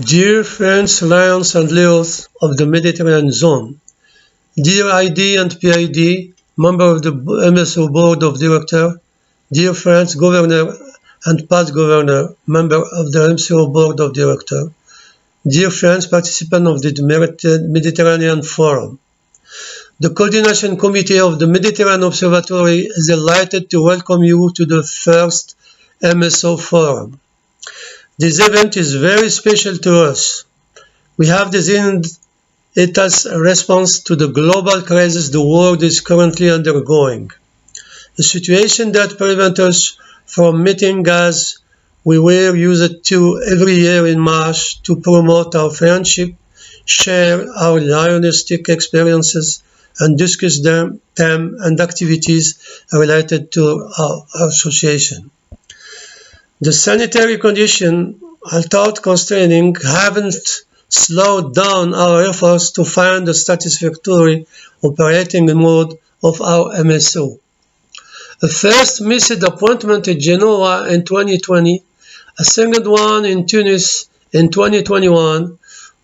Dear friends, lions and leos of the Mediterranean zone, dear ID and PID, member of the MSO Board of Directors, dear friends, Governor and past Governor, member of the MCO Board of Directors, dear friends, participants of the Mediterranean Forum. The Coordination Committee of the Mediterranean Observatory is delighted to welcome you to the first MSO Forum. This event is very special to us. We have designed it as a response to the global crisis the world is currently undergoing, a situation that prevents us from meeting as we were used to every year in March to promote our friendship, share our lionistic experiences, and discuss them and activities related to our association. The sanitary conditions, although constraining, haven't slowed down our efforts to find a satisfactory operating mode of our MSO. A first missed appointment in Genoa in 2020, a second one in Tunis in 2021,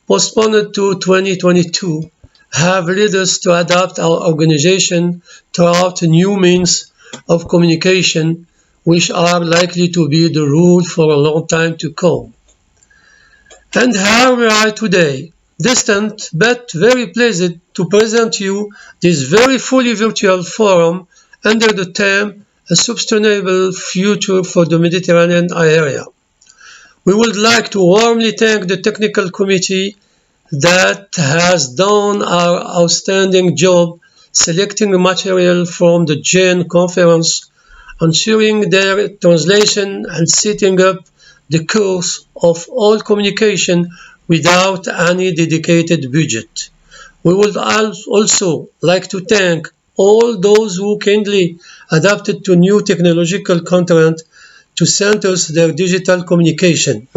postponed to 2022, have led us to adapt our organization throughout new means of communication which are likely to be the rule for a long time to come. And here we are today, distant but very pleased to present you this very fully virtual forum under the theme A Sustainable Future for the Mediterranean Area. We would like to warmly thank the technical committee that has done our outstanding job selecting material from the GEN conference, ensuring their translation and setting up the course of all communication without any dedicated budget. We would also like to thank all those who kindly adapted to new technological content to send us their digital communication.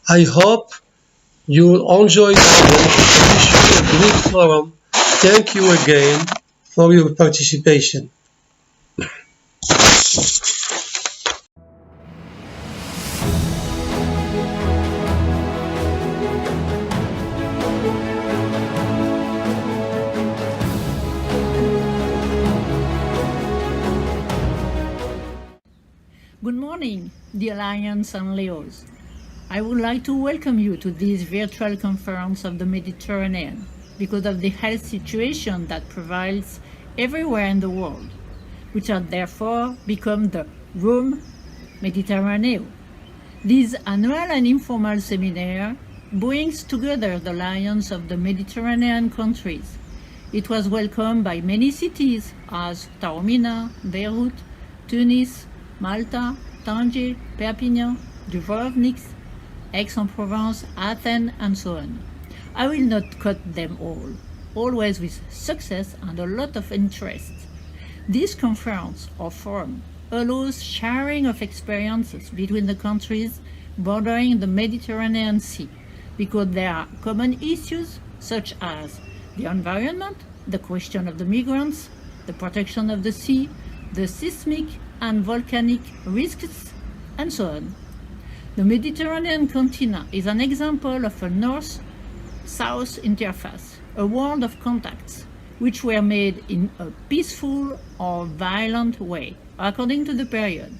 I hope you enjoyed the event. I wish you a great forum. Thank you again for your participation. Good morning, dear Lions and Leos. I would like to welcome you to this virtual conference of the Mediterranean because of the health situation that prevails everywhere in the world, which has therefore become the Room Mediterraneo. This annual and informal seminar brings together the lions of the Mediterranean countries. It was welcomed by many cities as Taormina, Beirut, Tunis, Malta, Tangier, Perpignan, Dubrovnik, Aix-en-Provence, Athens, and so on. I will not cut them all, always with success and a lot of interest. This conference or forum allows sharing of experiences between the countries bordering the Mediterranean Sea because there are common issues such as the environment, the question of the migrants, the protection of the sea, the seismic and volcanic risks, and so on. The Mediterranean continent is an example of a north-south interface, a world of contacts, which were made in a peaceful or violent way, according to the period.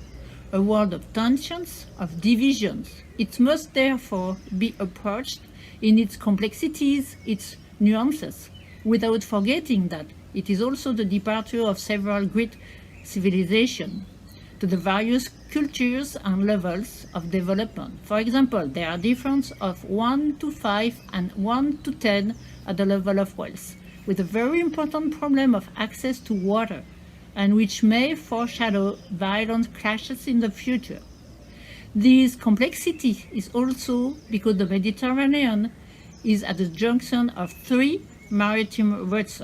A world of tensions, of divisions. It must therefore be approached in its complexities, its nuances, without forgetting that it is also the departure of several great civilizations to the various cultures and levels of development. For example, there are differences of 1 to 5 and 1 to 10 at the level of wealth, with a very important problem of access to water, and which may foreshadow violent clashes in the future. This complexity is also because the Mediterranean is at the junction of three maritime routes.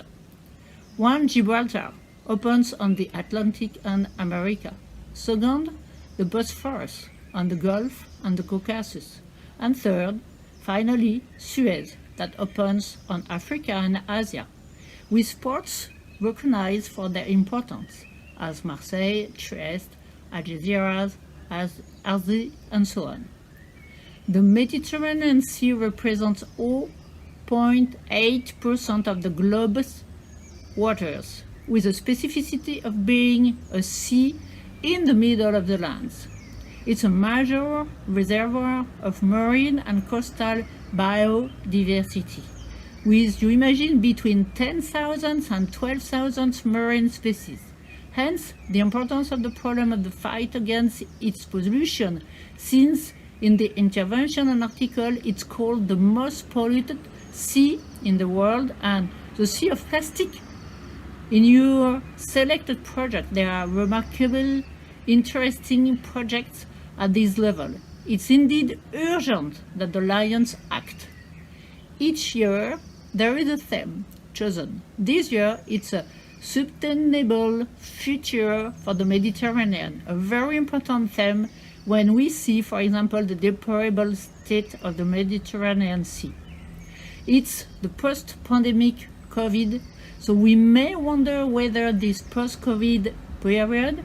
One, Gibraltar, opens on the Atlantic and America. Second, the Bosphorus on the Gulf and the Caucasus. And third, finally, Suez, that opens on Africa and Asia, with ports recognized for their importance, as Marseille, Trieste, Algeciras, Arzi, and so on. The Mediterranean Sea represents 0.8% of the globe's waters, with a specificity of being a sea in the middle of the lands. It's a major reservoir of marine and coastal biodiversity, with, you imagine, between 10,000 and 12,000 marine species. Hence, the importance of the problem of the fight against its pollution, since in the intervention article it's called the most polluted sea in the world and the sea of plastic. In your selected project, there are remarkable, interesting projects at this level. It's indeed urgent that the Lions act. Each year, there is a theme chosen. This year, it's a sustainable future for the Mediterranean, a very important theme when we see, for example, the deplorable state of the Mediterranean Sea. It's the post-pandemic COVID, so we may wonder whether this post-COVID period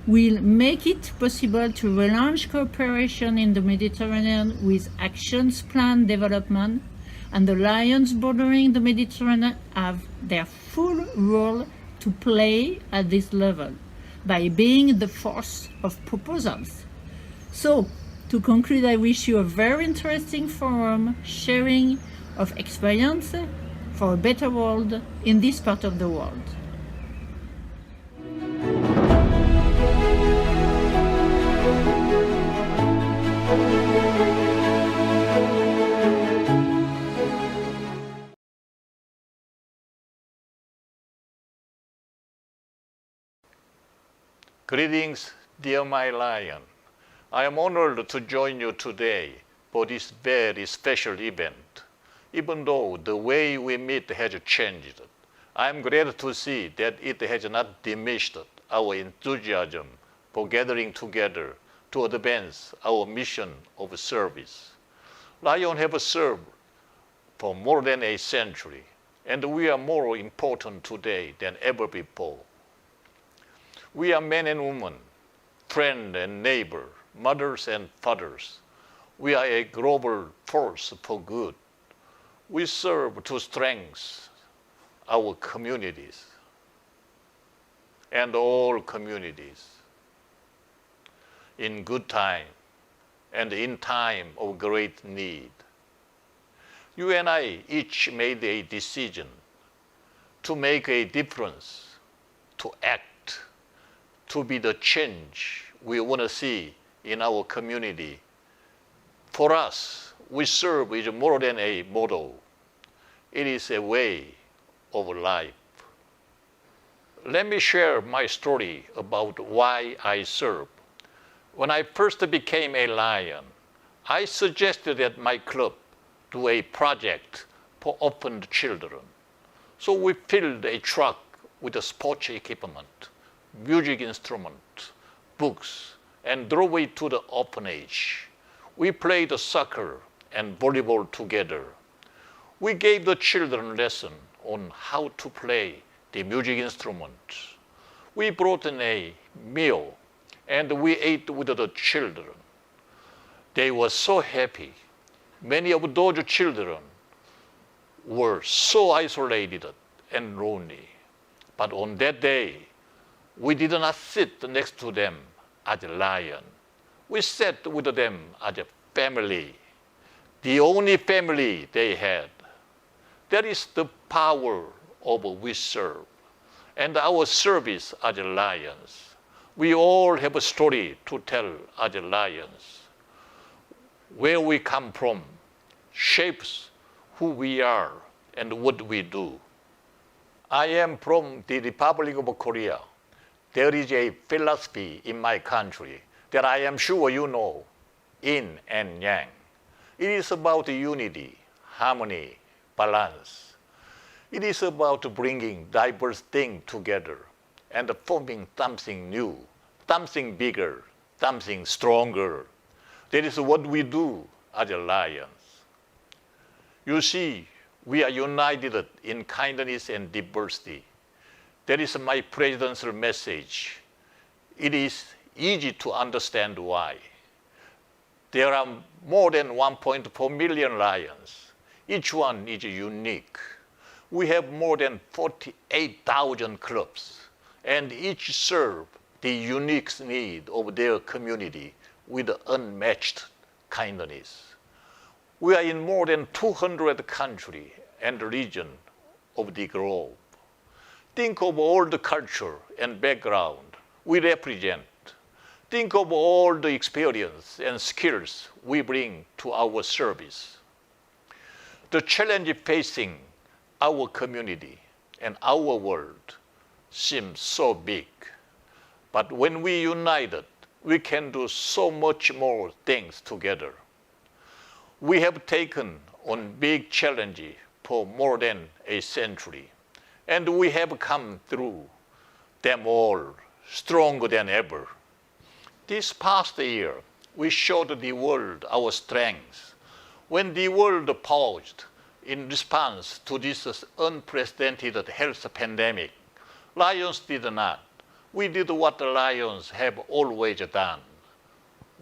will make it possible to relaunch cooperation in the Mediterranean with actions plan development, and the Lions bordering the Mediterranean have their full role to play at this level by being the force of proposals. So, to conclude, I wish you a very interesting forum sharing of experience for a better world in this part of the world. Greetings, dear my lion. I am honored to join you today for this very special event. Even though the way we meet has changed, I am glad to see that it has not diminished our enthusiasm for gathering together to advance our mission of service. Lions have served for more than a century, and we are more important today than ever before. We are men and women, friends and neighbors, mothers and fathers. We are a global force for good. We serve to strengthen our communities and all communities in good time and in time of great need. You and I each made a decision to make a difference, to act, to be the change we want to see in our community. For us, we serve is more than a motto. It is a way of life. Let me share my story about why I serve. When I first became a Lion, I suggested that my club do a project for orphaned children. So we filled a truck with sports equipment, music instruments, books, and drove it to the orphanage. We played soccer and volleyball together. We gave the children lessons on how to play the music instruments. We brought in a meal and we ate with the children. They were so happy. Many of those children were so isolated and lonely. But on that day, we did not sit next to them as a lion. We sat with them as a family, the only family they had. That is the power of we serve and our service as Lions. We all have a story to tell as Lions. Where we come from shapes who we are and what we do. I am from the Republic of Korea. There is a philosophy in my country that I am sure you know, yin and yang. It is about unity, harmony, balance. It is about bringing diverse things together and forming something new, something bigger, something stronger. That is what we do as Lions. You see, we are united in kindness and diversity. That is my president's message. It is easy to understand why. There are more than 1.4 million lions. Each one is unique. We have more than 48,000 clubs, and each serve the unique need of their community with unmatched kindness. We are in more than 200 countries and regions of the globe. Think of all the culture and background we represent. Think of all the experience and skills we bring to our service. The challenge facing our community and our world seems so big. But when we united, we can do so much more things together. We have taken on big challenges for more than a century, and we have come through them all stronger than ever. This past year, we showed the world our strengths. When the world paused in response to this unprecedented health pandemic, Lions did not. We did what the Lions have always done.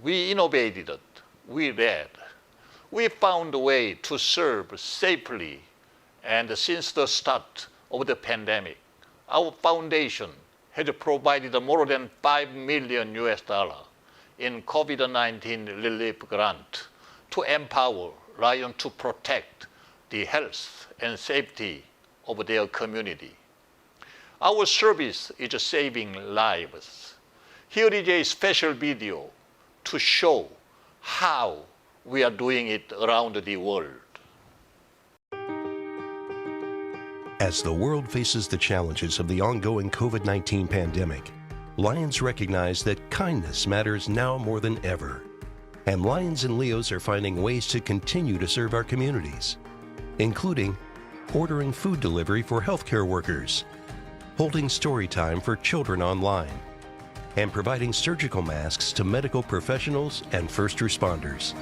We innovated, we led. We found a way to serve safely, and since the start of the pandemic, our foundation has provided more than $5 million in COVID-19 relief grant to empower Lions to protect the health and safety of their community. Our service is saving lives. Here is a special video to show how we are doing it around the world. As the world faces the challenges of the ongoing COVID-19 pandemic, Lions recognize that kindness matters now more than ever. And Lions and Leos are finding ways to continue to serve our communities, including ordering food delivery for healthcare workers, holding story time for children online, and providing surgical masks to medical professionals and first responders.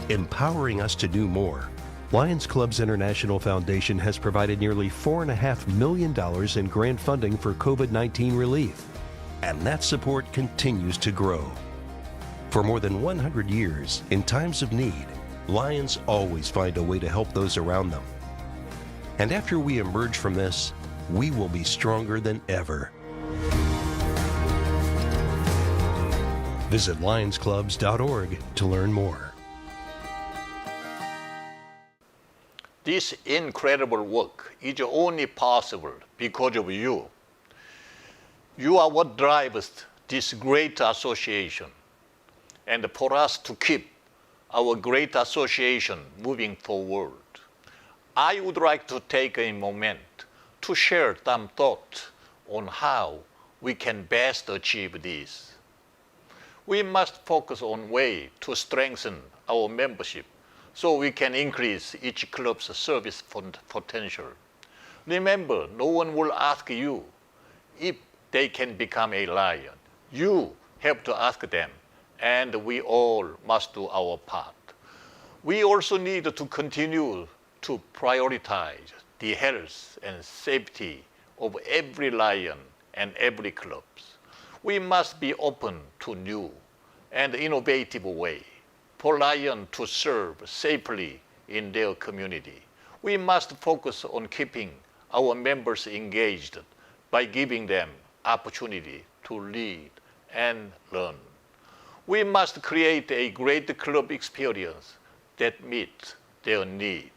Empowering us to do more, Lions Clubs International Foundation has provided nearly $4.5 million in grant funding for COVID-19 relief, and that support continues to grow. For more than 100 years, in times of need, Lions always find a way to help those around them. And after we emerge from this, we will be stronger than ever. Visit lionsclubs.org to learn more. This incredible work is only possible because of you. You are what drives this great association. And for us to keep our great association moving forward, I would like to take a moment to share some thoughts on how we can best achieve this. We must focus on ways to strengthen our membership so we can increase each club's service potential. Remember, no one will ask you if they can become a Lion. You have to ask them, and we all must do our part. We also need to continue to prioritize the health and safety of every Lion and every club. We must be open to new and innovative ways for Lions to serve safely in their community. We must focus on keeping our members engaged by giving them opportunity to lead and learn. We must create a great club experience that meets their need.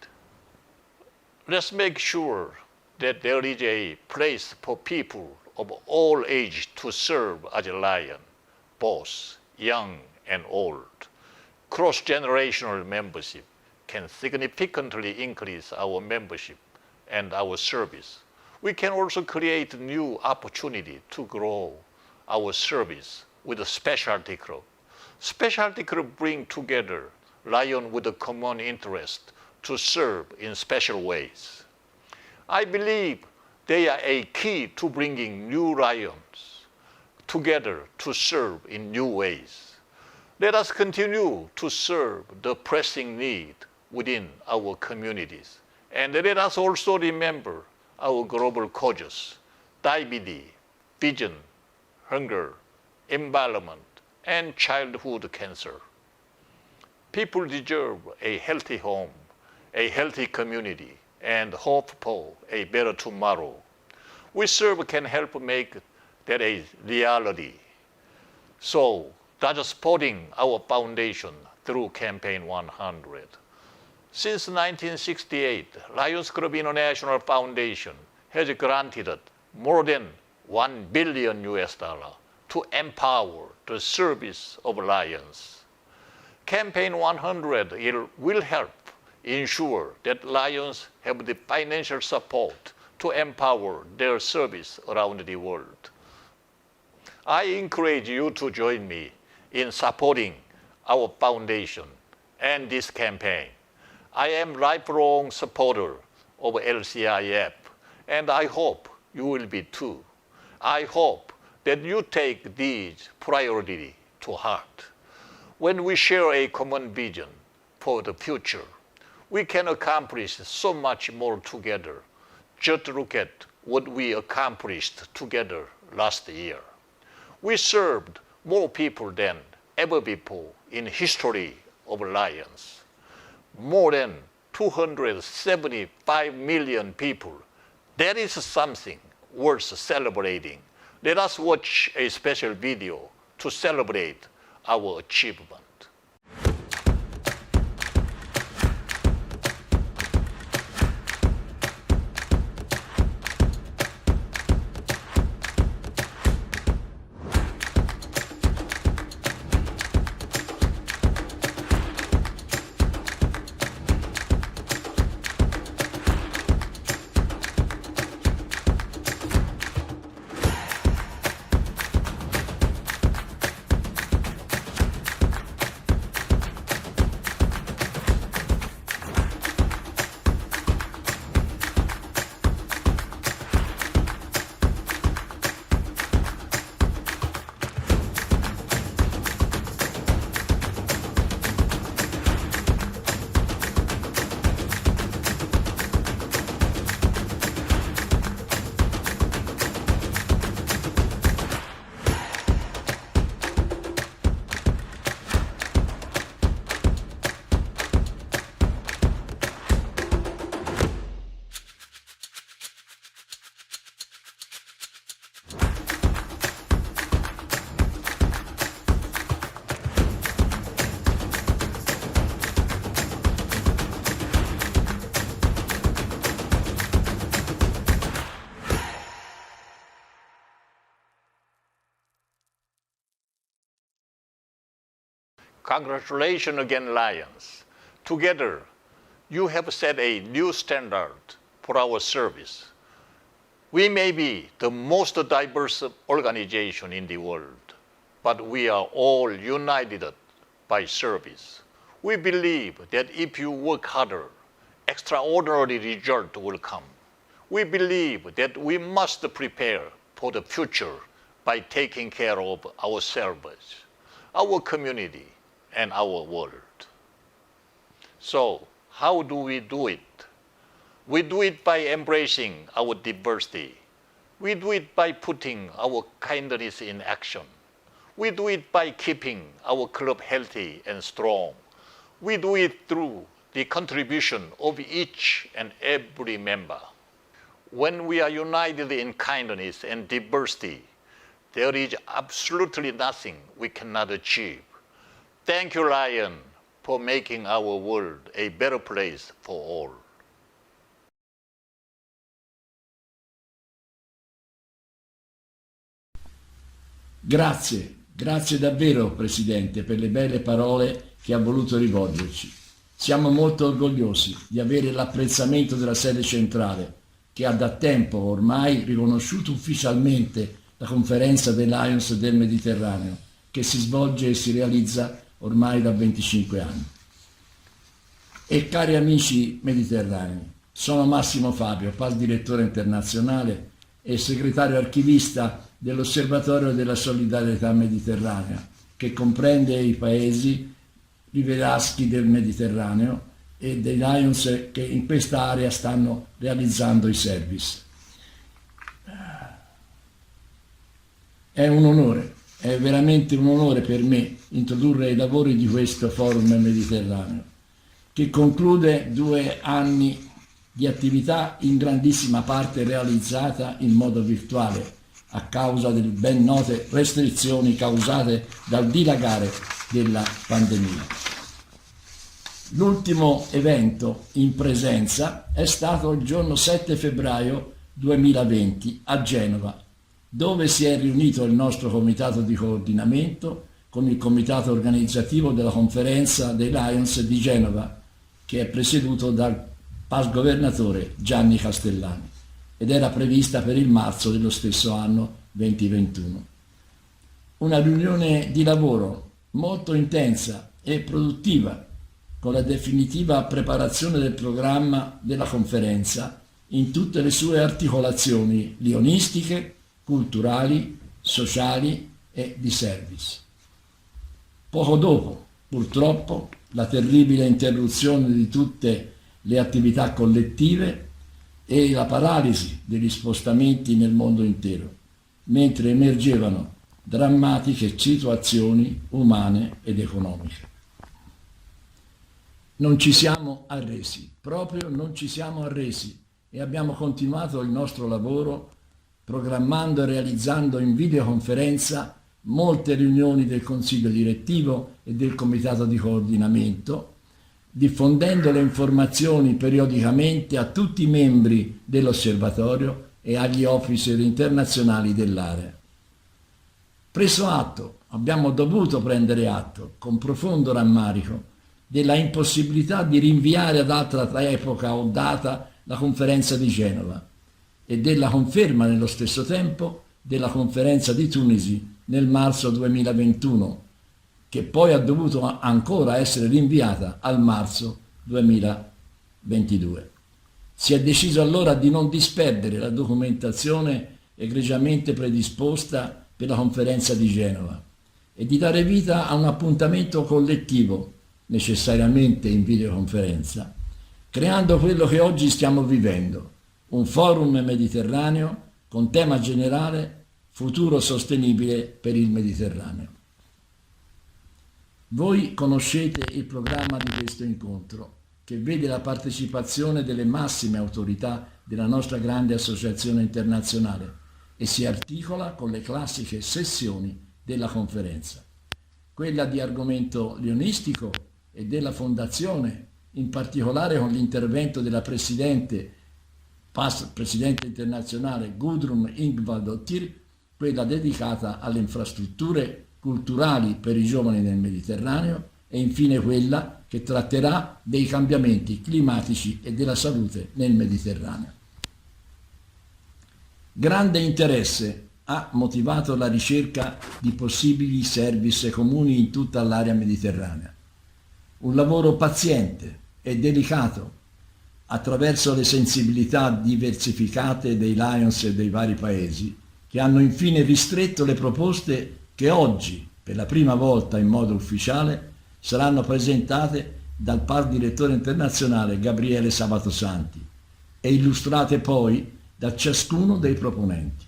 Let's make sure that there is a place for people of all ages to serve as a Lion, both young and old. Cross-generational membership can significantly increase our membership and our service. We can also create new opportunity to grow our service with a specialty club. Specialty club bring together Lions with a common interest to serve in special ways. I believe they are a key to bringing new Lions together to serve in new ways. Let us continue to serve the pressing need within our communities. And let us also remember our global causes: diabetes, vision, hunger, environment, and childhood cancer. People deserve a healthy home, a healthy community, and hope for a better tomorrow. We serve can help make that a reality. So that's supporting our foundation through Campaign 100. Since 1968, Lions Club International Foundation has granted more than $1 billion to empower the service of Lions. Campaign 100 will help ensure that Lions have the financial support to empower their service around the world. I encourage you to join me in supporting our foundation and this campaign. I am a lifelong supporter of LCIF, and I hope you will be too. I hope that you take these priorities to heart. When we share a common vision for the future, we can accomplish so much more together. Just look at what we accomplished together last year. We served more people than ever before in history of Lions. More than 275 million people. That is something worth celebrating. Let us watch a special video to celebrate our achievement. Congratulations again, Lions. Together, you have set a new standard for our service. We may be the most diverse organization in the world, but we are all united by service. We believe that if you work harder, extraordinary results will come. We believe that we must prepare for the future by taking care of ourselves, our community, and our world. So, how do we do it? We do it by embracing our diversity. We do it by putting our kindness in action. We do it by keeping our club healthy and strong. We do it through the contribution of each and every member. When we are united in kindness and diversity, there is absolutely nothing we cannot achieve. Thank you, Lion, for making our world a better place for all. Grazie, grazie davvero Presidente per le belle parole che ha voluto rivolgerci. Siamo molto orgogliosi di avere l'apprezzamento della sede centrale che ha da tempo ormai riconosciuto ufficialmente la conferenza dei Lions del Mediterraneo che si svolge e si realizza ormai da 25 anni. E cari amici mediterranei, sono Massimo Fabio, PAL direttore internazionale e segretario archivista dell'Osservatorio della Solidarietà Mediterranea, che comprende i paesi rivieraschi del Mediterraneo e dei Lions che in questa area stanno realizzando i service. È un è veramente un onore per me introdurre i lavori di questo Forum Mediterraneo, che conclude 2 anni di attività in grandissima parte realizzata in modo virtuale a causa delle ben note restrizioni causate dal dilagare della pandemia. L'ultimo evento in presenza è stato il giorno 7 febbraio 2020 a Genova, dove si è riunito il nostro comitato di coordinamento con il comitato organizzativo della conferenza dei Lions di Genova, che è presieduto dal PAS governatore Gianni Castellani ed era prevista per il marzo dello stesso anno 2021. Una riunione di lavoro molto intensa e produttiva con la definitiva preparazione del programma della conferenza in tutte le sue articolazioni lionistiche, culturali, sociali e di service. Poco dopo, purtroppo, la terribile interruzione di tutte le attività collettive e la paralisi degli spostamenti nel mondo intero, mentre emergevano drammatiche situazioni umane ed economiche. Non ci siamo arresi, proprio non ci siamo arresi e abbiamo continuato il nostro lavoro programmando e realizzando in videoconferenza molte riunioni del Consiglio direttivo e del Comitato di coordinamento, diffondendo le informazioni periodicamente a tutti i membri dell'osservatorio e agli officer internazionali dell'area. Preso atto, abbiamo dovuto prendere atto, con profondo rammarico, della impossibilità di rinviare ad altra epoca o data la conferenza di Genova e della conferma nello stesso tempo della conferenza di Tunisi nel marzo 2021, che poi ha dovuto ancora essere rinviata al marzo 2022. Si è deciso allora di non disperdere la documentazione egregiamente predisposta per la conferenza di Genova e di dare vita a un appuntamento collettivo, necessariamente in videoconferenza, creando quello che oggi stiamo vivendo, un forum mediterraneo con tema generale futuro sostenibile per il Mediterraneo. Voi conoscete il programma di questo incontro, che vede la partecipazione delle massime autorità della nostra grande associazione internazionale e si articola con le classiche sessioni della conferenza, quella di argomento lionistico e della Fondazione, in particolare con l'intervento della Presidente internazionale Gudrun Ingvadottir, quella dedicata alle infrastrutture culturali per i giovani nel Mediterraneo e infine quella che tratterà dei cambiamenti climatici e della salute nel Mediterraneo. Grande interesse ha motivato la ricerca di possibili service comuni in tutta l'area mediterranea. Un lavoro paziente e delicato attraverso le sensibilità diversificate dei Lions e dei vari paesi, che hanno infine ristretto le proposte che oggi, per la prima volta in modo ufficiale, saranno presentate dal PAS direttore internazionale Gabriele Sabatosanti e illustrate poi da ciascuno dei proponenti.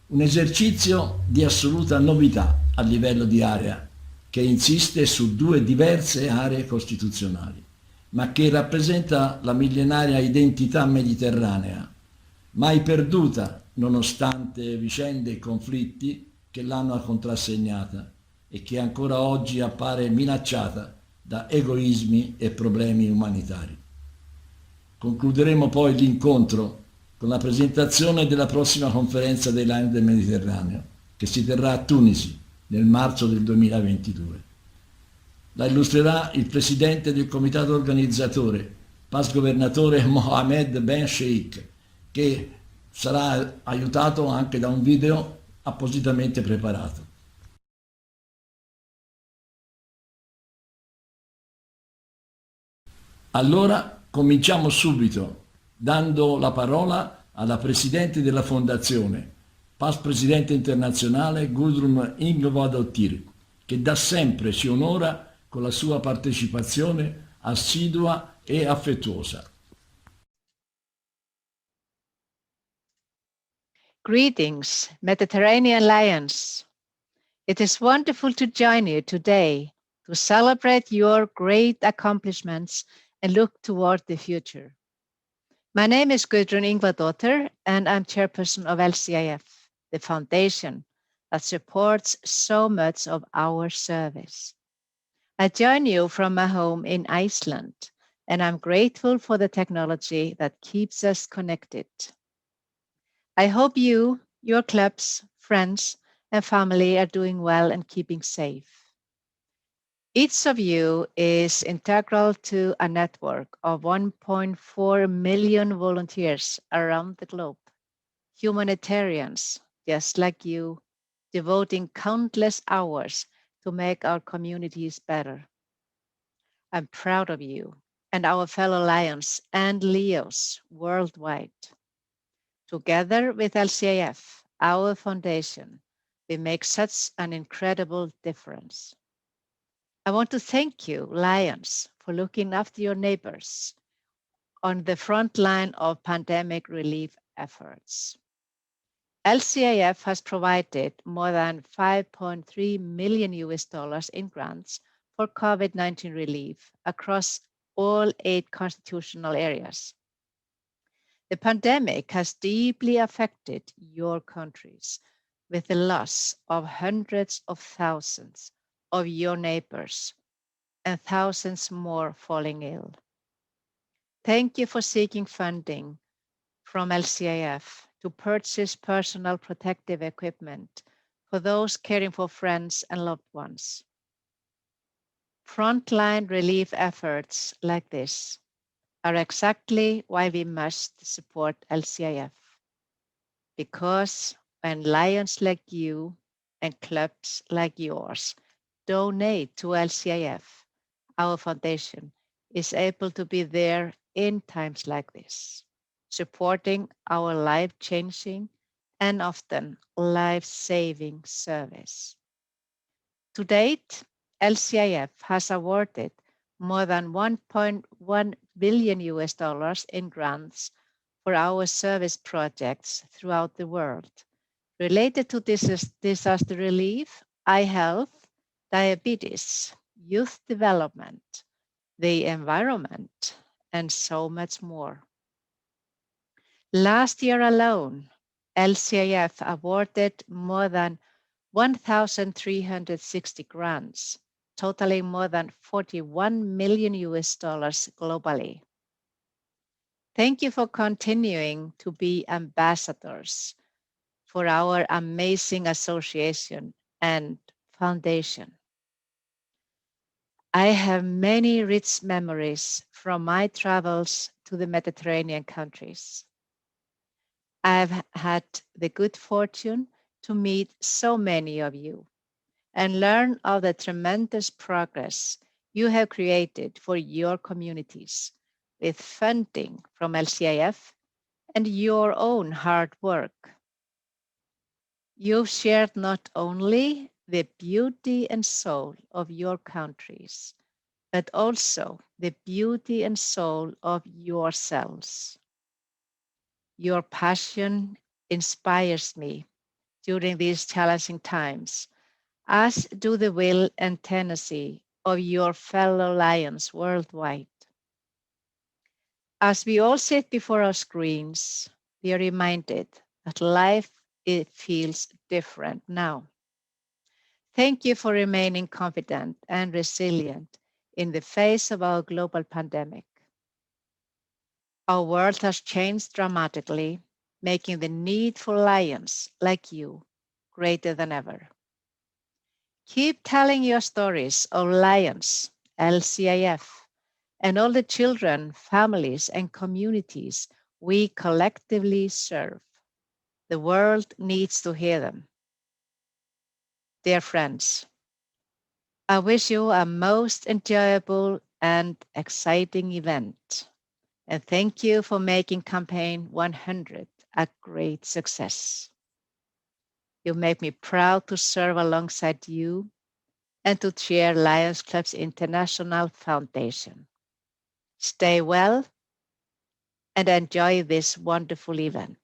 Un esercizio di assoluta novità a livello di area, che insiste su 2 diverse aree costituzionali, ma che rappresenta la millenaria identità mediterranea, mai perduta nonostante vicende e conflitti che l'hanno contrassegnata e che ancora oggi appare minacciata da egoismi e problemi umanitari. Concluderemo poi l'incontro con la presentazione della prossima conferenza dei Lions del Mediterraneo, che si terrà a Tunisi nel marzo del 2022. La illustrerà il presidente del comitato organizzatore, PAS governatore Mohammed Ben Sheikh, che sarà aiutato anche da un video appositamente preparato. Allora cominciamo subito dando la parola alla presidente della fondazione, PAS presidente internazionale Gudrun Ingvadottir, che da sempre ci onora con la sua partecipazione assidua e affettuosa. Greetings, Mediterranean Lions. It is wonderful to join you today to celebrate your great accomplishments and look toward the future. My name is Gudrun Ingvadottir, and I'm chairperson of LCIF, the foundation that supports so much of our service. I join you from my home in Iceland, and I'm grateful for the technology that keeps us connected. I hope you, your clubs, friends, and family are doing well and keeping safe. Each of you is integral to a network of 1.4 million volunteers around the globe, humanitarians just like you, devoting countless hours to make our communities better. I'm proud of you and our fellow Lions and Leos worldwide. Together with LCIF, our foundation, we make such an incredible difference. I want to thank you, Lions, for looking after your neighbors on the front line of pandemic relief efforts. LCIF has provided more than 5.3 million US dollars in grants for COVID-19 relief across all 8 constitutional areas. The pandemic has deeply affected your countries with the loss of hundreds of thousands of your neighbors and thousands more falling ill. Thank you for seeking funding from LCIF to purchase personal protective equipment for those caring for friends and loved ones. Frontline relief efforts like this are exactly why we must support LCIF. Because when Lions like you and clubs like yours donate to LCIF, our foundation is able to be there in times like this, supporting our life-changing and often life-saving service. To date, LCIF has awarded more than 1.1 billion US dollars in grants for our service projects throughout the world related to disaster relief, eye health, diabetes, youth development, the environment, and so much more. Last year alone, LCIF awarded more than 1,360 grants, totaling more than 41 million US dollars globally. Thank you for continuing to be ambassadors for our amazing association and foundation. I have many rich memories from my travels to the Mediterranean countries. I've had the good fortune to meet so many of you and learn of the tremendous progress you have created for your communities with funding from LCIF and your own hard work. You've shared not only the beauty and soul of your countries, but also the beauty and soul of yourselves. Your passion inspires me during these challenging times, as do the will and tenacity of your fellow Lions worldwide. As we all sit before our screens, we are reminded that life feels different now. Thank you for remaining confident and resilient in the face of our global pandemic. Our world has changed dramatically, making the need for Lions like you greater than ever. Keep telling your stories of Lions, LCIF, and all the children, families, and communities we collectively serve. The world needs to hear them. Dear friends, I wish you a most enjoyable and exciting event. And thank you for making Campaign 100 a great success. You make me proud to serve alongside you and to chair Lions Club's International Foundation. Stay well and enjoy this wonderful event.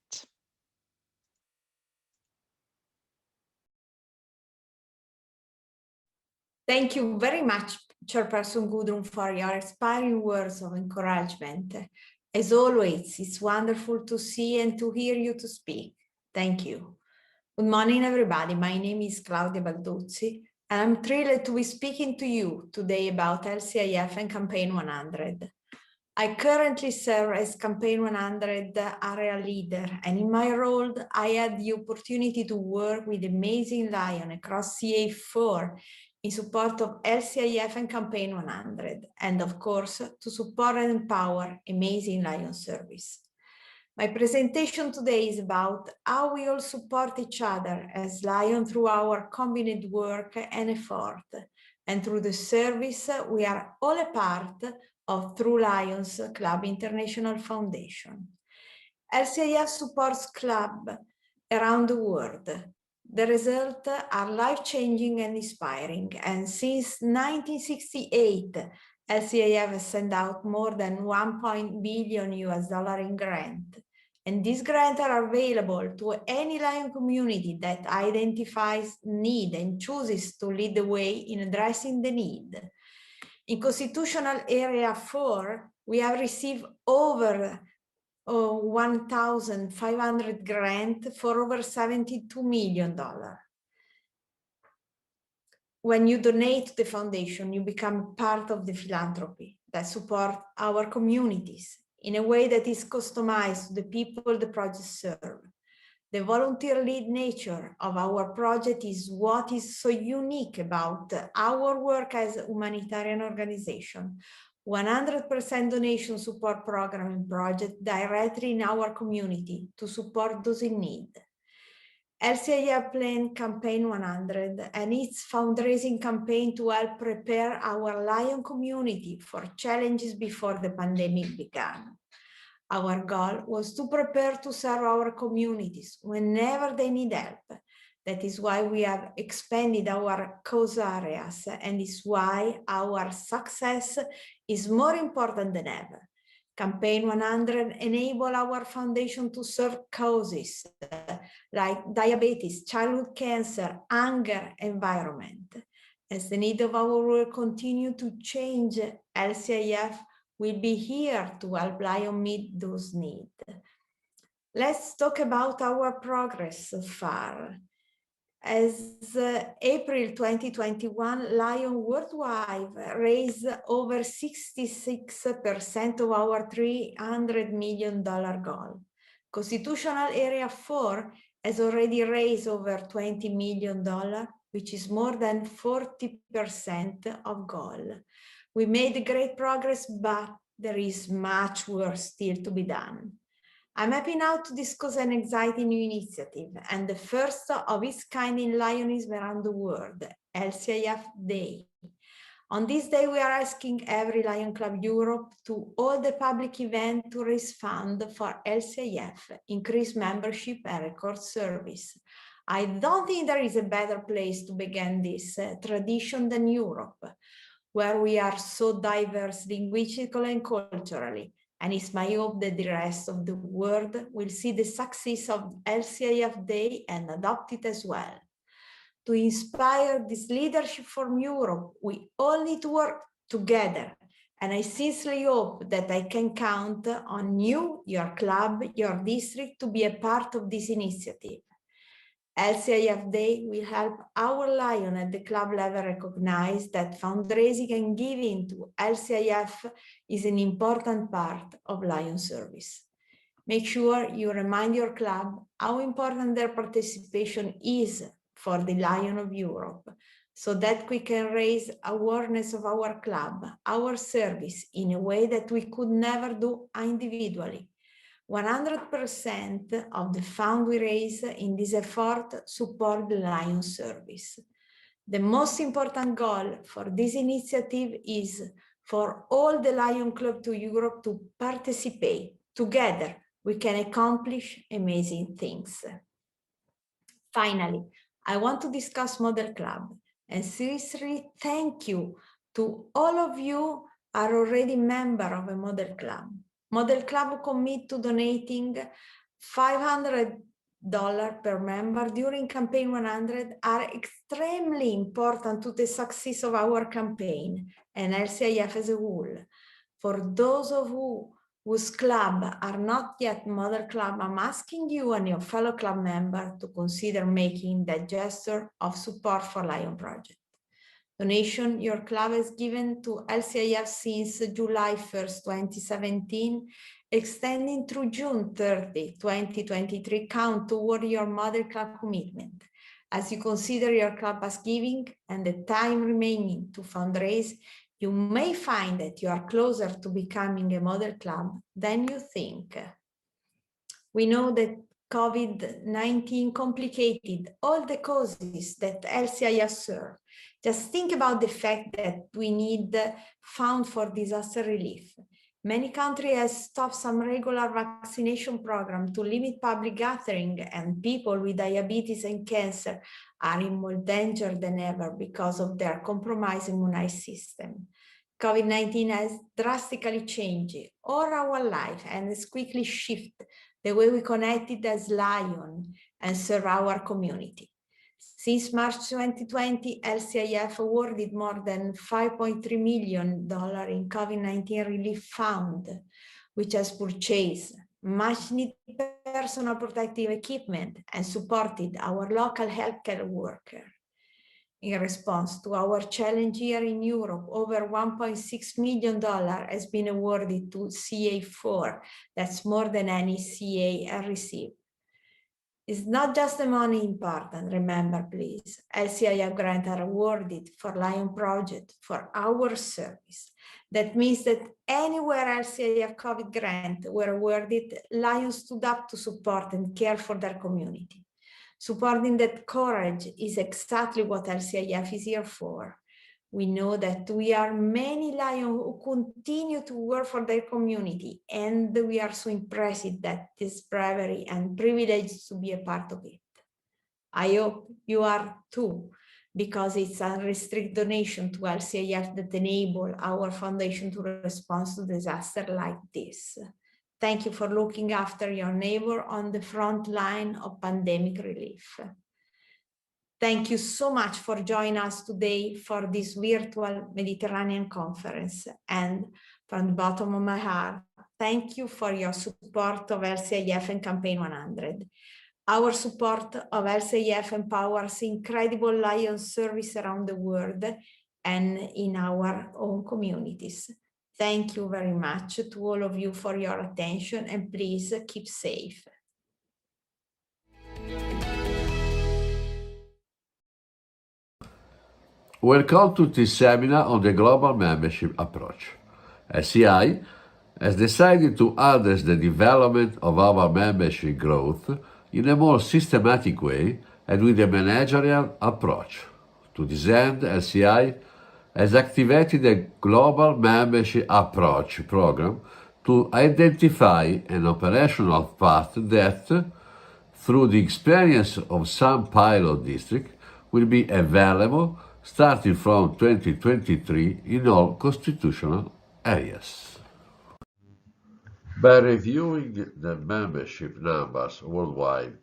Thank you very much, Chairperson Gudrun, for your inspiring words of encouragement. As always, it's wonderful to see and to hear you to speak. Thank you. Good morning, everybody. My name is Claudia Balduzzi, and I'm thrilled to be speaking to you today about LCIF and Campaign 100. I currently serve as Campaign 100 area leader, and in my role, I had the opportunity to work with Amazing Lion across CA4 in support of LCIF and Campaign 100, and of course, to support and empower Amazing Lion service. My presentation today is about how we all support each other as Lion through our combined work and effort, and through the service we are all a part of Through Lions Club International Foundation. LCIF supports clubs around the world. The results are life-changing and inspiring, and since 1968, LCIF has sent out more than $1 billion in grants, and these grants are available to any Lion community that identifies need and chooses to lead the way in addressing the need. In Constitutional Area 4, we have received over 1,500 grants for over $72 million. When you donate to the foundation, you become part of the philanthropy that support our communities in a way that is customized to the people the projects serve. The volunteer-led nature of our project is what is so unique about our work as a humanitarian organization. 100% donation support program and project directly in our community to support those in need. LCIF planned Campaign 100 and its fundraising campaign to help prepare our Lion community for challenges before the pandemic began. Our goal was to prepare to serve our communities whenever they need help. That is why we have expanded our cause areas, and is why our success is more important than ever. Campaign 100 enable our foundation to serve causes like diabetes, childhood cancer, hunger, environment. As the need of our world continue to change, LCIF will be here to help Lion meet those needs. Let's talk about our progress so far. As April 2021, Lion Worldwide raised over 66% of our $300 million goal. Constitutional Area 4 has already raised over $20 million, which is more than 40% of goal. We made great progress, but there is much work still to be done. I'm happy now to discuss an exciting new initiative and the first of its kind in Lionism around the world, LCIF Day. On this day, we are asking every Lion Club Europe to hold a public event to raise funds for LCIF, increase membership and record service. I don't think there is a better place to begin this tradition than Europe, where we are so diverse linguistically and culturally, and it's my hope that the rest of the world will see the success of LCIF Day and adopt it as well. To inspire this leadership from Europe, we all need to work together, and I sincerely hope that I can count on you, your club, your district to be a part of this initiative. LCIF Day will help our Lion at the club level recognize that fundraising and giving to LCIF is an important part of Lion service. Make sure you remind your club how important their participation is for the Lion of Europe, so that we can raise awareness of our club, our service, in a way that we could never do individually. 100% of the fund we raise in this effort support the Lion service. The most important goal for this initiative is for all the Lion Club to Europe to participate. Together, we can accomplish amazing things. Finally, I want to discuss Model Club, and seriously thank you to all of you who are already member of a Model Club. Model Club commit to donating $500 per member during Campaign 100 are extremely important to the success of our campaign and LCIF as a whole. For those of you whose club are not yet model club, I'm asking you and your fellow club member to consider making that gesture of support for Lion Project. Donation your club has given to LCIF since July 1st, 2017, extending through June 30, 2023, count toward your model club commitment. As you consider your club as giving and the time remaining to fundraise, you may find that you are closer to becoming a model club than you think. We know that COVID-19 complicated all the causes that LCIF serve. Just think about the fact that we need funds for disaster relief. Many countries have stopped some regular vaccination programs to limit public gathering, and people with diabetes and cancer are in more danger than ever because of their compromised immune system. COVID-19 has drastically changed all our life and has quickly shifted the way we connected as Lion and serve our community. Since March 2020, LCIF awarded more than $5.3 million in COVID-19 relief fund, which has purchased much needed personal protective equipment and supported our local healthcare workers. In response to our challenge here in Europe, over $1.6 million has been awarded to CA4. That's more than any CA has received. It's not just the money important, remember please. LCIF grants are awarded for Lion Project for our service. That means that anywhere LCIF COVID grant were awarded, Lion stood up to support and care for their community. Supporting that courage is exactly what LCIF is here for. We know that we are many Lions who continue to work for their community, and we are so impressed that this bravery and privilege to be a part of it. I hope you are too, because it's unrestricted donation to LCIF that enable our foundation to respond to disaster like this. Thank you for looking after your neighbor on the front line of pandemic relief. Thank you so much for joining us today for this virtual Mediterranean conference. And from the bottom of my heart, thank you for your support of LCIF and Campaign 100. Our support of LCIF empowers incredible Lion service around the world and in our own communities. Thank you very much to all of you for your attention, and please keep safe. Welcome to this seminar on the global membership approach. LCI has decided to address the development of our membership growth in a more systematic way and with a managerial approach. To this end, LCI has activated a global membership approach program to identify an operational path that, through the experience of some pilot districts, will be available starting from 2023 in all constitutional areas. By reviewing the membership numbers worldwide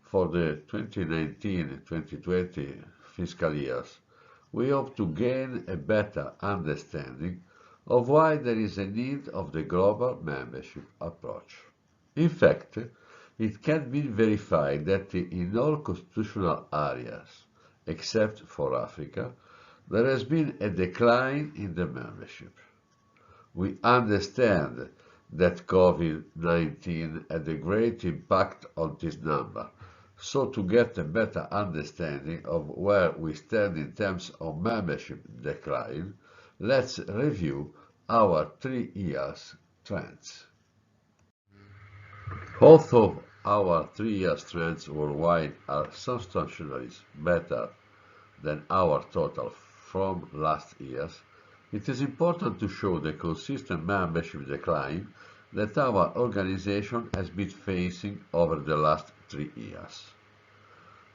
for the 2019-2020 fiscal years, we hope to gain a better understanding of why there is a need of the global membership approach. In fact, it can be verified that in all constitutional areas, except for Africa, there has been a decline in the membership. We understand that COVID-19 had a great impact on this number, so to get a better understanding of where we stand in terms of membership decline, let's review our 3 years trends. Although our 3 years trends worldwide are substantially better than our total from last years, it is important to show the consistent membership decline that our organization has been facing over the last 3 years.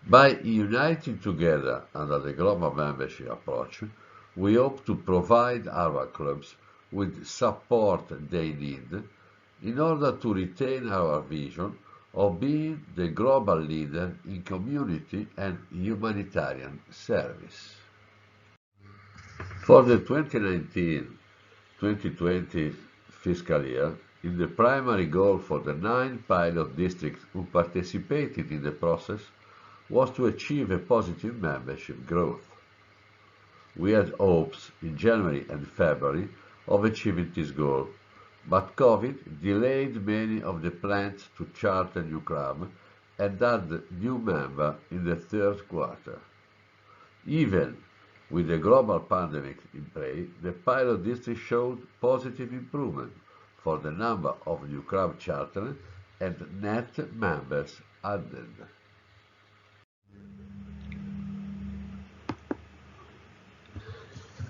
By uniting together under the global membership approach, we hope to provide our clubs with support they need in order to retain our vision of being the global leader in community and humanitarian service. For the 2019-2020 fiscal year, in the primary goal for the 9 pilot districts who participated in the process was to achieve a positive membership growth. We had hopes in January and February of achieving this goal, but COVID delayed many of the plans to chart a new club and add new members in the third quarter. Even with the global pandemic in play, the pilot district showed positive improvement for the number of new club charters and net members added.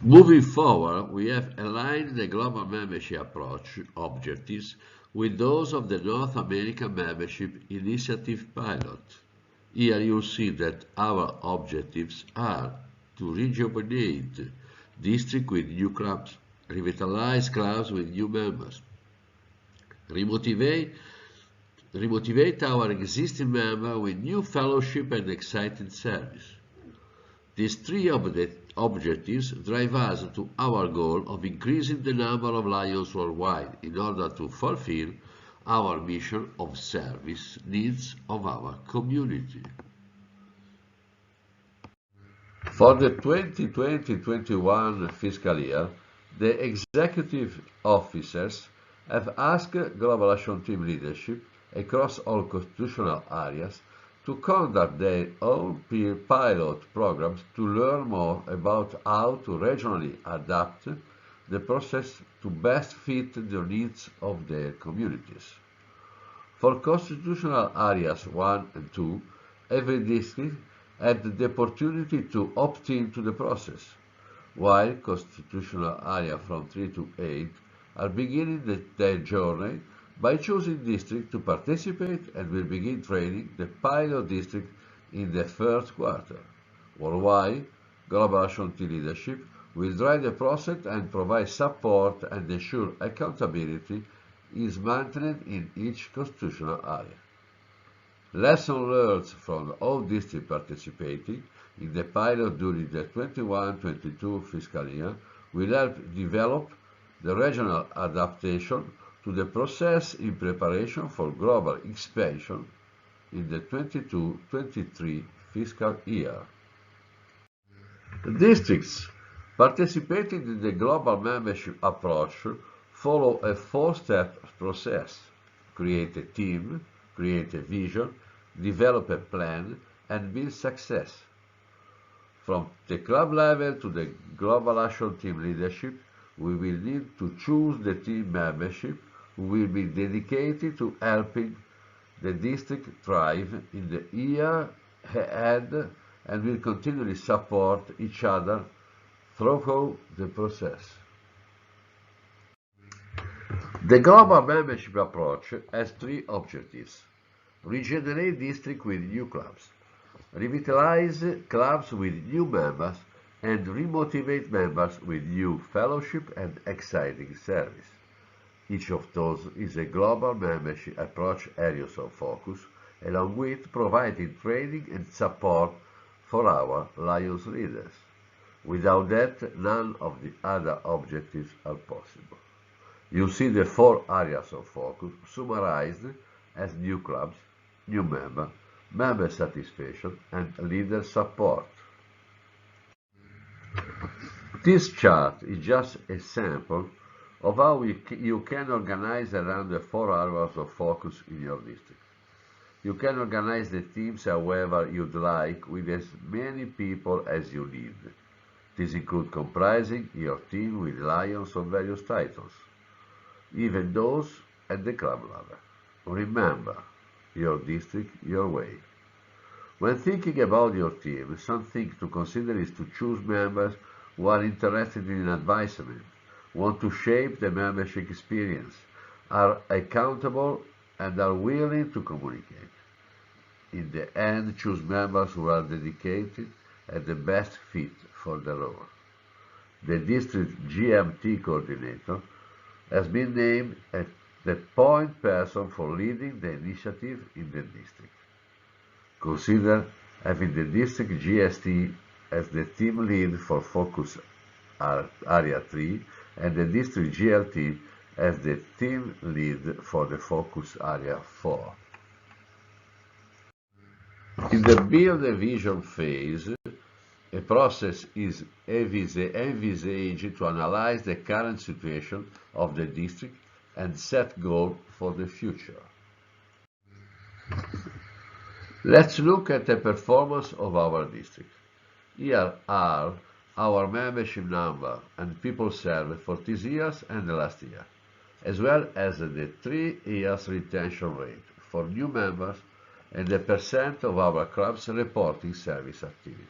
Moving forward, we have aligned the global membership approach objectives with those of the North American Membership Initiative pilot. Here you see that our objectives are to rejuvenate districts with new clubs, revitalize clubs with new members, remotivate our existing members with new fellowship and exciting service. These 3 objectives drive us to our goal of increasing the number of Lions worldwide in order to fulfill our mission of service needs of our community. For the 2020-21 fiscal year, the executive officers have asked Global Action Team leadership across all constitutional areas to conduct their own peer pilot programs to learn more about how to regionally adapt the process to best fit the needs of their communities. For constitutional areas 1 and 2, every district had the opportunity to opt into the process, while constitutional areas from 3 to 8 are beginning their journey by choosing district to participate and will begin training the pilot district in the first quarter. Worldwide, Global Action Team leadership will drive the process and provide support and ensure accountability is maintained in each constitutional area. Lessons learned from all districts participating in the pilot during the 21-22 fiscal year will help develop the regional adaptation to the process in preparation for global expansion in the 22-23 fiscal year. The districts participating in the global membership approach follow a 4-step process: create a team, create a vision, develop a plan, and build success. From the club level to the Global Action Team leadership, we will need to choose the team membership who will be dedicated to helping the district thrive in the year ahead and will continually support each other throughout the process. The global membership approach has 3 objectives: regenerate districts with new clubs, revitalize clubs with new members, and remotivate members with new fellowship and exciting service. Each of those is a global membership approach areas of focus, along with providing training and support for our Lions leaders. Without that, none of the other objectives are possible. You see the 4 areas of focus summarized as new clubs, new members, member satisfaction, and leader support. This chart is just a sample of how you can organize around the 4 areas of focus in your district. You can organize the teams however you'd like with as many people as you need. This includes comprising your team with Lions of various titles, even those at the club level. Remember, your district, your way. When thinking about your team, something to consider is to choose members who are interested in advisement, want to shape the membership experience, are accountable, and are willing to communicate. In the end, choose members who are dedicated and the best fit for the role. The district GMT coordinator has been named the point person for leading the initiative in the district. Consider having the district GST as the team lead for Focus Area 3 and the district GLT as the team lead for the Focus Area 4. In the build a vision phase, a process is envisaged to analyze the current situation of the district and set goals for the future. Let's look at the performance of our district. Here are our membership number and people served for this year and the last year, as well as the 3 years retention rate for new members and the percent of our clubs reporting service activity.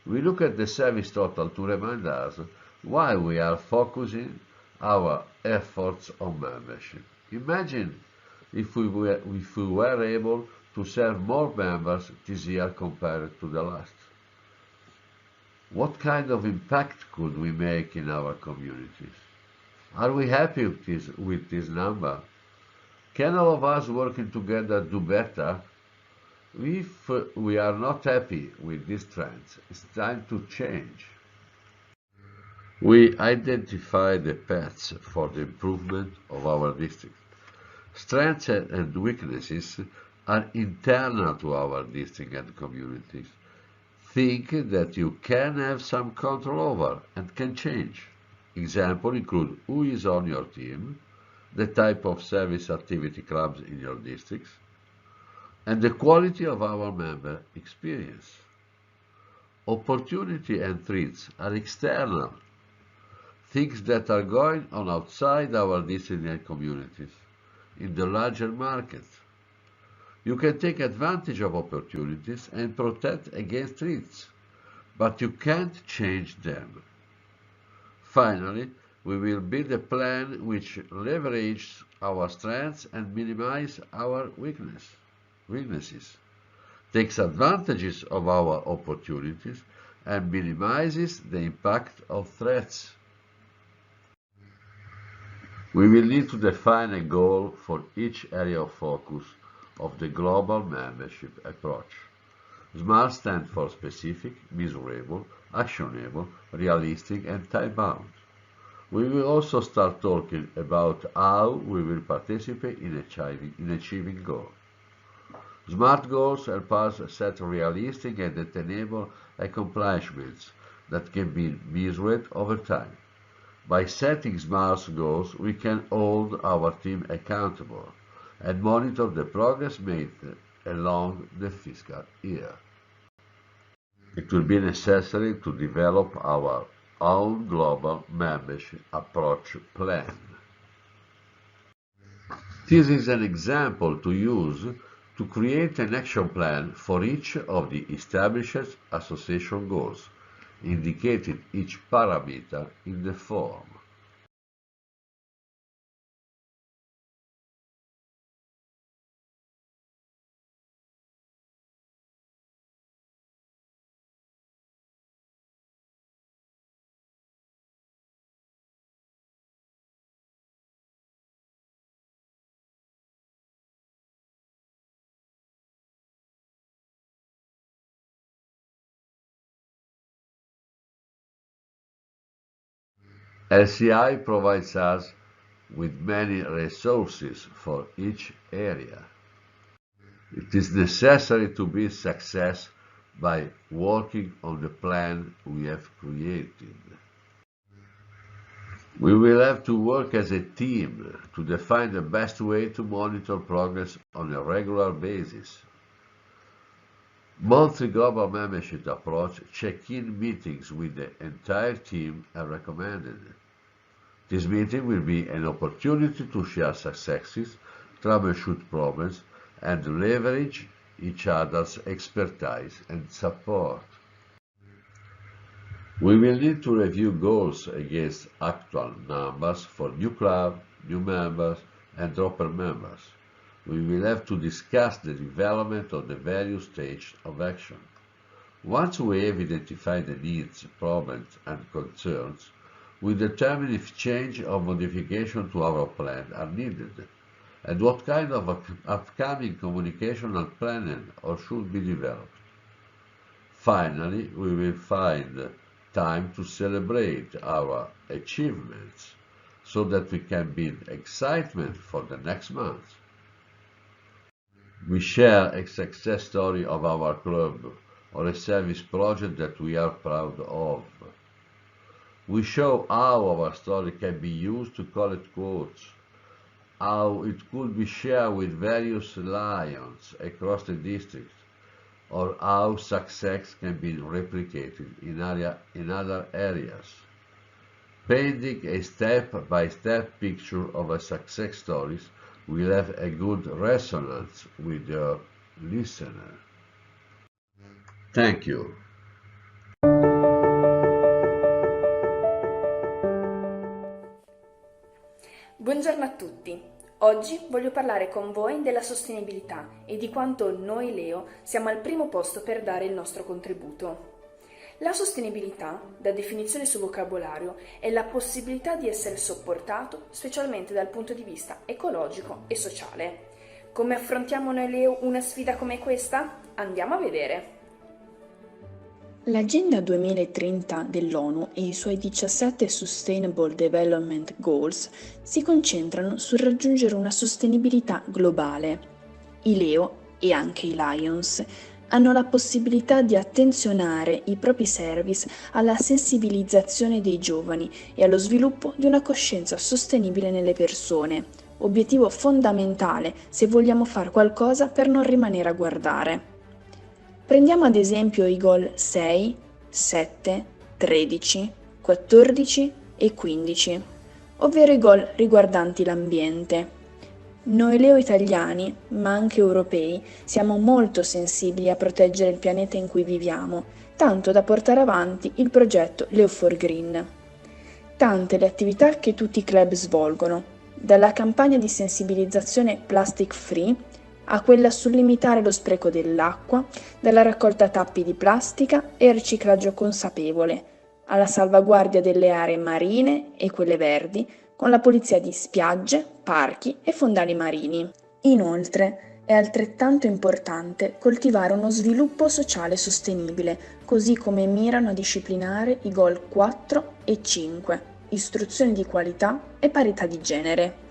We look at the service total to remind us why we are focusing our efforts on membership. Imagine if we were able to serve more members this year compared to the last. What kind of impact could we make in our communities? Are we happy with this number? Can all of us working together do better? If we are not happy with these trends, it's time to change. We identify the paths for the improvement of our district. Strengths and weaknesses are internal to our district and communities. Think that you can have some control over and can change. Examples include who is on your team, the type of service activity clubs in your districts, and the quality of our member experience. Opportunity and threats are external, things that are going on outside our district and communities, in the larger market. You can take advantage of opportunities and protect against threats, but you can't change them. Finally, we will build a plan which leverages our strengths and minimizes our weaknesses, takes advantages of our opportunities, and minimizes the impact of threats. We will need to define a goal for each area of focus of the global membership approach. SMART stands for specific, measurable, actionable, realistic, and time-bound. We will also start talking about how we will participate in achieving goals. SMART goals help us set realistic and attainable accomplishments that can be measured over time. By setting SMART goals, we can hold our team accountable and monitor the progress made along the fiscal year. It will be necessary to develop our own global membership approach plan. This is an example to use to create an action plan for each of the established association goals, indicating each parameter in the form. LCI provides us with many resources for each area. It is necessary to be success by working on the plan we have created. We will have to work as a team to define the best way to monitor progress on a regular basis. Monthly global membership approach check-in meetings with the entire team are recommended. This meeting will be an opportunity to share successes, troubleshoot problems, and leverage each other's expertise and support. We will need to review goals against actual numbers for new clubs, new members, and dropper members. We will have to discuss the development of the various stages of action. Once we have identified the needs, problems, and concerns, We determine if change or modification to our plan are needed, and what kind of upcoming communication and planning or should be developed. Finally, we will find time to celebrate our achievements so that we can build excitement for the next month. We share a success story of our club or a service project that we are proud of. We show how our story can be used to collect quotes, how it could be shared with various lions across the district, or how success can be replicated in other areas. Painting a step-by-step picture of a success stories will have a good resonance with your listener. Thank you. Buongiorno a tutti. Oggi voglio parlare con voi della sostenibilità e di quanto noi Leo siamo al primo posto per dare il nostro contributo. La sostenibilità, da definizione su vocabolario, è la possibilità di essere sopportato, specialmente dal punto di vista ecologico e sociale. Come affrontiamo noi Leo una sfida come questa? Andiamo a vedere. L'Agenda 2030 dell'ONU e i suoi 17 Sustainable Development Goals si concentrano sul raggiungere una sostenibilità globale. I Leo e anche i Lions hanno la possibilità di attenzionare i propri service alla sensibilizzazione dei giovani e allo sviluppo di una coscienza sostenibile nelle persone, obiettivo fondamentale se vogliamo fare qualcosa per non rimanere a guardare. Prendiamo ad esempio i goal 6, 7, 13, 14 e 15, ovvero i goal riguardanti l'ambiente. Noi Leo italiani, ma anche europei, siamo molto sensibili a proteggere il pianeta in cui viviamo, tanto da portare avanti il progetto Leo4Green. Tante le attività che tutti i club svolgono, dalla campagna di sensibilizzazione Plastic Free a quella sul limitare lo spreco dell'acqua, dalla raccolta tappi di plastica e riciclaggio consapevole, alla salvaguardia delle aree marine e quelle verdi, con la pulizia di spiagge, parchi e fondali marini. Inoltre, è altrettanto importante coltivare uno sviluppo sociale sostenibile, così come mirano a disciplinare i goal 4 e 5, istruzione di qualità e parità di genere.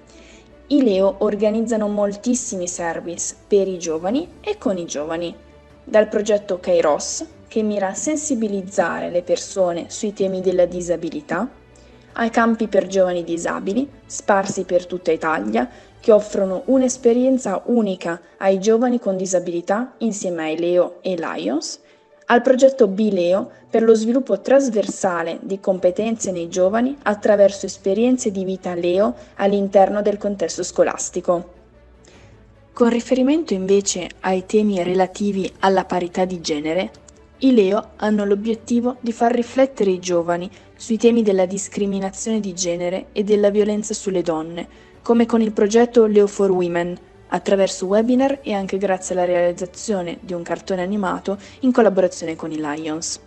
I Leo organizzano moltissimi service per i giovani e con i giovani, dal progetto Kairos, che mira a sensibilizzare le persone sui temi della disabilità, ai campi per giovani disabili, sparsi per tutta Italia, che offrono un'esperienza unica ai giovani con disabilità insieme ai Leo e Lions, al progetto B-Leo per lo sviluppo trasversale di competenze nei giovani attraverso esperienze di vita Leo all'interno del contesto scolastico. Con riferimento invece ai temi relativi alla parità di genere, i Leo hanno l'obiettivo di far riflettere i giovani sui temi della discriminazione di genere e della violenza sulle donne, come con il progetto Leo4Women, attraverso webinar e anche grazie alla realizzazione di un cartone animato in collaborazione con i Lions.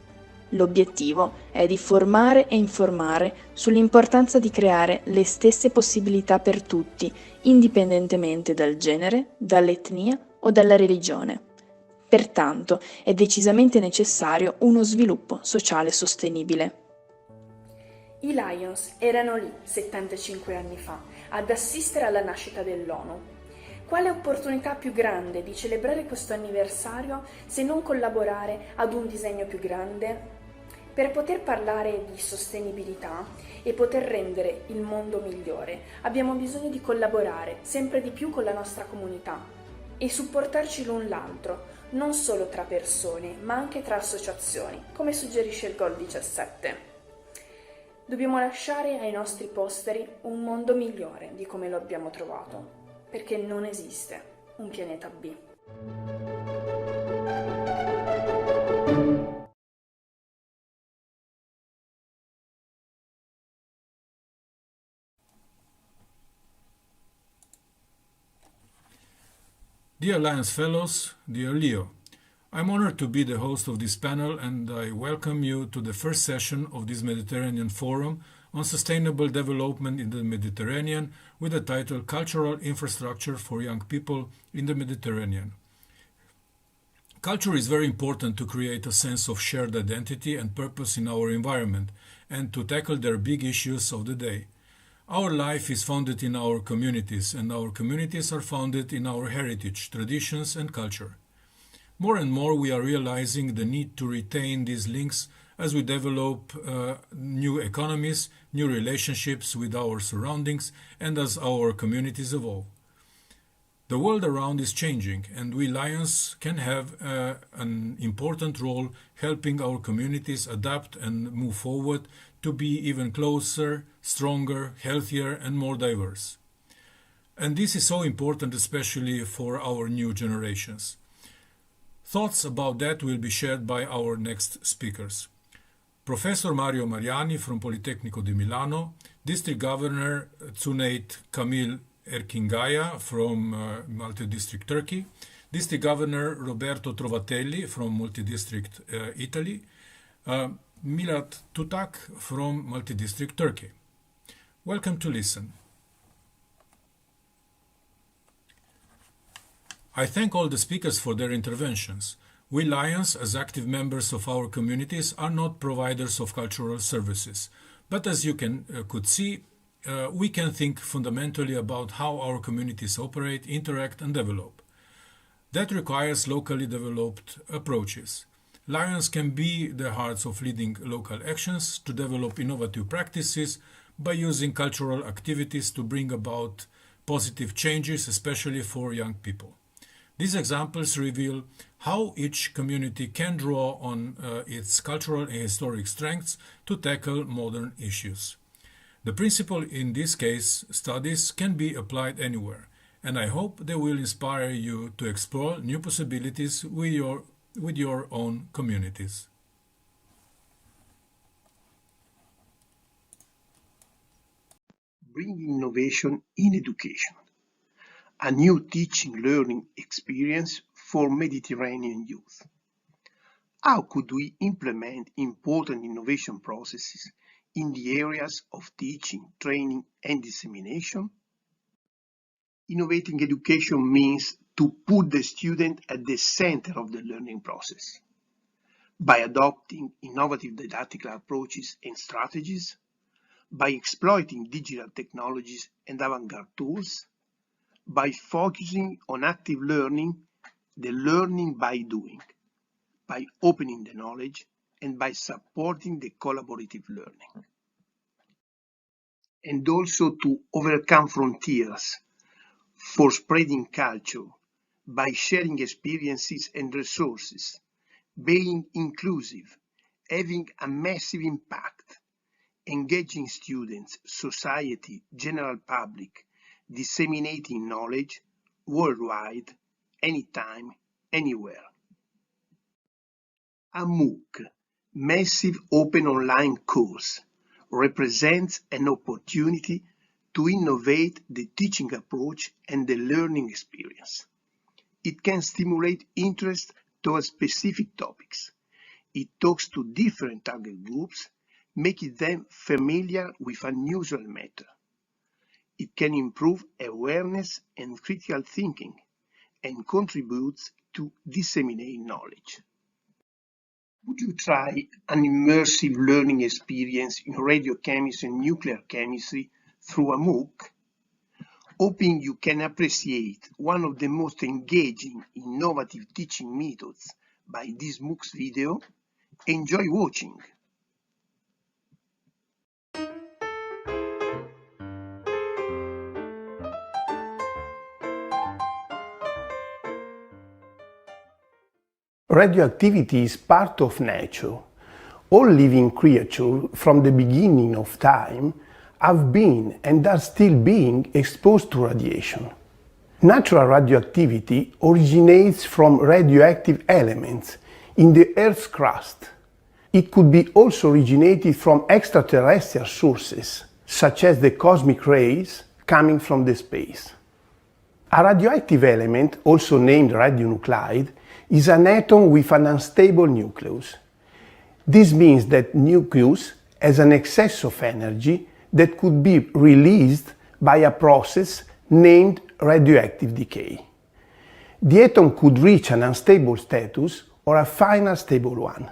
L'obiettivo è di formare e informare sull'importanza di creare le stesse possibilità per tutti, indipendentemente dal genere, dall'etnia o dalla religione. Pertanto è decisamente necessario uno sviluppo sociale sostenibile. I Lions erano lì 75 anni fa ad assistere alla nascita dell'ONU. Quale opportunità più grande di celebrare questo anniversario se non collaborare ad un disegno più grande? Per poter parlare di sostenibilità e poter rendere il mondo migliore, abbiamo bisogno di collaborare sempre di più con la nostra comunità e supportarci l'un l'altro, non solo tra persone, ma anche tra associazioni, come suggerisce il Goal 17. Dobbiamo lasciare ai nostri posteri un mondo migliore di come lo abbiamo trovato, perché non esiste un pianeta B. Dear Lions Fellows, dear Leo, I'm honored to be the host of this panel and I welcome you to the first session of this Mediterranean Forum on sustainable development in the Mediterranean with the title Cultural Infrastructure for Young People in the Mediterranean. Culture is very important to create a sense of shared identity and purpose in our environment and to tackle their big issues of the day. Our life is founded in our communities, and our communities are founded in our heritage, traditions, and culture. More and more we are realizing the need to retain these links as we develop new economies, new relationships with our surroundings, and as our communities evolve. The world around is changing, and we Lions can have an important role helping our communities adapt and move forward to be even closer, stronger, healthier, and more diverse. And this is so important, especially for our new generations. Thoughts about that will be shared by our next speakers. Professor Mario Mariani from Politecnico di Milano, District Governor Cüneyt Kamil Erkingaya from Multi-District Turkey, District Governor Roberto Trovatelli from Multi-District Italy, Milat Tutak from Multi-District Turkey. Welcome to listen. I thank all the speakers for their interventions. We Lions, as active members of our communities, are not providers of cultural services, but as you could see, we can think fundamentally about how our communities operate, interact, and develop. That requires locally developed approaches. Lions can be the hearts of leading local actions to develop innovative practices by using cultural activities to bring about positive changes, especially for young people. These examples reveal how each community can draw on its cultural and historic strengths to tackle modern issues. The principle in this case studies can be applied anywhere, and I hope they will inspire you to explore new possibilities with your own communities. Bring innovation in education, a new teaching learning experience for Mediterranean youth. How could we implement important innovation processes in the areas of teaching, training, and dissemination? Innovating education means to put the student at the center of the learning process. By adopting innovative didactical approaches and strategies, by exploiting digital technologies and avant-garde tools, by focusing on active learning, the learning by doing, by opening the knowledge, and by supporting the collaborative learning. And also to overcome frontiers for spreading culture by sharing experiences and resources, being inclusive, having a massive impact, engaging students, society, general public, disseminating knowledge worldwide, anytime, anywhere. A MOOC, Massive Open Online Course, represents an opportunity to innovate the teaching approach and the learning experience. It can stimulate interest towards specific topics. It talks to different target groups, making them familiar with unusual matter. It can improve awareness and critical thinking and contributes to disseminate knowledge. Would you try an immersive learning experience in radiochemistry and nuclear chemistry through a MOOC? Hoping you can appreciate one of the most engaging, innovative teaching methods by this MOOC's video, enjoy watching. Radioactivity is part of nature. All living creatures from the beginning of time have been and are still being exposed to radiation. Natural radioactivity originates from radioactive elements in the Earth's crust. It could be also originated from extraterrestrial sources, such as the cosmic rays coming from the space. A radioactive element, also named radionuclide, is an atom with an unstable nucleus. This means that nucleus as an excess of energy that could be released by a process named radioactive decay. The atom could reach an unstable status or a final stable one.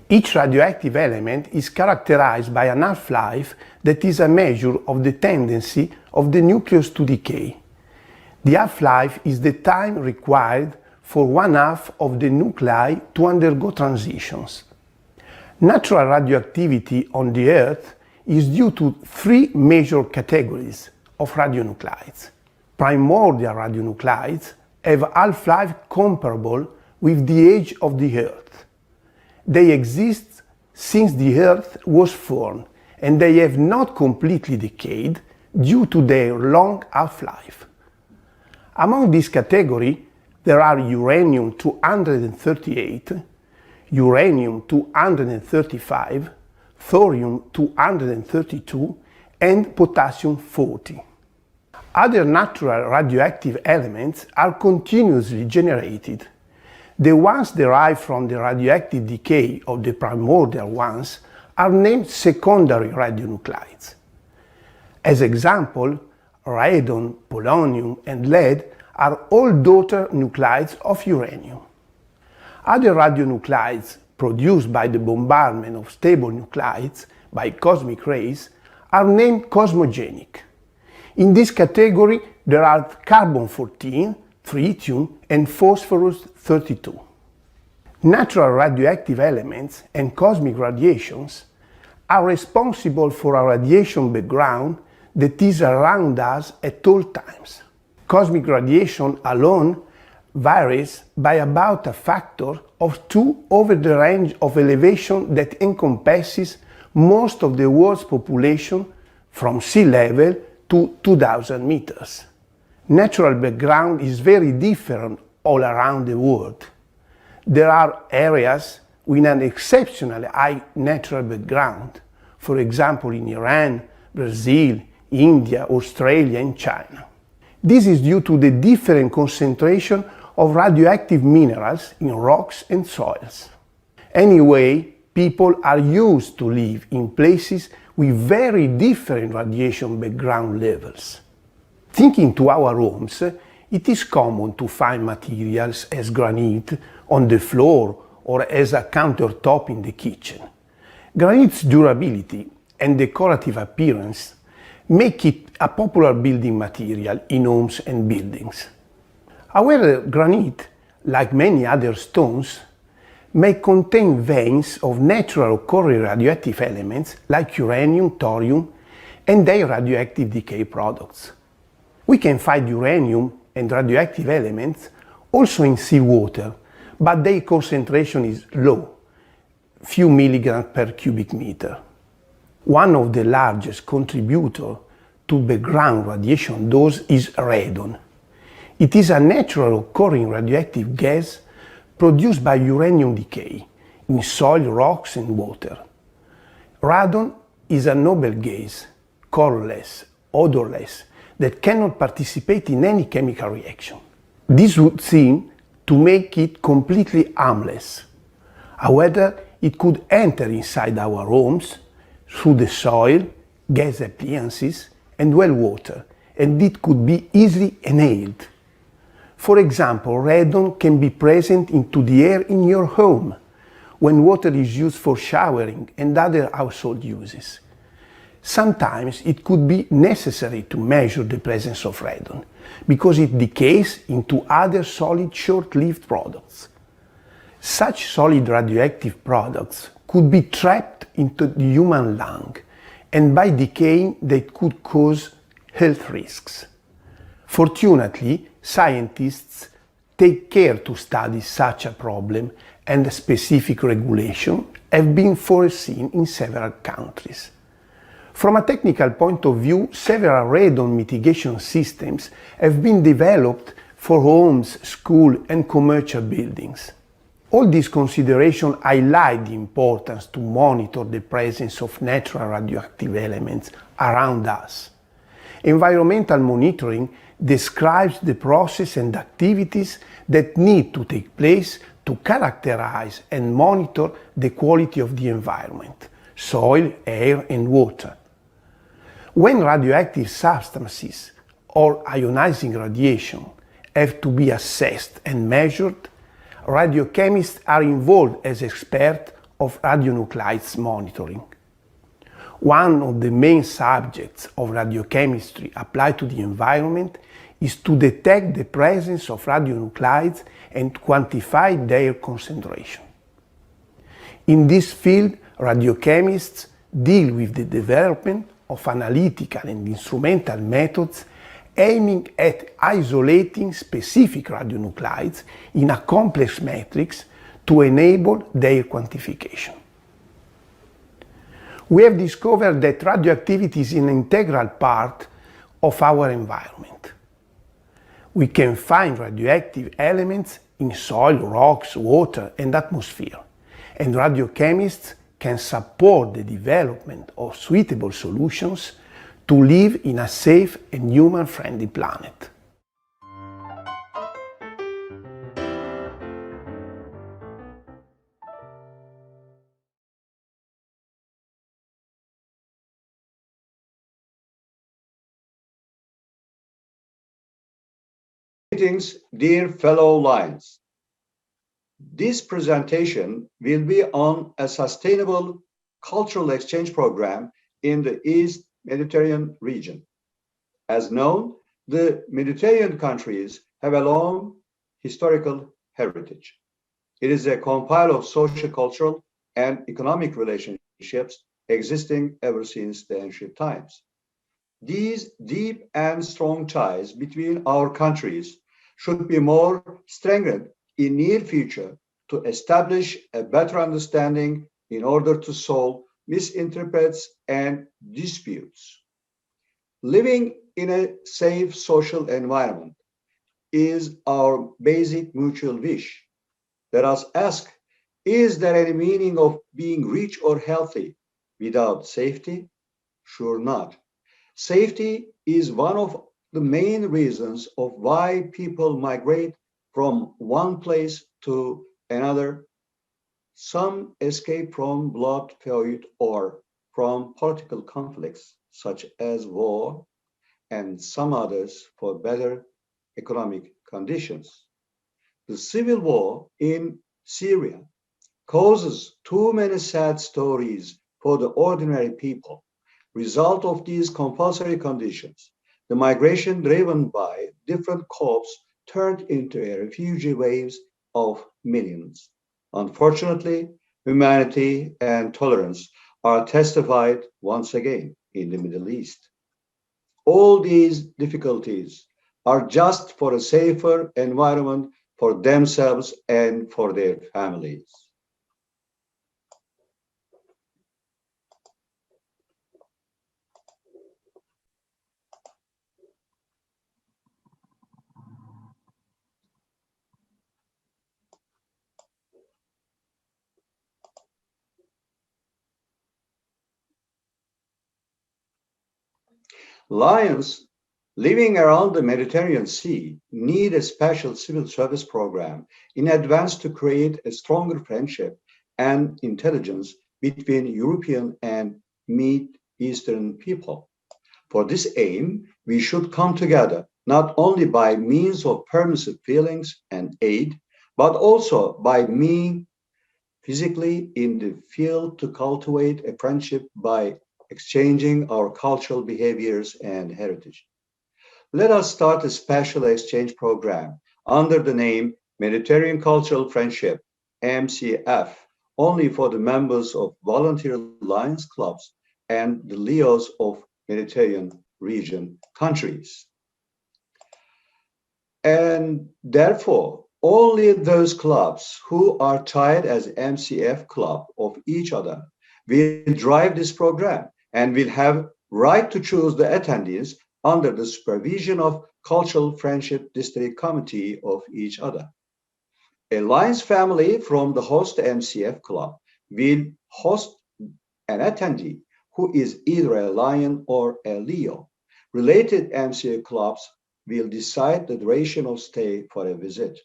Each radioactive element is characterized by an half-life that is a measure of the tendency of the nucleus to decay. The half-life is the time required for one half of the nuclei to undergo transitions. Natural radioactivity on the Earth is due to three major categories of radionuclides. Primordial radionuclides have half-life comparable with the age of the Earth. They exist since the Earth was formed, and they have not completely decayed due to their long half-life. Among this category, there are uranium-238, uranium-235, thorium-232, and potassium-40. Other natural radioactive elements are continuously generated. The ones derived from the radioactive decay of the primordial ones are named secondary radionuclides. As example, radon, polonium, and lead are all daughter nuclides of uranium. Other radionuclides produced by the bombardment of stable nuclides by cosmic rays are named cosmogenic. In this category, there are carbon-14, tritium, and phosphorus-32. Natural radioactive elements and cosmic radiations are responsible for a radiation background that is around us at all times. Cosmic radiation alone varies by about a factor of 2 over the range of elevation that encompasses most of the world's population from sea level to 2,000 meters. Natural background is very different all around the world. There are areas with an exceptionally high natural background, for example in Iran, Brazil, India, Australia, and China. This is due to the different concentration of radioactive minerals in rocks and soils. Anyway, people are used to live in places with very different radiation background levels. Thinking to our homes, it is common to find materials as granite on the floor or as a countertop in the kitchen. Granite's durability and decorative appearance make it a popular building material in homes and buildings. However, granite, like many other stones, may contain veins of natural occurring radioactive elements like uranium, thorium, and their radioactive decay products. We can find uranium and radioactive elements also in seawater, but their concentration is low, few milligrams per cubic meter. One of the largest contributors to background radiation dose is radon. It is a natural occurring radioactive gas produced by uranium decay in soil, rocks, and water. Radon is a noble gas, colorless, odorless, that cannot participate in any chemical reaction. This would seem to make it completely harmless. However, it could enter inside our homes through the soil, gas appliances, and well water, and it could be easily inhaled. For example, radon can be present into the air in your home when water is used for showering and other household uses. Sometimes it could be necessary to measure the presence of radon because it decays into other solid short-lived products. Such solid radioactive products could be trapped into the human lung, and by decaying they could cause health risks. Fortunately, scientists take care to study such a problem, and specific regulation have been foreseen in several countries. From a technical point of view, several radon mitigation systems have been developed for homes, schools, and commercial buildings. All these considerations highlight the importance to monitor the presence of natural radioactive elements around us. Environmental monitoring describes the process and activities that need to take place to characterize and monitor the quality of the environment, soil, air, and water. When radioactive substances or ionizing radiation have to be assessed and measured, radiochemists are involved as experts of radionuclides monitoring. One of the main subjects of radiochemistry applied to the environment is to detect the presence of radionuclides and quantify their concentration. In this field, radiochemists deal with the development of analytical and instrumental methods aiming at isolating specific radionuclides in a complex matrix to enable their quantification. We have discovered that radioactivity is an integral part of our environment. We can find radioactive elements in soil, rocks, water, and atmosphere, and radiochemists can support the development of suitable solutions to live in a safe and human-friendly planet. Greetings, dear fellow Lions. This presentation will be on a sustainable cultural exchange program in the East Mediterranean region. As known, the Mediterranean countries have a long historical heritage. It is a compile of social, cultural, and economic relationships existing ever since the ancient times. These deep and strong ties between our countries should be more strengthened in near future to establish a better understanding in order to solve misinterprets and disputes. Living in a safe social environment is our basic mutual wish. Let us ask, is there any meaning of being rich or healthy without safety? Sure not. Safety is one of the main reasons of why people migrate from one place to another. Some escape from blood feud or from political conflicts such as war, and some others for better economic conditions. The civil war in Syria causes too many sad stories for the ordinary people. Result of these compulsory conditions, the migration driven by different corps turned into a refugee waves of millions. Unfortunately, humanity and tolerance are testified once again in the Middle East. All these difficulties are just for a safer environment for themselves and for their families. Lions living around the Mediterranean Sea need a special civil service program in advance to create a stronger friendship and intelligence between European and Middle Eastern people. For this aim, we should come together not only by means of permissive feelings and aid, but also by being physically in the field to cultivate a friendship by exchanging our cultural behaviors and heritage. Let us start a special exchange program under the name Mediterranean Cultural Friendship, MCF, only for the members of volunteer Lions clubs and the LEOs of Mediterranean region countries. And therefore, only those clubs who are tied as MCF club of each other will drive this program and will have right to choose the attendees under the supervision of Cultural Friendship District Committee of each other. A Lions family from the host MCF club will host an attendee who is either a Lion or a Leo. Related MCF clubs will decide the duration of stay for a visit.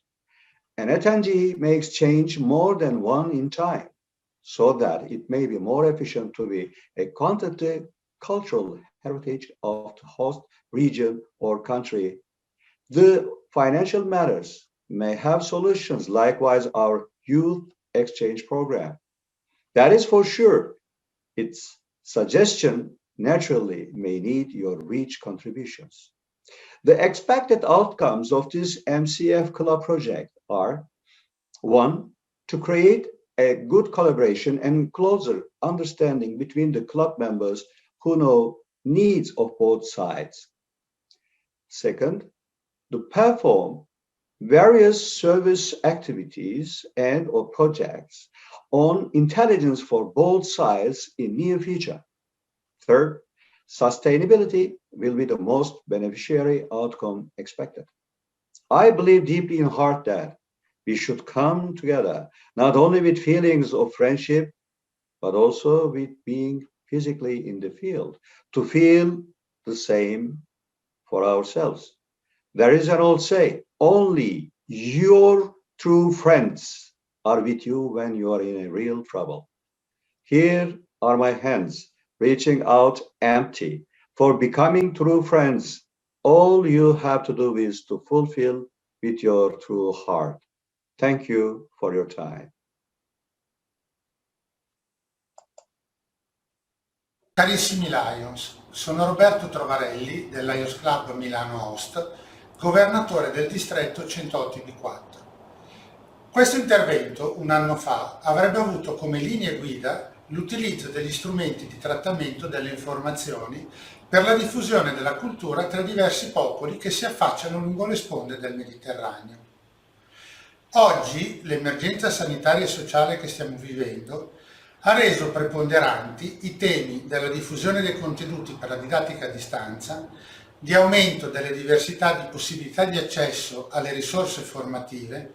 An attendee may exchange more than one in time. so that it may be more efficient to be a quantitative cultural heritage of the host region or country. The financial matters may have solutions, likewise our youth exchange program. That is for sure. Its suggestion naturally may need your rich contributions. The expected outcomes of this MCF Club project are: 1, to create a good collaboration and closer understanding between the club members who know needs of both sides. 2nd, to perform various service activities and or projects on intelligence for both sides in near future. 3rd, sustainability will be the most beneficiary outcome expected. I believe deeply in heart that we should come together, not only with feelings of friendship, but also with being physically in the field, to feel the same for ourselves. There is an old saying, only your true friends are with you when you are in a real trouble. Here are my hands reaching out empty. For becoming true friends, all you have to do is to fulfill with your true heart. Thank you for your time. Carissimi Lions, sono Roberto Trovarelli del Lions Club Milano Host, governatore del distretto 108 di 4. Questo intervento, un anno fa, avrebbe avuto come linee guida l'utilizzo degli strumenti di trattamento delle informazioni per la diffusione della cultura tra diversi popoli che si affacciano lungo le sponde del Mediterraneo. Oggi l'emergenza sanitaria e sociale che stiamo vivendo ha reso preponderanti i temi della diffusione dei contenuti per la didattica a distanza, di aumento delle diversità di possibilità di accesso alle risorse formative,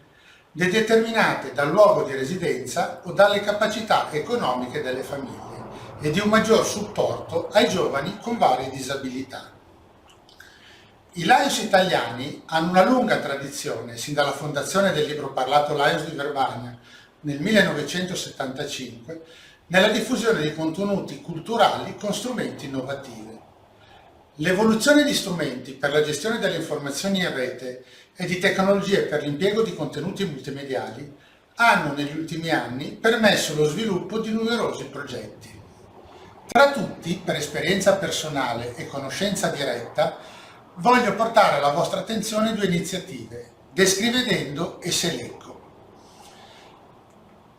determinate dal luogo di residenza o dalle capacità economiche delle famiglie e di un maggior supporto ai giovani con varie disabilità. I Lions italiani hanno una lunga tradizione, sin dalla fondazione del libro parlato Lions di Verbania nel 1975, nella diffusione di contenuti culturali con strumenti innovativi. L'evoluzione di strumenti per la gestione delle informazioni in rete e di tecnologie per l'impiego di contenuti multimediali hanno negli ultimi anni permesso lo sviluppo di numerosi progetti. Tra tutti, per esperienza personale e conoscenza diretta, voglio portare alla vostra attenzione due iniziative, Descrivedendo e Selecco.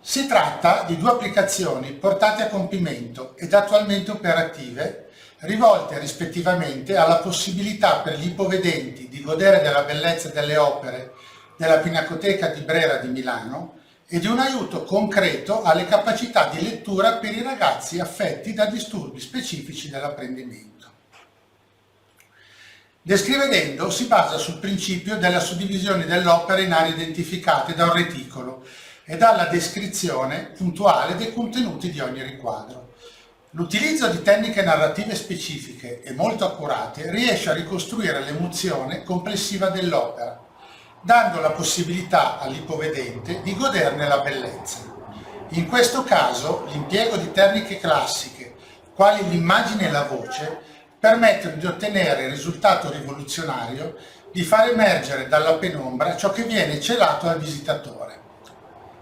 Si tratta di due applicazioni portate a compimento ed attualmente operative, rivolte rispettivamente alla possibilità per gli ipovedenti di godere della bellezza delle opere della Pinacoteca di Brera di Milano e di un aiuto concreto alle capacità di lettura per i ragazzi affetti da disturbi specifici dell'apprendimento. Descrivedendo si basa sul principio della suddivisione dell'opera in aree identificate da un reticolo e dalla descrizione puntuale dei contenuti di ogni riquadro. L'utilizzo di tecniche narrative specifiche e molto accurate riesce a ricostruire l'emozione complessiva dell'opera, dando la possibilità all'ipovedente di goderne la bellezza. In questo caso, l'impiego di tecniche classiche, quali l'immagine e la voce, permettono di ottenere il risultato rivoluzionario di far emergere dalla penombra ciò che viene celato al visitatore.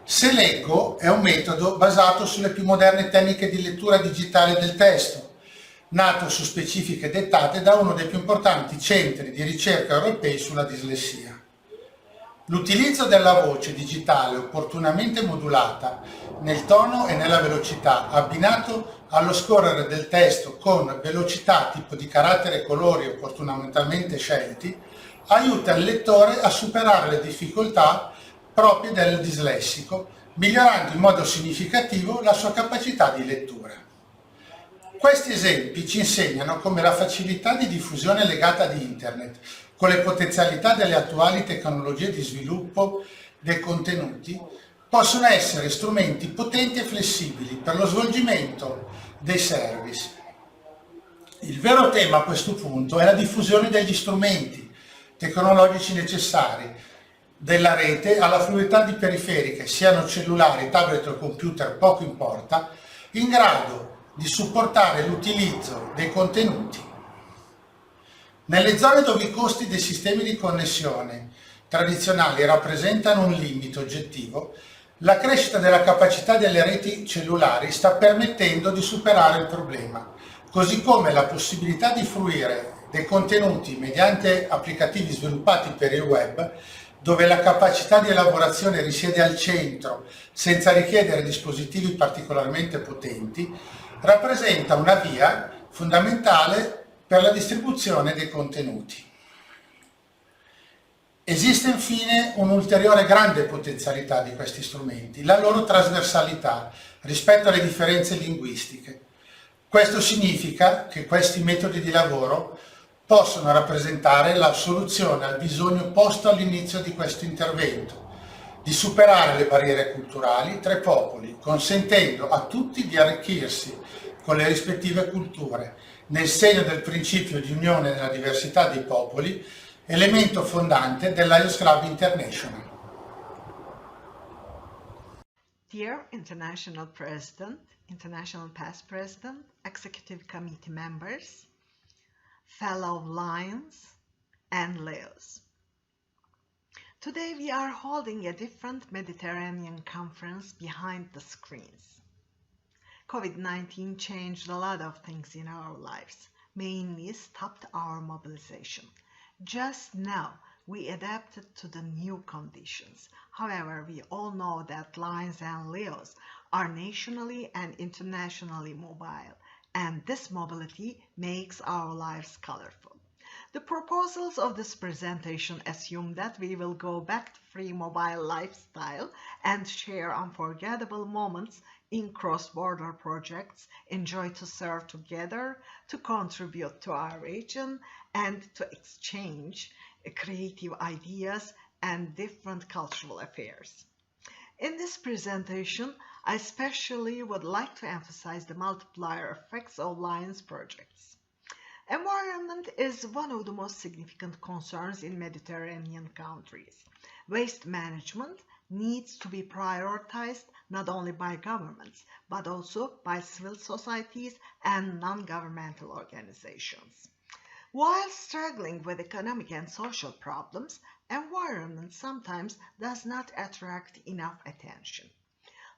Selecco è un metodo basato sulle più moderne tecniche di lettura digitale del testo, nato su specifiche dettate da uno dei più importanti centri di ricerca europei sulla dislessia. L'utilizzo della voce digitale opportunamente modulata nel tono e nella velocità, abbinato allo scorrere del testo con velocità, tipo di carattere e colori opportunamente scelti, aiuta il lettore a superare le difficoltà proprie del dislessico, migliorando in modo significativo la sua capacità di lettura. Questi esempi ci insegnano come la facilità di diffusione legata ad Internet, con le potenzialità delle attuali tecnologie di sviluppo dei contenuti, possono essere strumenti potenti e flessibili per lo svolgimento dei service. Il vero tema a questo punto è la diffusione degli strumenti tecnologici necessari, della rete alla fluidità di periferiche, siano cellulari, tablet o computer, poco importa, in grado di supportare l'utilizzo dei contenuti. Nelle zone dove i costi dei sistemi di connessione tradizionali rappresentano un limite oggettivo, la crescita della capacità delle reti cellulari sta permettendo di superare il problema, così come la possibilità di fruire dei contenuti mediante applicativi sviluppati per il web, dove la capacità di elaborazione risiede al centro senza richiedere dispositivi particolarmente potenti, rappresenta una via fondamentale per la distribuzione dei contenuti. Esiste infine un'ulteriore grande potenzialità di questi strumenti, la loro trasversalità rispetto alle differenze linguistiche. Questo significa che questi metodi di lavoro possono rappresentare la soluzione al bisogno posto all'inizio di questo intervento, di superare le barriere culturali tra i popoli, consentendo a tutti di arricchirsi con le rispettive culture, nel segno del principio di unione nella diversità dei popoli, elemento fondante del Lions Club International. Dear International President, International Past President, Executive Committee members, fellow Lions and Leos. Today we are holding a different Mediterranean conference behind the screens. COVID-19 changed a lot of things in our lives, mainly stopped our mobilization. Just now, we adapted to the new conditions. However, we all know that Lions and Leos are nationally and internationally mobile, and this mobility makes our lives colorful. The proposals of this presentation assume that we will go back to free mobile lifestyle and share unforgettable moments in cross-border projects, enjoy to serve together, to contribute to our region, and to exchange creative ideas and different cultural affairs. In this presentation, I especially would like to emphasize the multiplier effects of Lions projects. Environment is one of the most significant concerns in Mediterranean countries. Waste management needs to be prioritized not only by governments, but also by civil societies and non-governmental organizations. While struggling with economic and social problems, environment sometimes does not attract enough attention.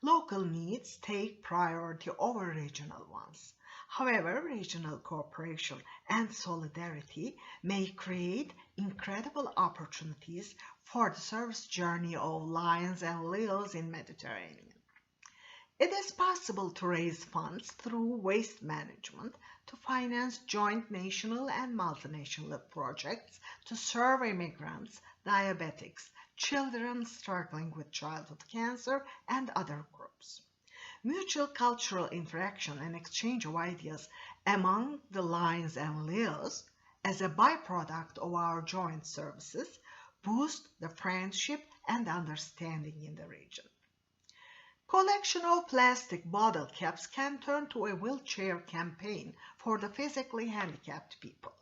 Local needs take priority over regional ones. However, regional cooperation and solidarity may create incredible opportunities for the service journey of Lions and Leos in Mediterranean. It is possible to raise funds through waste management to finance joint national and multinational projects to serve immigrants, diabetics, children struggling with childhood cancer, and other groups. Mutual cultural interaction and exchange of ideas among the Lions and Leos, as a byproduct of our joint services, boost the friendship and understanding in the region. Collection of plastic bottle caps can turn to a wheelchair campaign for the physically handicapped people.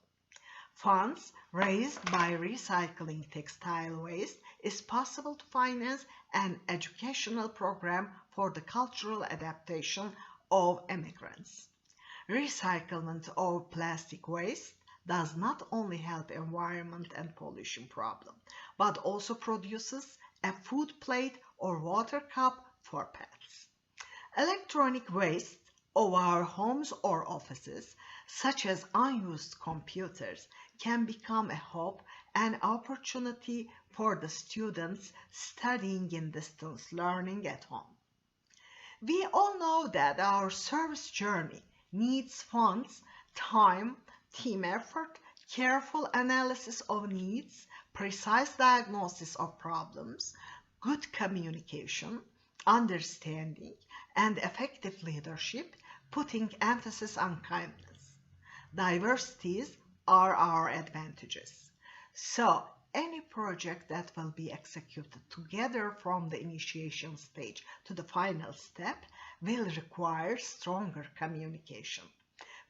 Funds raised by recycling textile waste is possible to finance an educational program for the cultural adaptation of immigrants. Recycling of plastic waste does not only help environment and pollution problem, but also produces a food plate or water cup for pets. Electronic waste of our homes or offices, such as unused computers, can become a hope and opportunity for the students studying in distance learning at home. We all know that our service journey needs funds, time, team effort, careful analysis of needs, precise diagnosis of problems, good communication, understanding, and effective leadership, putting emphasis on kindness. Diversities are our advantages. So, any project that will be executed together from the initiation stage to the final step will require stronger communication,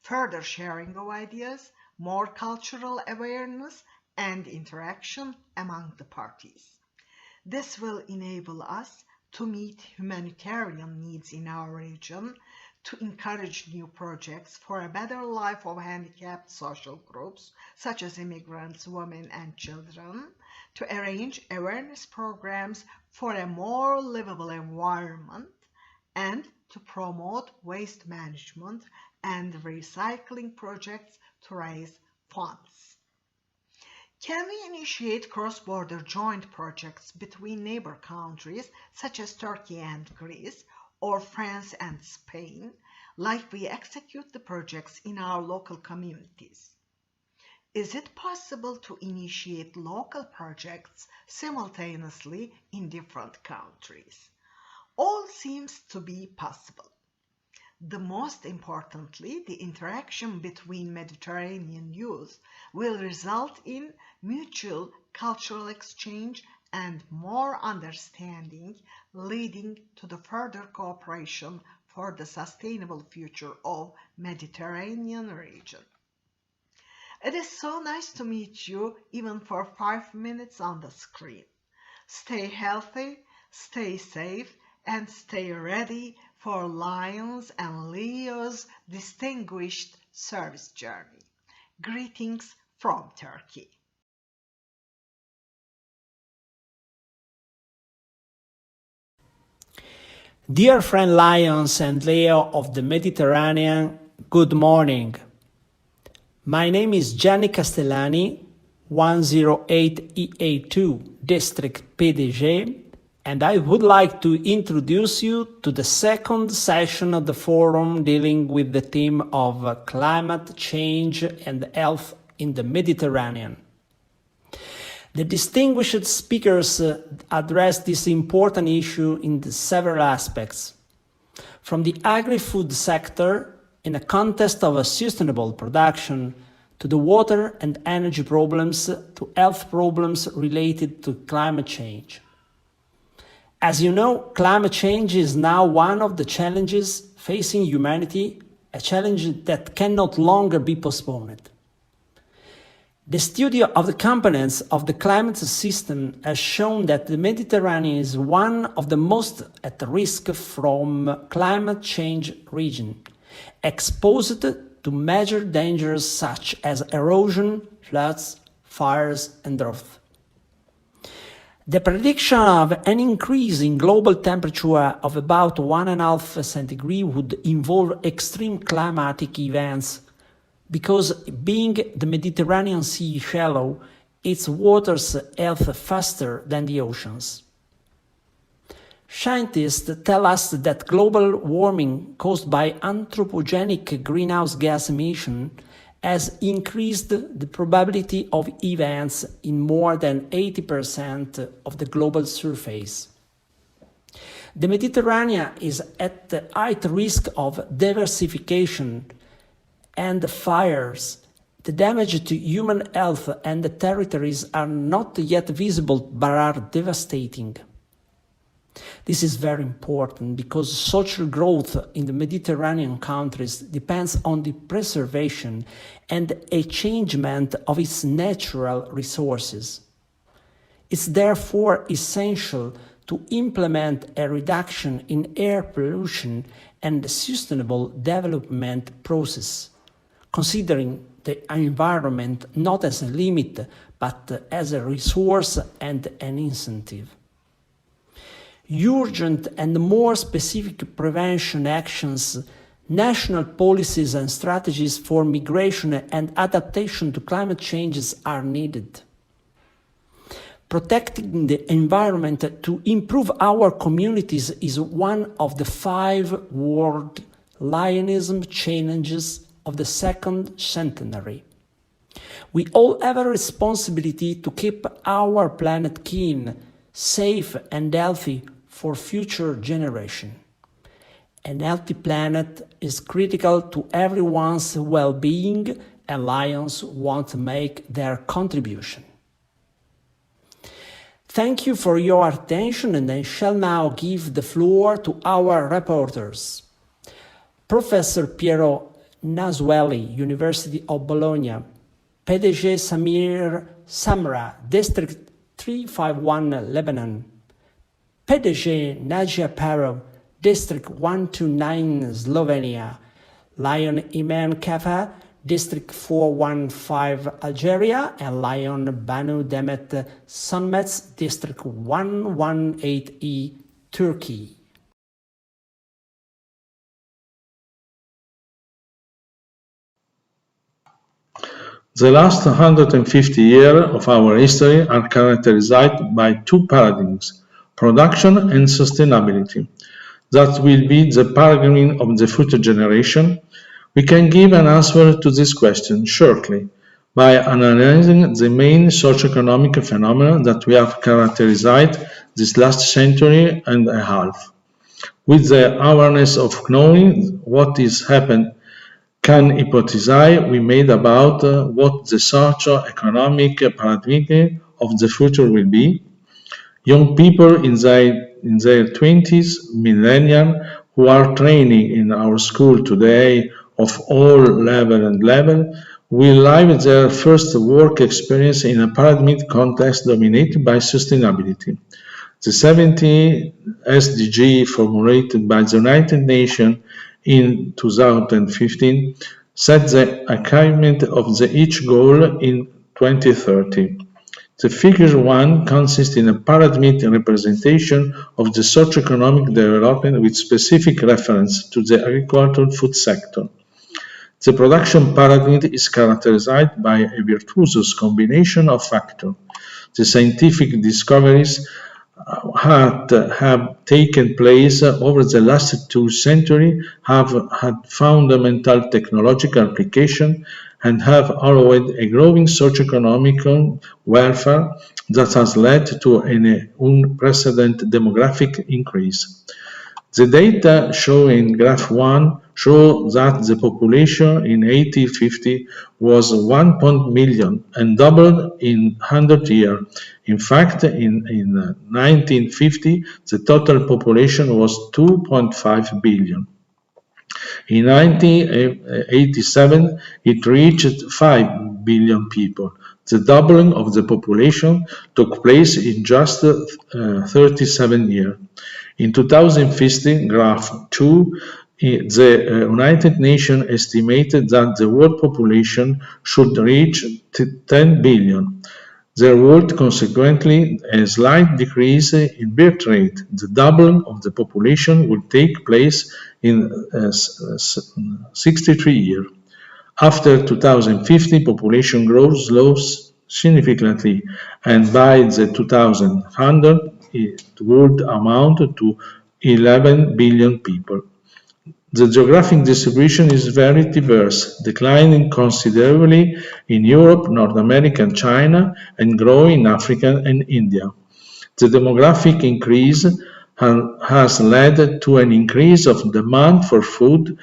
further sharing of ideas, more cultural awareness, and interaction among the parties. This will enable us to meet humanitarian needs in our region, to encourage new projects for a better life of handicapped social groups, such as immigrants, women, and children, to arrange awareness programs for a more livable environment, and to promote waste management and recycling projects to raise funds. Can we initiate cross-border joint projects between neighbor countries such as Turkey and Greece, or France and Spain, like we execute the projects in our local communities? Is it possible to initiate local projects simultaneously in different countries? All seems to be possible. The most importantly, the interaction between Mediterranean youth will result in mutual cultural exchange and more understanding, leading to the further cooperation for the sustainable future of Mediterranean region. It is so nice to meet you, even for 5 minutes on the screen. Stay healthy, stay safe, and stay ready for Lions and Leo's distinguished service journey. Greetings from Turkey. Dear friend Lions and Leo of the Mediterranean, good morning. My name is Gianni Castellani, 108EA2 District PDG, and I would like to introduce you to the second session of the forum dealing with the theme of climate change and health in the Mediterranean. The distinguished speakers address this important issue in several aspects, from the agri-food sector in a context of a sustainable production, to the water and energy problems, to health problems related to climate change. As you know, climate change is now one of the challenges facing humanity, a challenge that can no longer be postponed. The study of the components of the climate system has shown that the Mediterranean is one of the most at risk from climate change regions, exposed to major dangers such as erosion, floods, fires, and drought. The prediction of an increase in global temperature of about 1.5 centigrade would involve extreme climatic events, because being the Mediterranean Sea shallow, its waters health faster than the oceans. Scientists tell us that global warming caused by anthropogenic greenhouse gas emission has increased the probability of events in more than 80% of the global surface. The Mediterranean is at the high risk of desertification and fires. The damage to human health and the territories are not yet visible but are devastating. This is very important because social growth in the Mediterranean countries depends on the preservation and achievement of its natural resources. It's therefore essential to implement a reduction in air pollution and the sustainable development process, considering the environment not as a limit but as a resource and an incentive. Urgent and more specific prevention actions, national policies and strategies for migration and adaptation to climate changes are needed. Protecting the environment to improve our communities is one of the 5 world Lionism challenges of the second centenary. We all have a responsibility to keep our planet clean, safe and healthy for future generations. An healthy planet is critical to everyone's well-being, and Lions want to make their contribution. Thank you for your attention, and I shall now give the floor to our reporters. Professor Piero Nasueli, University of Bologna, PDG Samir Samra, District 351 Lebanon, PDG Nadia Parov, District 129 Slovenia, Lion Iman Kafa, District 415 Algeria, and Lion Banu Demet Sonmez, District 118E Turkey. The last 150 years of our history are characterized by two paradigms, production and sustainability. That will be the paradigm of the future generation. We can give an answer to this question shortly by analyzing the main socioeconomic phenomena that we have characterized this last century and a half. With the awareness of knowing what is happened, can hypothesize we made about what the socio-economic paradigm of the future will be. Young people in their 20s, millennials, who are training in our school today of all level, will live their first work experience in a paradigm context dominated by sustainability. The 70 SDG formulated by the United Nations in 2015 set the achievement of each goal in 2030. The figure 1 consists in a paradigmatic representation of the socio-economic development with specific reference to the agricultural food sector. The production paradigm is characterized by a virtuous combination of factors. The scientific discoveries have taken place over the last 2 centuries, have had fundamental technological application, and have allowed a growing socio-economic welfare that has led to an unprecedented demographic increase. The data shown in graph 1 show that the population in 1850 was 1 million and doubled in 100 years. In fact, in 1950, the total population was 2.5 billion. In 1987, it reached 5 billion people. The doubling of the population took place in just 37 years. In 2015, graph 2, the United Nations estimated that the world population should reach 10 billion. There would consequently a slight decrease in birth rate. The doubling of the population will take place in 63 years. After 2050, population growth slows significantly, and by the 2100, it would amount to 11 billion people. The geographic distribution is very diverse, declining considerably in Europe, North America, and China, and growing in Africa and India. The demographic increase has led to an increase of demand for food,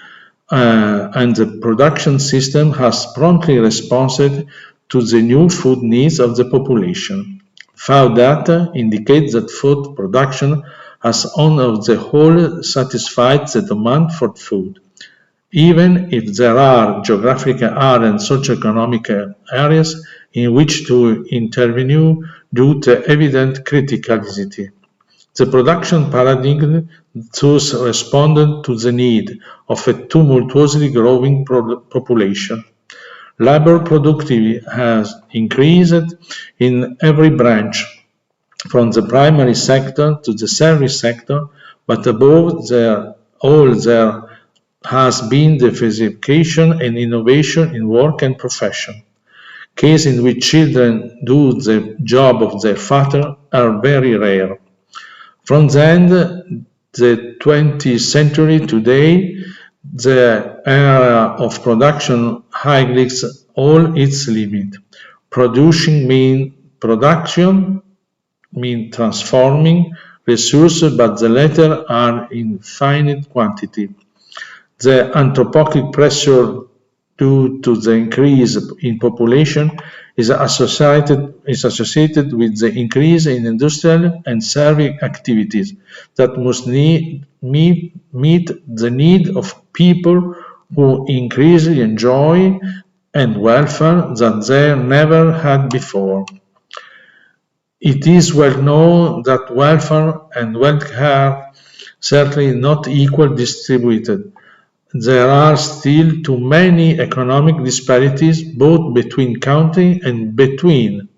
and the production system has promptly responded to the new food needs of the population. FAO data indicate that food production has on the whole satisfied the demand for food, even if there are geographical and socioeconomic areas in which to intervene due to evident criticality. The production paradigm thus responded to the need of a tumultuously growing population. Labor productivity has increased in every branch, from the primary sector to the service sector, but above all there has been diversification and innovation in work and profession. Cases in which children do the job of their father are very rare. From the end of the 20th century today, the area of production highlights all its limits. Production mean transforming resources, but the latter are in finite quantity. The anthropocentric pressure due to the increase in population is associated with the increase in industrial and service activities that must meet the need of people who increasingly enjoy and welfare that they never had before. It is well known that welfare and wealth are certainly not equally distributed. There are still too many economic disparities both between countries and between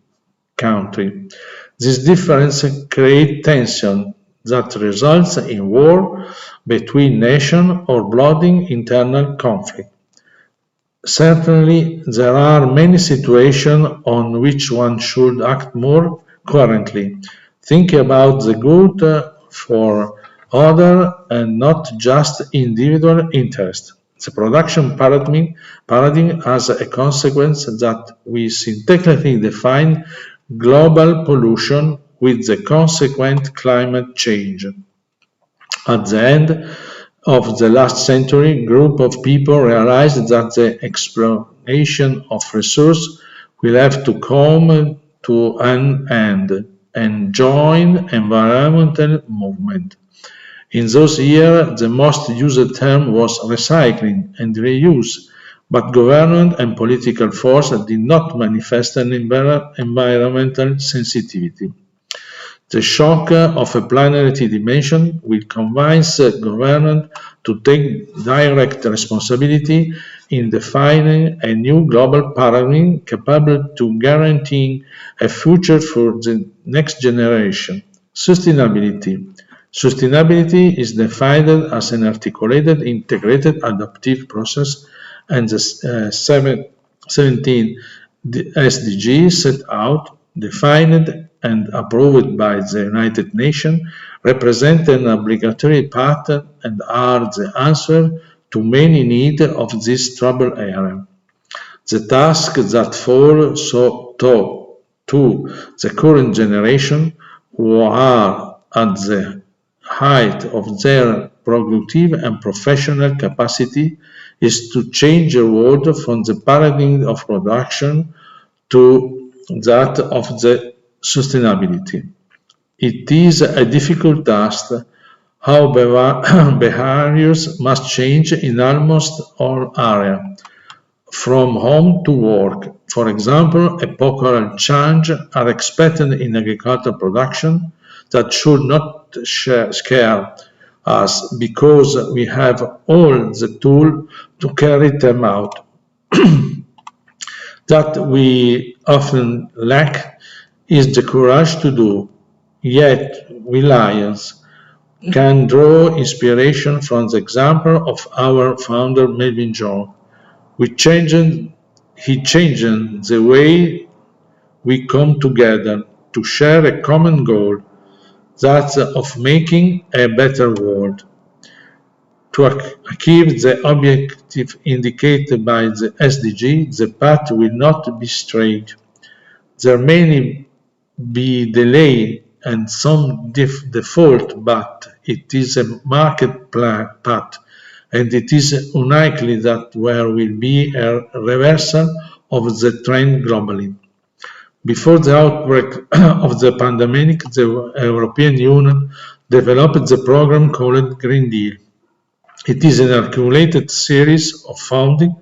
countries. This difference creates tension that results in war between nations or bloody internal conflict. Certainly, there are many situations on which one should act more coherently. Think about the good for other and not just individual interest. The production paradigm has a consequence that we synthetically define global pollution with the consequent climate change. At the end of the last century, a group of people realized that the exploitation of resources will have to come to an end and join environmental movement. In those years, the most used term was recycling and reuse, but government and political forces did not manifest an environmental sensitivity. The shock of a planetary dimension will convince government to take direct responsibility in defining a new global paradigm capable to guaranteeing a future for the next generation. Sustainability. Sustainability is defined as an articulated, integrated, adaptive process, and the 17 SDGs set out, defined, and approved by the United Nations represent an obligatory part and are the answer to many needs of this troubled era. The tasks that fall to the current generation, who are at the height of their productive and professional capacity, is to change the world from the paradigm of production to that of the sustainability. It is a difficult task. How behaviors must change in almost all areas, from home to work. For example, epochal changes are expected in agricultural production that should not scare us because we have all the tools to carry them out. That we often lack is the courage to do. Yet we Lions can draw inspiration from the example of our founder Melvin Jones. He changed the way we come together to share a common goal, that of making a better world. To achieve the objective indicated by the SDG, the path will not be straight. There may be delay and some default, but it is a market path, and it is unlikely that there will be a reversal of the trend globally. Before the outbreak of the pandemic, the European Union developed the program called Green Deal. It is an accumulated series of funding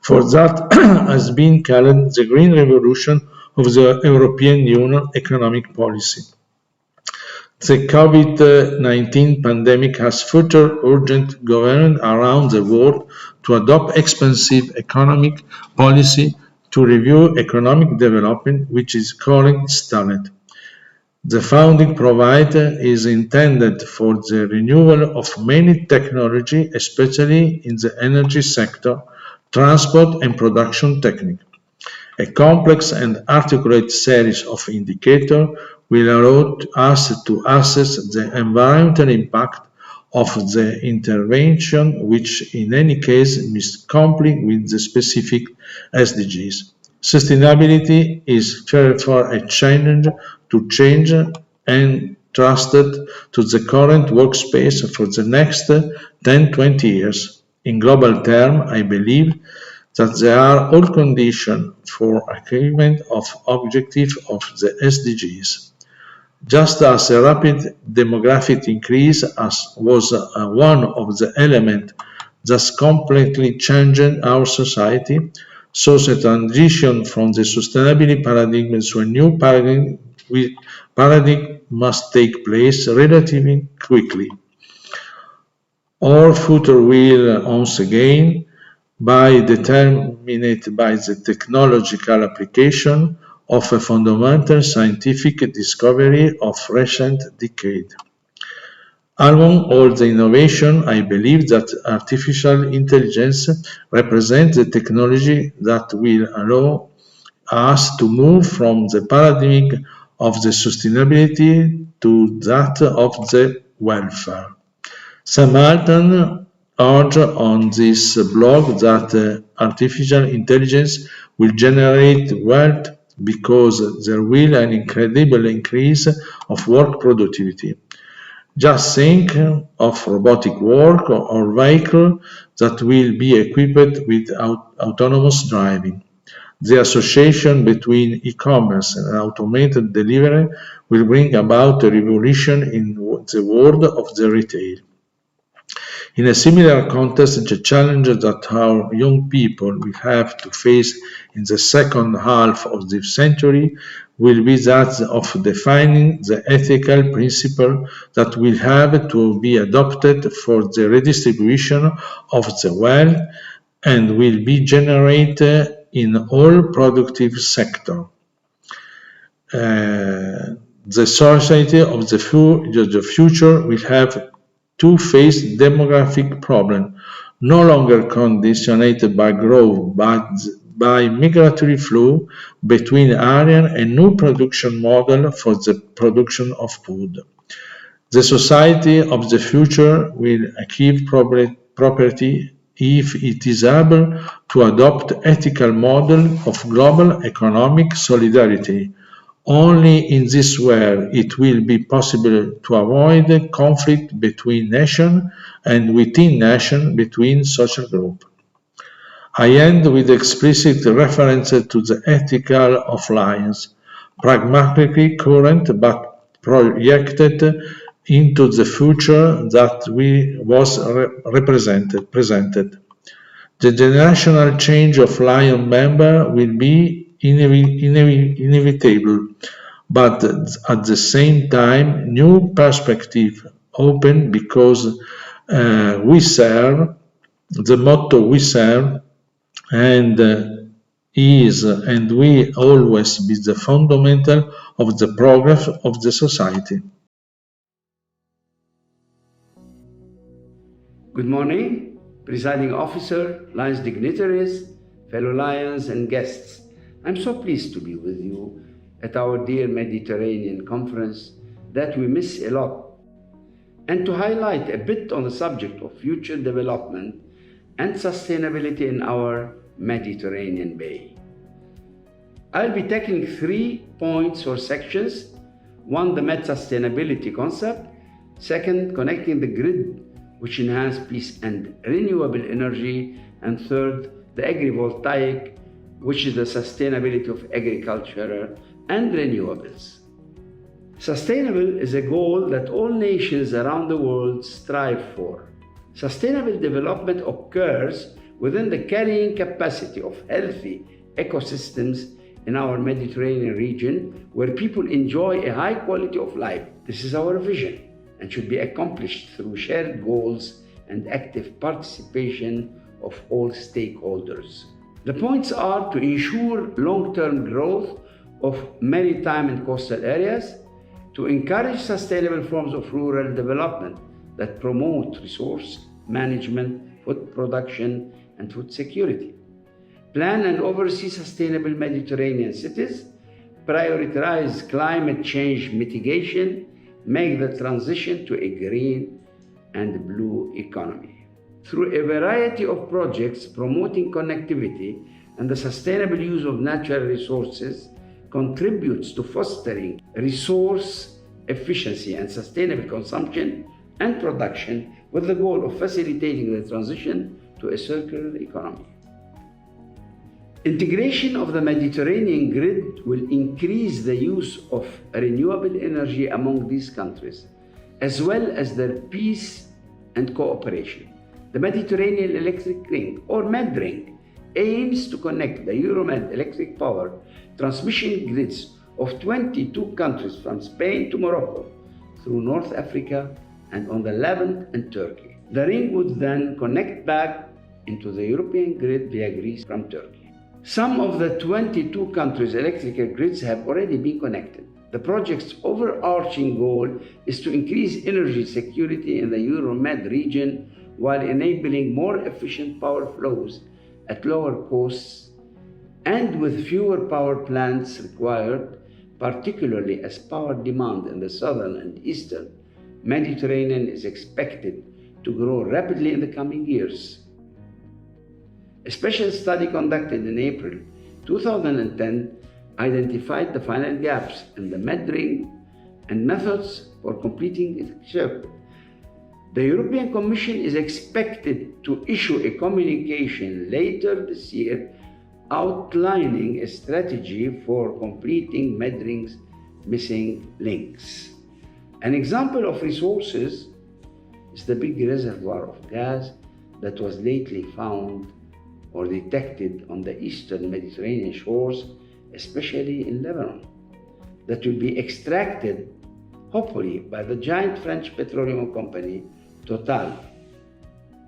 for that has been called the Green Revolution of the European Union economic policy. The COVID-19 pandemic has further urged governments around the world to adopt expansive economic policy to review economic development, which is currently stalled. The funding provided is intended for the renewal of many technologies, especially in the energy sector, transport and production technique. A complex and articulate series of indicators will allow us to assess the environmental impact of the intervention, which in any case must comply with the specific SDGs. Sustainability is therefore a challenge to change and trusted to the current workspace for the next 10-20 years. In global terms, I believe that there are all conditions for achievement of objectives of the SDGs. Just as a rapid demographic increase was one of the elements that completely changed our society, so the transition from the sustainability paradigm to a new paradigm paradigm must take place relatively quickly. Our future will, once again, be determined by the technological application of a fundamental scientific discovery of recent decade. Among all the innovation, I believe that artificial intelligence represents the technology that will allow us to move from the paradigm of the sustainability to that of the welfare. Sam Altman urged on this blog that artificial intelligence will generate wealth because there will be an incredible increase of work productivity. Just think of robotic work or vehicle that will be equipped with autonomous driving. The association between e-commerce and automated delivery will bring about a revolution in the world of the retail. In a similar context, the challenge that our young people will have to face in the second half of the century will be that of defining the ethical principle that will have to be adopted for the redistribution of the wealth and will be generated in all productive sectors. The society of the future will have to face demographic problem, no longer conditioned by growth, but by migratory flow between areas and new production model for the production of food. The society of the future will achieve property if it is able to adopt ethical model of global economic solidarity. Only in this way it will be possible to avoid conflict between nations and within nations between social groups. I end with explicit reference to the ethical of lions, pragmatically current but projected into the future that was presented. The generational change of lion member will be inevitable, but at the same time, new perspective open because we serve, the motto we serve, and is and will always be the fundamental of the progress of the society. Good morning, presiding officer, Lions dignitaries, fellow Lions and guests. I'm so pleased to be with you at our dear Mediterranean conference that we miss a lot, and to highlight a bit on the subject of future development and sustainability in our Mediterranean Bay. I'll be tackling 3 points or sections. 1, the Med sustainability concept. 2, connecting the grid, which enhance peace and renewable energy. And 3, the agrivoltaic, which is the sustainability of agriculture and renewables. Sustainable is a goal that all nations around the world strive for. Sustainable development occurs within the carrying capacity of healthy ecosystems in our Mediterranean region, where people enjoy a high quality of life. This is our vision and should be accomplished through shared goals and active participation of all stakeholders. The points are to ensure long-term growth of maritime and coastal areas, to encourage sustainable forms of rural development that promote resource management, food production, and food security. Plan and oversee sustainable Mediterranean cities, prioritize climate change mitigation, make the transition to a green and blue economy. Through a variety of projects promoting connectivity and the sustainable use of natural resources contributes to fostering resource efficiency and sustainable consumption and production with the goal of facilitating the transition to a circular economy. Integration of the Mediterranean grid will increase the use of renewable energy among these countries, as well as their peace and cooperation. The Mediterranean Electric Ring, or MEDRING, aims to connect the Euromed electric power transmission grids of 22 countries from Spain to Morocco, through North Africa and on the Levant and Turkey. The ring would then connect back into the European grid via Greece from Turkey. Some of the 22 countries' electrical grids have already been connected. The project's overarching goal is to increase energy security in the Euromed region while enabling more efficient power flows at lower costs and with fewer power plants required, particularly as power demand in the southern and eastern Mediterranean is expected to grow rapidly in the coming years. A special study conducted in April 2010 identified the final gaps in the MEDRING and methods for completing its circuit. The European Commission is expected to issue a communication later this year outlining a strategy for completing MEDRING's missing links. An example of resources is the big reservoir of gas that was lately found or detected on the eastern Mediterranean shores, especially in Lebanon, that will be extracted, hopefully, by the giant French petroleum company Total,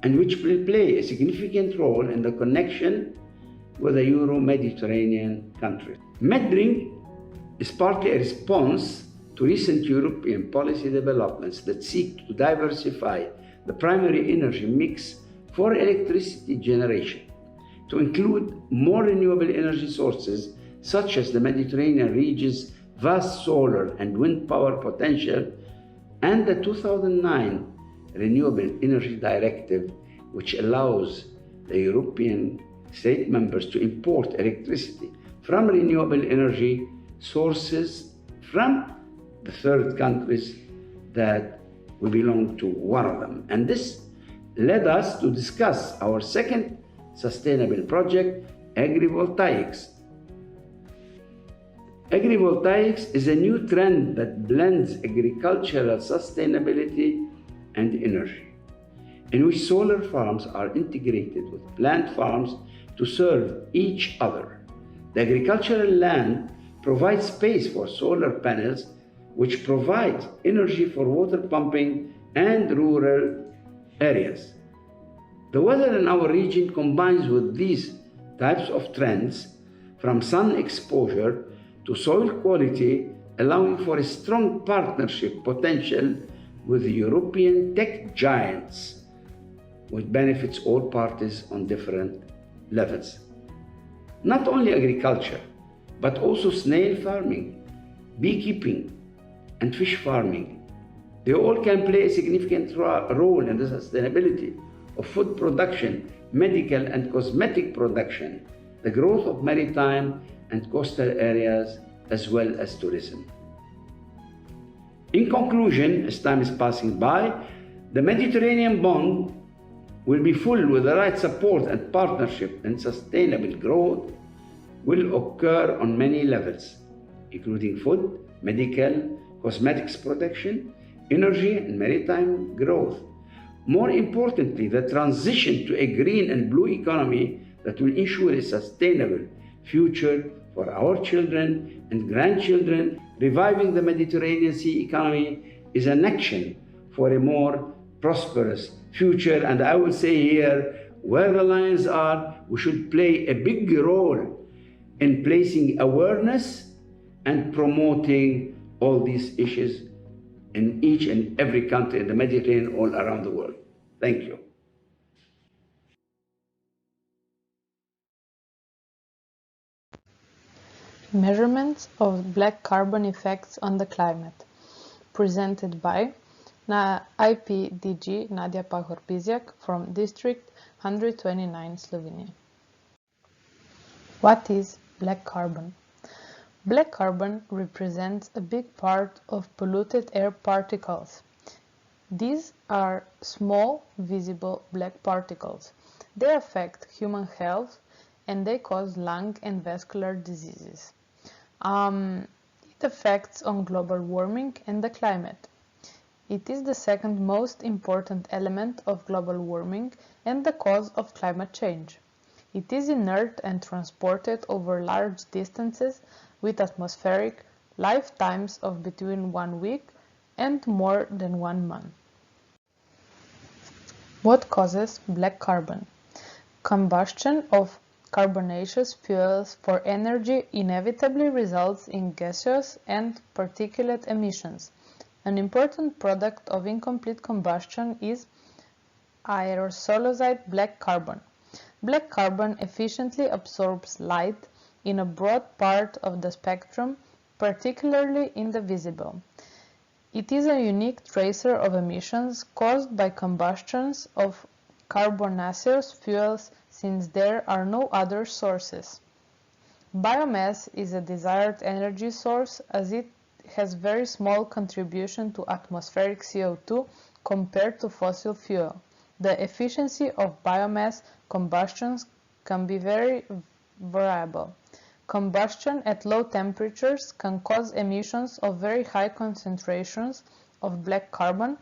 and which will play a significant role in the connection with the Euro-Mediterranean countries. MEDRING is partly a response to recent European policy developments that seek to diversify the primary energy mix for electricity generation, to include more renewable energy sources such as the Mediterranean region's vast solar and wind power potential, and the 2009 Renewable Energy Directive, which allows the European state members to import electricity from renewable energy sources from the third countries that we belong to one of them. And this led us to discuss our second sustainable project, agrivoltaics. Agrivoltaics is a new trend that blends agricultural sustainability and energy, in which solar farms are integrated with plant farms to serve each other. The agricultural land provides space for solar panels, which provide energy for water pumping and rural areas. The weather in our region combines with these types of trends, from sun exposure to soil quality, allowing for a strong partnership potential with the European tech giants, which benefits all parties on different levels. Not only agriculture, but also snail farming, beekeeping, and fish farming. They all can play a significant role in the sustainability of food production, medical and cosmetic production, the growth of maritime and coastal areas, as well as tourism. In conclusion, as time is passing by, the Mediterranean bond will be full with the right support and partnership, and sustainable growth will occur on many levels, including food, medical, cosmetics production, energy and maritime growth. More importantly, the transition to a green and blue economy that will ensure a sustainable future for our children and grandchildren. Reviving the Mediterranean Sea economy is an action for a more prosperous future. And I will say here, where the Lions are, we should play a big role in placing awareness and promoting all these issues in each and every country in the Mediterranean, all around the world. Thank you. Measurements of black carbon effects on the climate, presented by IPDG Nadia Pahor-Bizjak from District 129, Slovenia. What is black carbon? Black carbon represents a big part of polluted air particles. These are small, visible black particles. They affect human health and they cause lung and vascular diseases. It affects on global warming and the climate. It is the second most important element of global warming and the cause of climate change. It is inert and transported over large distances with atmospheric lifetimes of between 1 week and more than 1 month. What causes black carbon? Combustion of carbonaceous fuels for energy inevitably results in gaseous and particulate emissions. An important product of incomplete combustion is aerosolized black carbon. Black carbon efficiently absorbs light in a broad part of the spectrum, particularly in the visible. It is a unique tracer of emissions caused by combustions of carbonaceous fuels, since there are no other sources. Biomass is a desired energy source as it has very small contribution to atmospheric CO2 compared to fossil fuel. The efficiency of biomass combustions can be very variable. Combustion at low temperatures can cause emissions of very high concentrations of black carbon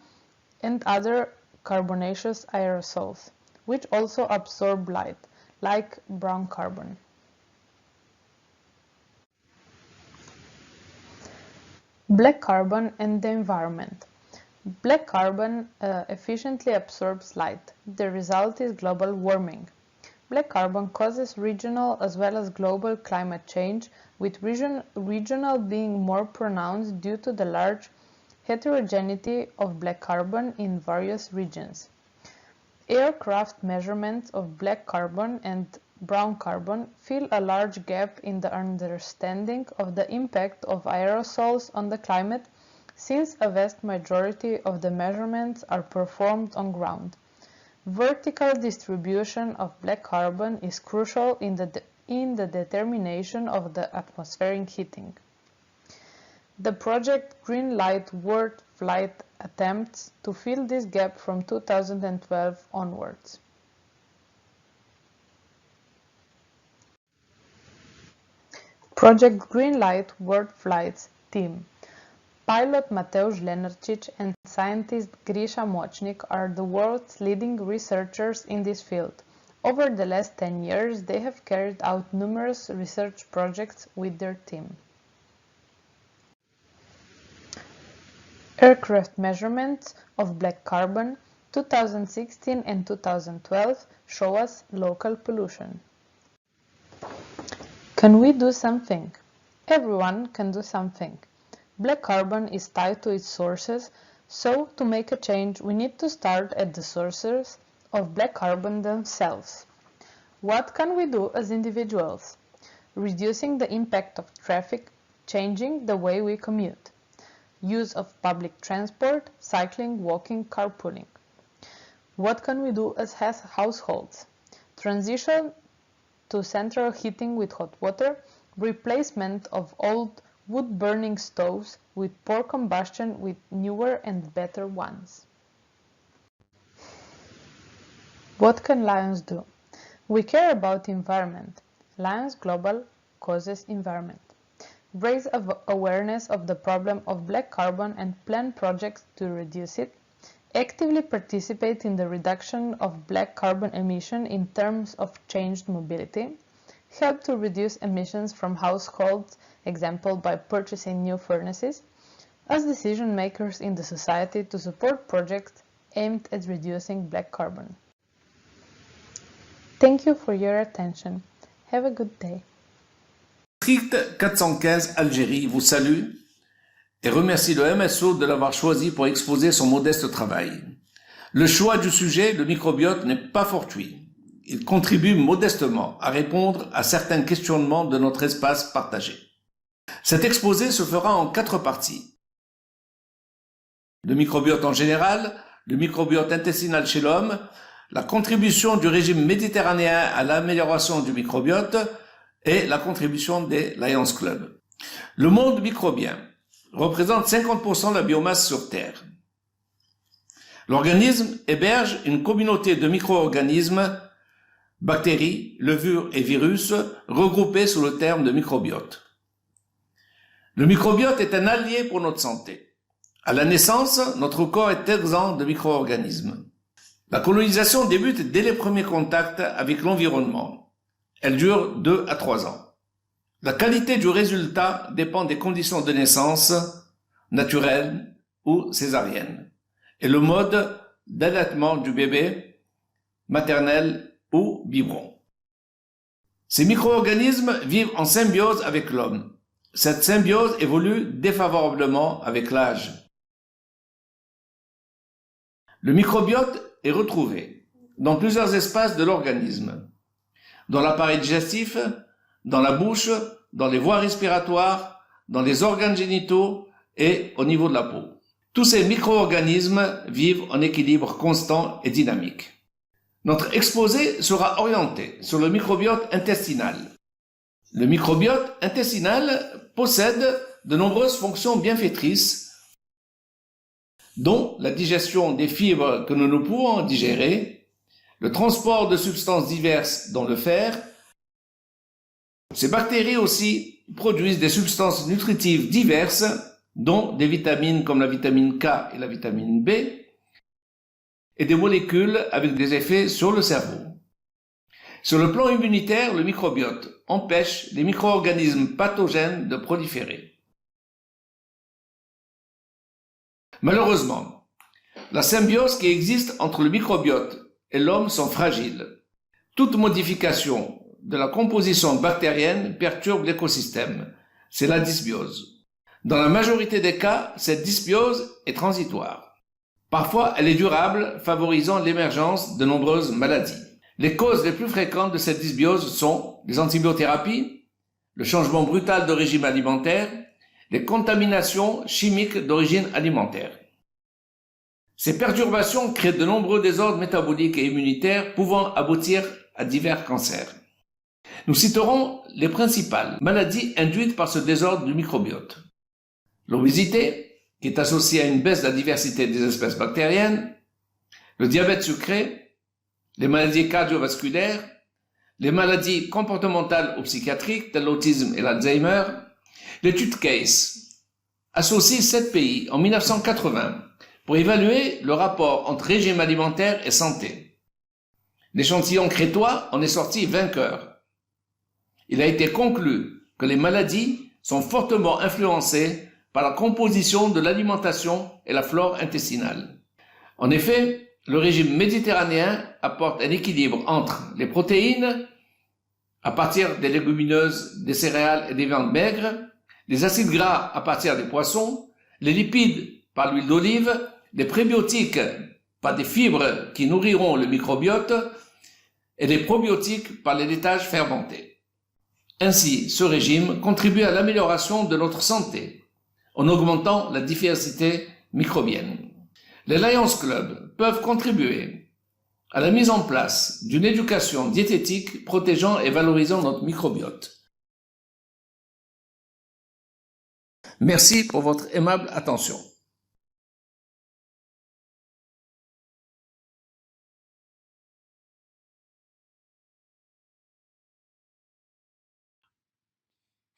and other carbonaceous aerosols, which also absorb light, like brown carbon. Black carbon and the environment. Black carbon efficiently absorbs light. The result is global warming. Black carbon causes regional as well as global climate change, with regional being more pronounced due to the large heterogeneity of black carbon in various regions. Aircraft measurements of black carbon and brown carbon fill a large gap in the understanding of the impact of aerosols on the climate, since a vast majority of the measurements are performed on ground. Vertical distribution of black carbon is crucial in the determination of the atmospheric heating. The project Green Light World Flight attempts to fill this gap from 2012 onwards. Project Green Light World Flight's team. Pilot Mateusz Lenarcic and scientist Grisha Mochnik are the world's leading researchers in this field. Over the last 10 years, they have carried out numerous research projects with their team. Aircraft measurements of black carbon 2016 and 2012 show us local pollution. Can we do something? Everyone can do something. Black carbon is tied to its sources, so to make a change we need to start at the sources of black carbon themselves. What can we do as individuals? Reducing the impact of traffic, changing the way we commute. Use of public transport, cycling, walking, carpooling. What can we do as households? Transition to central heating with hot water, replacement of old wood-burning stoves with poor combustion with newer and better ones. What can Lions do? We care about environment. Lions Global causes environment. Raise awareness of the problem of black carbon and plan projects to reduce it. Actively participate in the reduction of black carbon emission in terms of changed mobility. Help to reduce emissions from households, example by purchasing new furnaces, as decision makers in the society to support projects aimed at reducing black carbon. Thank you for your attention. Have a good day. District 415 Algérie vous salue et remercie le MSO de l'avoir choisi pour exposer son modeste travail. Le choix du sujet, le microbiote, n'est pas fortuit. Il contribue modestement à répondre à certains questionnements de notre espace partagé. Cet exposé se fera en 4 parties. Le microbiote en général, le microbiote intestinal chez l'homme, la contribution du régime méditerranéen à l'amélioration du microbiote et la contribution des Lions Club. Le monde microbien représente 50% de la biomasse sur Terre. L'organisme héberge une communauté de micro-organismes, bactéries, levures et virus regroupés sous le terme de microbiote. Le microbiote est un allié pour notre santé. À la naissance, notre corps est exempt de micro-organismes. La colonisation débute dès les premiers contacts avec l'environnement. Elle dure 2 à 3 ans. La qualité du résultat dépend des conditions de naissance, naturelles ou césariennes, et le mode d'allaitement du bébé, maternel ou biberon. Ces micro-organismes vivent en symbiose avec l'homme. Cette symbiose évolue défavorablement avec l'âge. Le microbiote est retrouvé dans plusieurs espaces de l'organisme, dans l'appareil digestif, dans la bouche, dans les voies respiratoires, dans les organes génitaux et au niveau de la peau. Tous ces micro-organismes vivent en équilibre constant et dynamique. Notre exposé sera orienté sur le microbiote intestinal. Le microbiote intestinal possède de nombreuses fonctions bienfaitrices, dont la digestion des fibres que nous ne pouvons digérer, le transport de substances diverses dans le fer. Ces bactéries aussi produisent des substances nutritives diverses, dont des vitamines comme la vitamine K et la vitamine B, et des molécules avec des effets sur le cerveau. Sur le plan immunitaire, le microbiote empêche les micro-organismes pathogènes de proliférer. Malheureusement, la symbiose qui existe entre le microbiote et l'homme sont fragiles. Toute modification de la composition bactérienne perturbe l'écosystème. C'est la dysbiose. Dans la majorité des cas, cette dysbiose est transitoire. Parfois, elle est durable, favorisant l'émergence de nombreuses maladies. Les causes les plus fréquentes de cette dysbiose sont les antibiothérapies, le changement brutal de régime alimentaire, les contaminations chimiques d'origine alimentaire. Ces perturbations créent de nombreux désordres métaboliques et immunitaires pouvant aboutir à divers cancers. Nous citerons les principales maladies induites par ce désordre du microbiote. L'obésité, qui est associée à une baisse de la diversité des espèces bactériennes, le diabète sucré, les maladies cardiovasculaires, les maladies comportementales ou psychiatriques telles l'autisme et l'Alzheimer. L'étude CASE associe 7 pays en 1980 pour évaluer le rapport entre régime alimentaire et santé. L'échantillon crétois en est sorti vainqueur. Il a été conclu que les maladies sont fortement influencées par la composition de l'alimentation et la flore intestinale. En effet, le régime méditerranéen apporte un équilibre entre les protéines, à partir des légumineuses, des céréales et des viandes maigres, les acides gras à partir des poissons, les lipides par l'huile d'olive, les prébiotiques par des fibres qui nourriront le microbiote et les probiotiques par les laitages fermentés. Ainsi, ce régime contribue à l'amélioration de notre santé en augmentant la diversité microbienne. Les Lions Club peuvent contribuer à la mise en place d'une éducation diététique protégeant et valorisant notre microbiote. Merci pour votre aimable attention.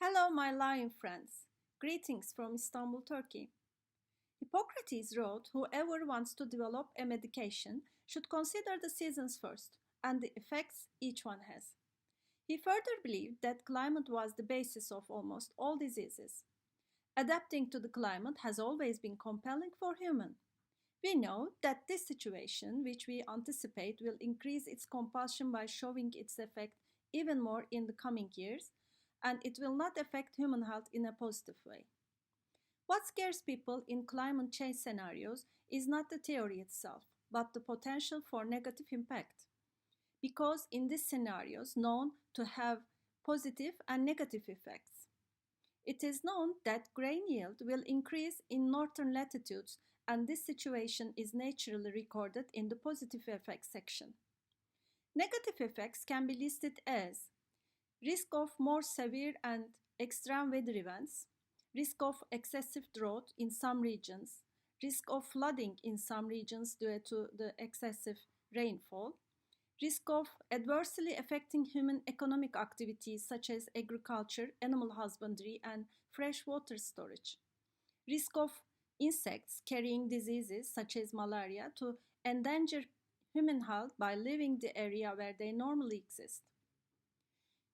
Hello, my lion friends. Greetings from Istanbul, Turkey. Hippocrates wrote, whoever wants to develop a medication should consider the seasons first and the effects each one has. He further believed that climate was the basis of almost all diseases. Adapting to the climate has always been compelling for humans. We know that this situation, which we anticipate, will increase its compulsion by showing its effect even more in the coming years, and it will not affect human health in a positive way. What scares people in climate change scenarios is not the theory itself, but the potential for negative impact. Because in these scenarios known to have positive and negative effects. It is known that grain yield will increase in northern latitudes, and this situation is naturally recorded in the positive effects section. Negative effects can be listed as risk of more severe and extreme weather events, risk of excessive drought in some regions, risk of flooding in some regions due to the excessive rainfall, risk of adversely affecting human economic activities such as agriculture, animal husbandry, and fresh water storage, risk of insects carrying diseases such as malaria to endanger human health by leaving the area where they normally exist.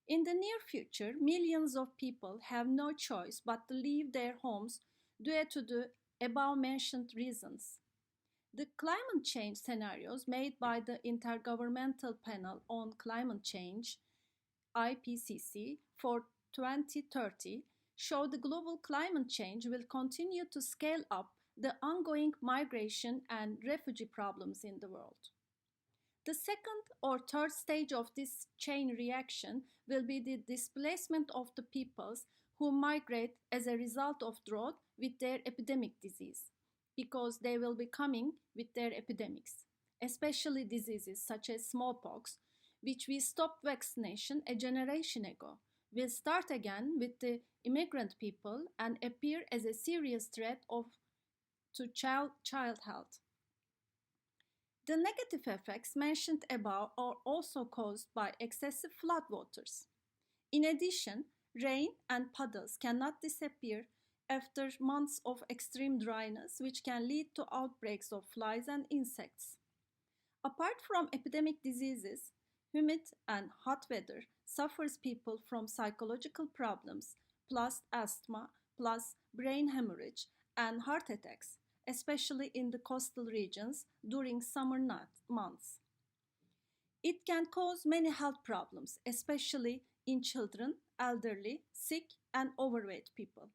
In the near future, millions of people have no choice but to leave their homes due to the above-mentioned reasons. The climate change scenarios made by the Intergovernmental Panel on Climate Change, IPCC, for 2030 show the global climate change will continue to scale up the ongoing migration and refugee problems in the world. The second or third stage of this chain reaction will be the displacement of the peoples who migrate as a result of drought with their epidemic disease, because they will be coming with their epidemics, especially diseases such as smallpox, which we stopped vaccination a generation ago, will start again with the immigrant people and appear as a serious threat to child health. The negative effects mentioned above are also caused by excessive floodwaters. In addition, rain and puddles cannot disappear after months of extreme dryness, which can lead to outbreaks of flies and insects. Apart from epidemic diseases, humid and hot weather suffers people from psychological problems, plus asthma, plus brain hemorrhage and heart attacks, especially in the coastal regions during summer months. It can cause many health problems, especially in children, elderly, sick, and overweight people.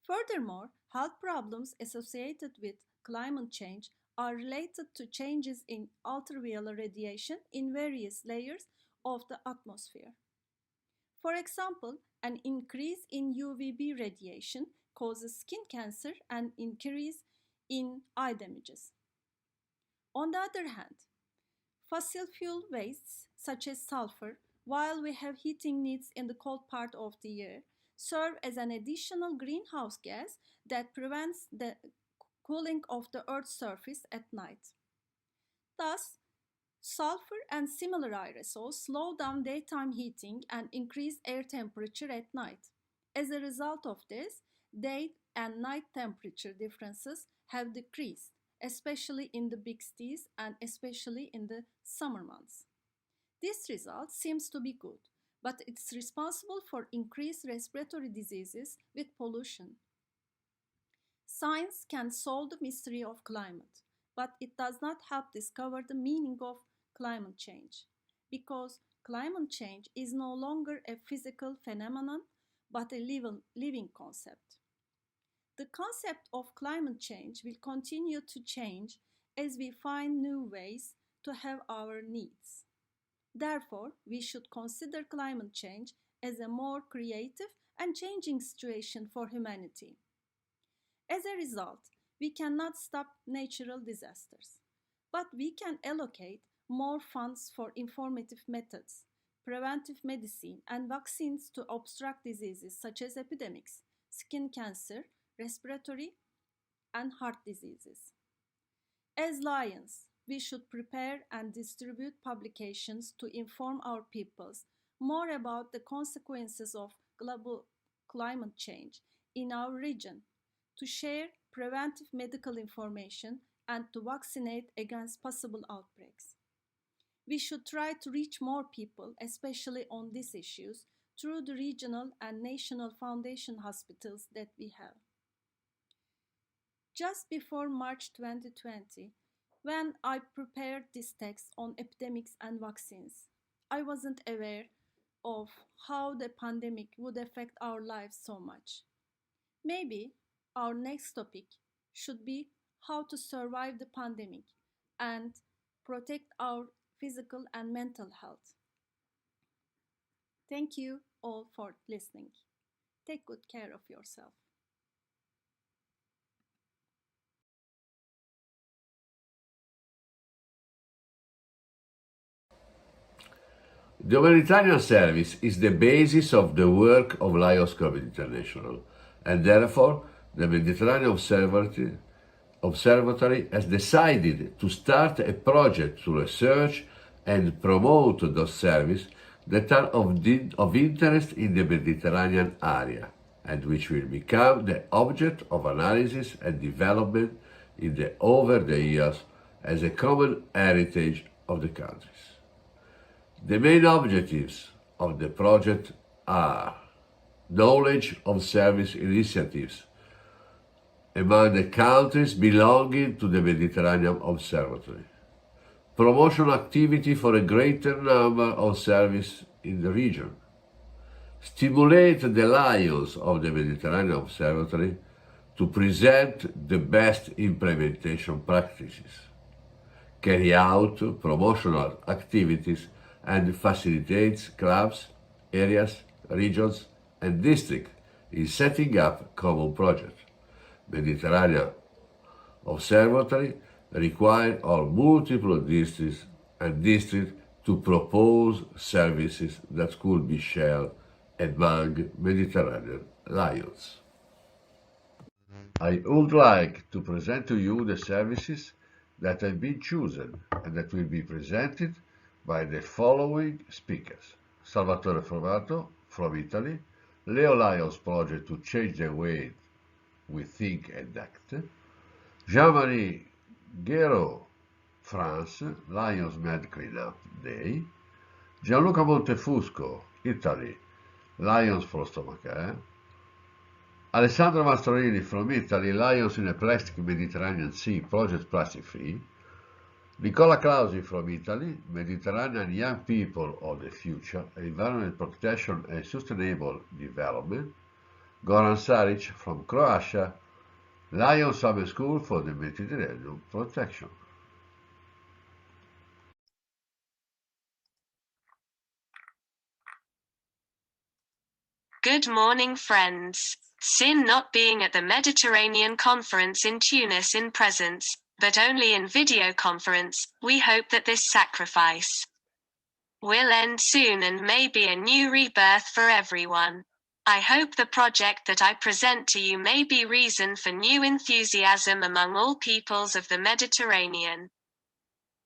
Furthermore, health problems associated with climate change are related to changes in ultraviolet radiation in various layers of the atmosphere. For example, an increase in UVB radiation causes skin cancer and increase in eye damages. On the other hand, fossil fuel wastes such as sulfur, while we have heating needs in the cold part of the year, serve as an additional greenhouse gas that prevents the cooling of the Earth's surface at night. Thus, sulfur and similar aerosols slow down daytime heating and increase air temperature at night. As a result of this, day and night temperature differences have decreased, especially in the big cities and especially in the summer months. This result seems to be good, but it's responsible for increased respiratory diseases with pollution. Science can solve the mystery of climate, but it does not help discover the meaning of climate change, because climate change is no longer a physical phenomenon, but a living concept. The concept of climate change will continue to change as we find new ways to have our needs. Therefore, we should consider climate change as a more creative and changing situation for humanity. As a result, we cannot stop natural disasters, but we can allocate more funds for informative methods, preventive medicine, and vaccines to obstruct diseases such as epidemics, skin cancer, respiratory, and heart diseases. As Lions, we should prepare and distribute publications to inform our peoples more about the consequences of global climate change in our region, to share preventive medical information, and to vaccinate against possible outbreaks. We should try to reach more people, especially on these issues, through the regional and national foundation hospitals that we have. Just before March 2020, when I prepared this text on epidemics and vaccines, I wasn't aware of how the pandemic would affect our lives so much. Maybe our next topic should be how to survive the pandemic and protect our physical and mental health. Thank you all for listening. Take good care of yourself. The humanitarian service is the basis of the work of Lions Club International, and therefore the Mediterranean Observatory has decided to start a project to research and promote those services that are of interest in the Mediterranean area, and which will become the object of analysis and development over the years as a common heritage of the countries. The main objectives of the project are knowledge of service initiatives among the countries belonging to the Mediterranean Observatory, promotion activity for a greater number of services in the region, stimulate the Lions of the Mediterranean Observatory to present the best implementation practices, carry out promotional activities and facilitates clubs, areas, regions and districts in setting up common projects. Mediterranean Observatory require all multiple districts to propose services that could be shared among Mediterranean Lions. I would like to present to you the services that have been chosen and that will be presented by the following speakers: Salvatore Formato from Italy, Leo Lions Project to Change the Way We Think and Act, Jean-Marie Guéraud, France, Lions Med Cleanup Day, Gianluca Montefusco, Italy, Lions for Stomacare, Alessandro Mastrorini from Italy, Lions in a Plastic Mediterranean Sea, Project Plastic Free, Nicola Clausi from Italy, Mediterranean Young People of the Future, Environment Protection and Sustainable Development, Goran Saric from Croatia, Lions Summer School for the Mediterranean Protection. Good morning, friends. Sin not being at the Mediterranean Conference in Tunis in presence, but only in video conference, we hope that this sacrifice will end soon and may be a new rebirth for everyone. I hope the project that I present to you may be reason for new enthusiasm among all peoples of the Mediterranean.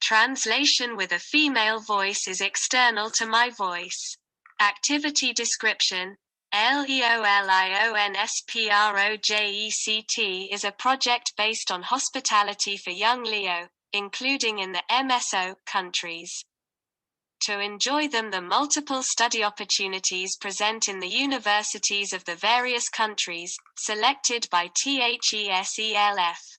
Translation with a female voice is external to my voice. Activity description: LEOLIONSPROJECT is a project based on hospitality for young Leo, including in the MSO countries. To enjoy them, the multiple study opportunities present in the universities of the various countries, selected by THESELF.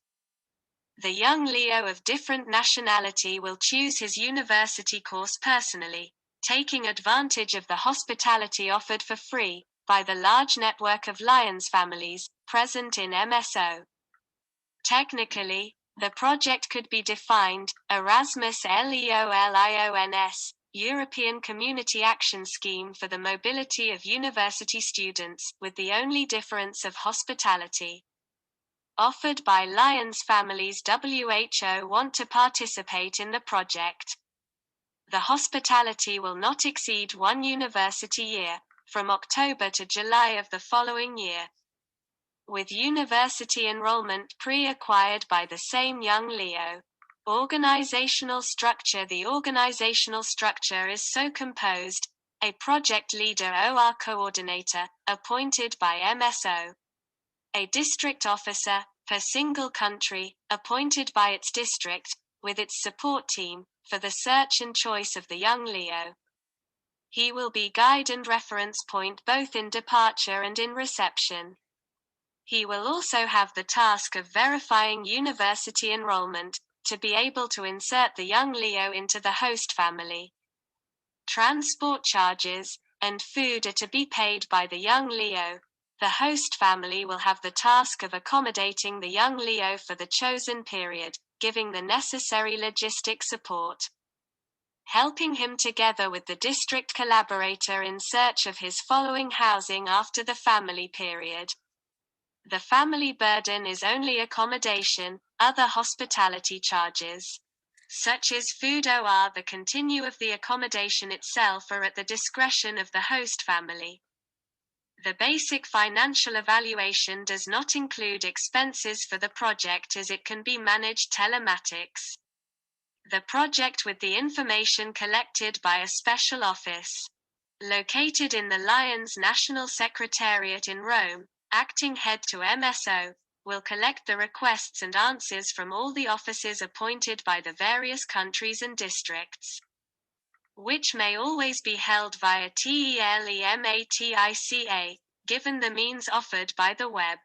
The young Leo of different nationality will choose his university course personally, taking advantage of the hospitality offered for free by the large network of Lions families present in MSO. Technically, the project could be defined Erasmus LEOLIONS, European Community Action Scheme for the Mobility of University Students, with the only difference of hospitality. Offered by Lions families. WHO want to participate in the project. The hospitality will not exceed one university year, from October to July of the following year, with university enrollment pre-acquired by the same young Leo. Organizational structure: the organizational structure is so composed: a project leader or coordinator, appointed by MSO, a district officer, per single country, appointed by its district, with its support team, for the search and choice of the young Leo. He will be guide and reference point both in departure and in reception. He will also have the task of verifying university enrollment, to be able to insert the young Leo into the host family. Transport charges and food are to be paid by the young Leo. The host family will have the task of accommodating the young Leo for the chosen period, giving the necessary logistic support, helping him together with the district collaborator in search of his following housing after the family period. The family burden is only accommodation. Other hospitality charges, such as food or the continue of the accommodation itself, are at the discretion of the host family. The basic financial evaluation does not include expenses for the project as it can be managed telematics. The project with the information collected by a special office, located in the Lions National Secretariat in Rome, acting head to MSO, will collect the requests and answers from all the offices appointed by the various countries and districts. which may always be held via TELEMATICA, given the means offered by the web.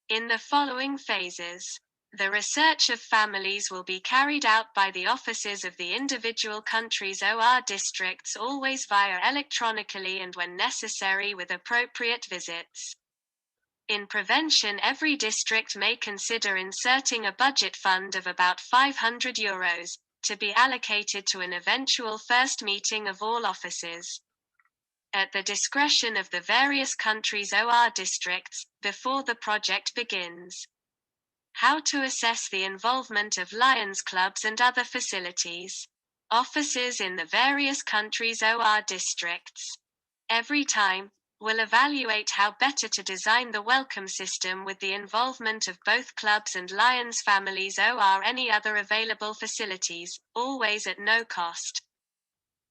In the following phases, the research of families will be carried out by the offices of the individual countries' OR districts, always via electronically and when necessary with appropriate visits. In prevention, every district may consider inserting a budget fund of about €500 to be allocated to an eventual first meeting of all offices, at the discretion of the various countries' OR districts, before the project begins. How to assess the involvement of Lions clubs and other facilities. Offices in the various countries' OR districts, every time, will evaluate how better to design the welcome system with the involvement of both clubs and Lions families or any other available facilities, always at no cost.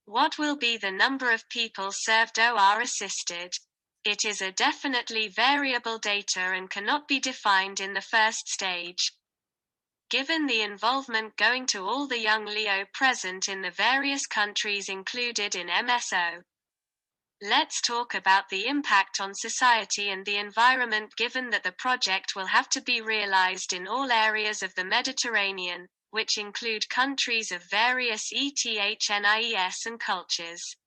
What will be the number of people served or assisted? It is a definitely variable data and cannot be defined in the first stage. Given the involvement going to all the young Leo present in the various countries included in MSO. Let's talk about the impact on society and the environment, given that the project will have to be realized in all areas of the Mediterranean, which include countries of various ethnies and cultures.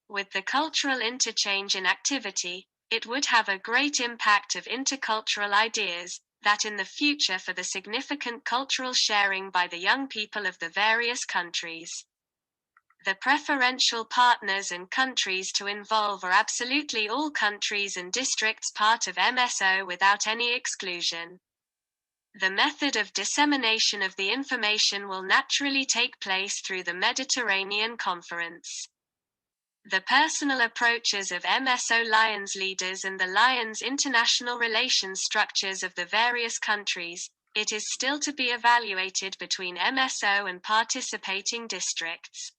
With the cultural interchange in activity, it would have a great impact of intercultural ideas, that in the future for the significant cultural sharing by the young people of the various countries. The preferential partners and countries to involve are absolutely all countries and districts part of MSO without any exclusion. The method of dissemination of the information will naturally take place through the Mediterranean Conference. The personal approaches of MSO Lions leaders and the Lions international relations structures of the various countries, it is still to be evaluated between MSO and participating districts.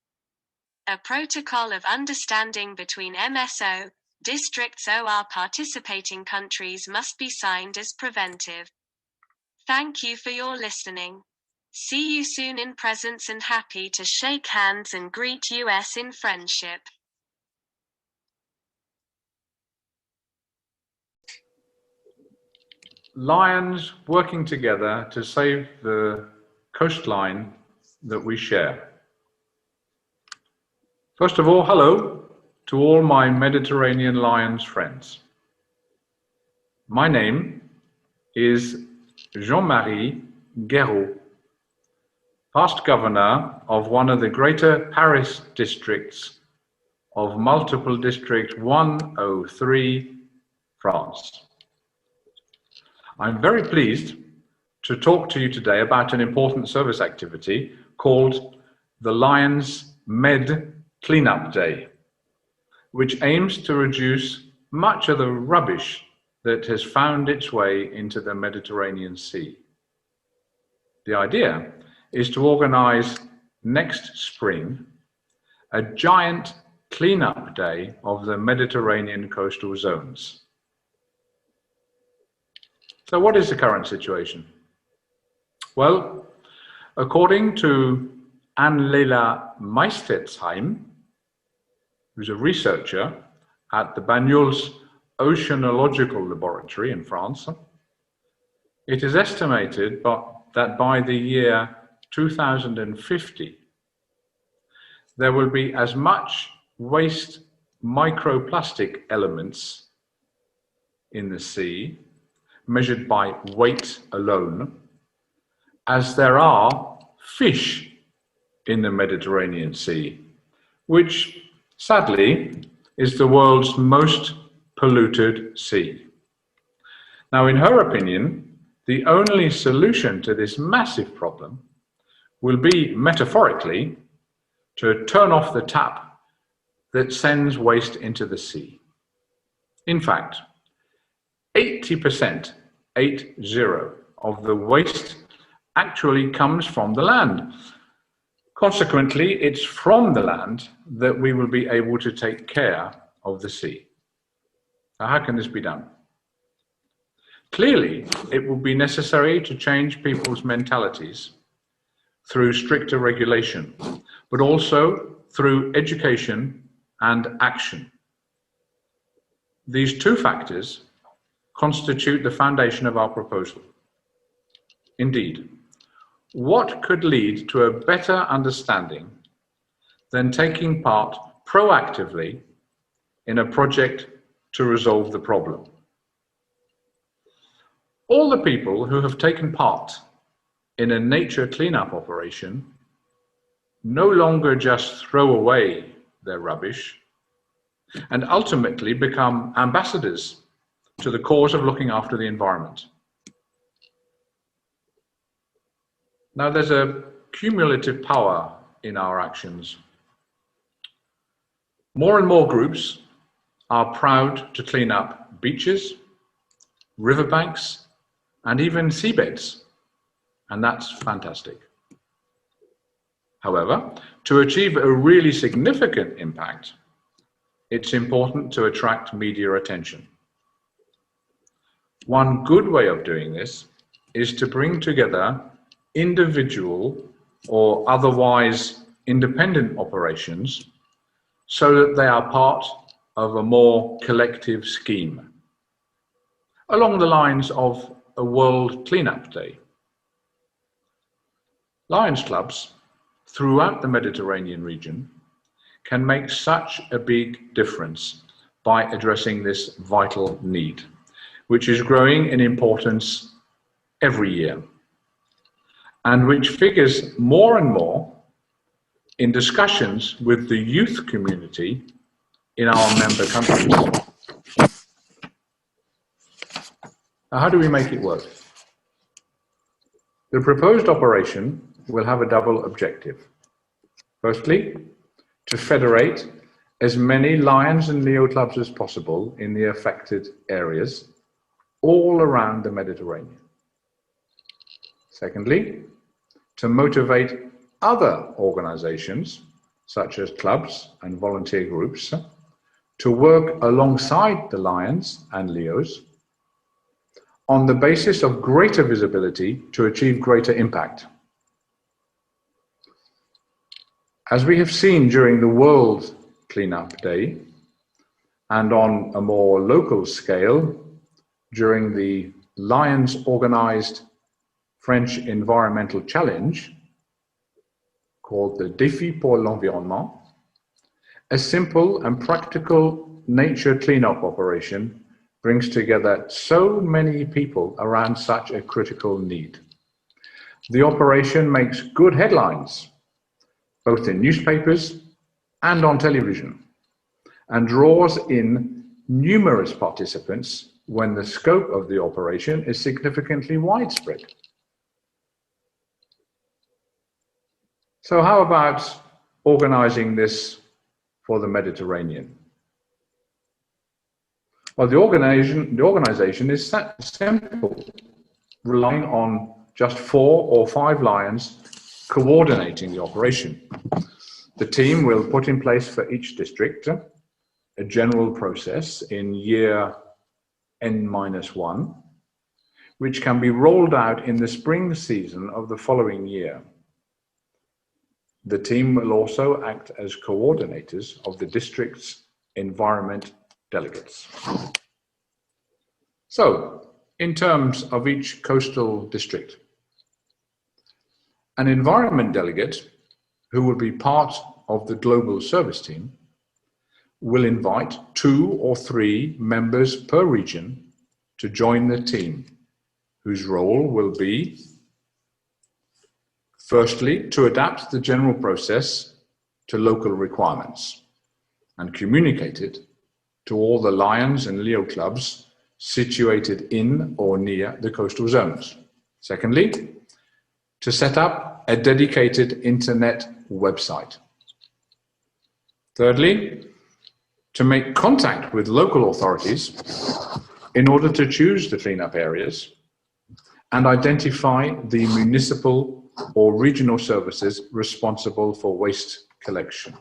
A protocol of understanding between MSO, districts or participating countries must be signed as preventive. Thank you for your listening. See you soon in presence and happy to shake hands and greet US in friendship. Lions working together to save the coastline that we share. First of all, hello to all my Mediterranean Lions friends. My name is Jean-Marie Guéraud, past governor of one of the greater Paris districts of multiple district 103, France. I'm very pleased to talk to you today about an important service activity called the Lions Med Cleanup Day, which aims to reduce much of the rubbish that has found its way into the Mediterranean Sea. The idea is to organize next spring a giant cleanup day of the Mediterranean coastal zones. So what is the current situation? Well, according to Anne-Léla Meistetsheim, who's a researcher at the Banyuls Oceanological Laboratory in France, it is estimated that by the year 2050, there will be as much waste microplastic elements in the sea, measured by weight alone, as there are fish in the Mediterranean Sea, which sadly is the world's most polluted sea. Now, in her opinion, the only solution to this massive problem will be, metaphorically, to turn off the tap that sends waste into the sea. In fact, 80%, 80, of the waste actually comes from the land. Consequently, it's from the land that we will be able to take care of the sea. Now, how can this be done? Clearly, it will be necessary to change people's mentalities through stricter regulation, but also through education and action. These two factors constitute the foundation of our proposal. Indeed, what could lead to a better understanding than taking part proactively in a project to resolve the problem? All the people who have taken part in a nature cleanup operation no longer just throw away their rubbish and ultimately become ambassadors to the cause of looking after the environment. Now, there's a cumulative power in our actions. More and more groups are proud to clean up beaches, riverbanks, and even seabeds, and that's fantastic. However, to achieve a really significant impact, it's important to attract media attention. One good way of doing this is to bring together individual or otherwise independent operations so that they are part of a more collective scheme, along the lines of a World Cleanup Day. Lions clubs throughout the Mediterranean region can make such a big difference by addressing this vital need, which is growing in importance every year, and which figures more and more in discussions with the youth community in our member countries. Now, how do we make it work? The proposed operation will have a double objective. Firstly, to federate as many Lions and Leo clubs as possible in the affected areas all around the Mediterranean. Secondly, to motivate other organizations, such as clubs and volunteer groups, to work alongside the Lions and Leos on the basis of greater visibility to achieve greater impact. As we have seen during the World Cleanup Day, and on a more local scale during the Lions organized French Environmental Challenge, called the Défi pour l'Environnement, a simple and practical nature cleanup operation brings together so many people around such a critical need. The operation makes good headlines, both in newspapers and on television, and draws in numerous participants when the scope of the operation is significantly widespread. So how about organizing this for the Mediterranean? Well, the organization is simple, relying on just 4 or 5 Lions coordinating the operation. The team will put in place for each district a general process in year N-1, which can be rolled out in the spring season of the following year. The team will also act as coordinators of the district's environment delegates. So, in terms of each coastal district, an environment delegate who will be part of the global service team will invite 2 or 3 members per region to join the team, whose role will be, firstly, to adapt the general process to local requirements and communicate it to all the Lions and Leo clubs situated in or near the coastal zones. Secondly, to set up a dedicated internet website. Thirdly, to make contact with local authorities in order to choose the cleanup areas and identify the municipal or regional services responsible for waste collection.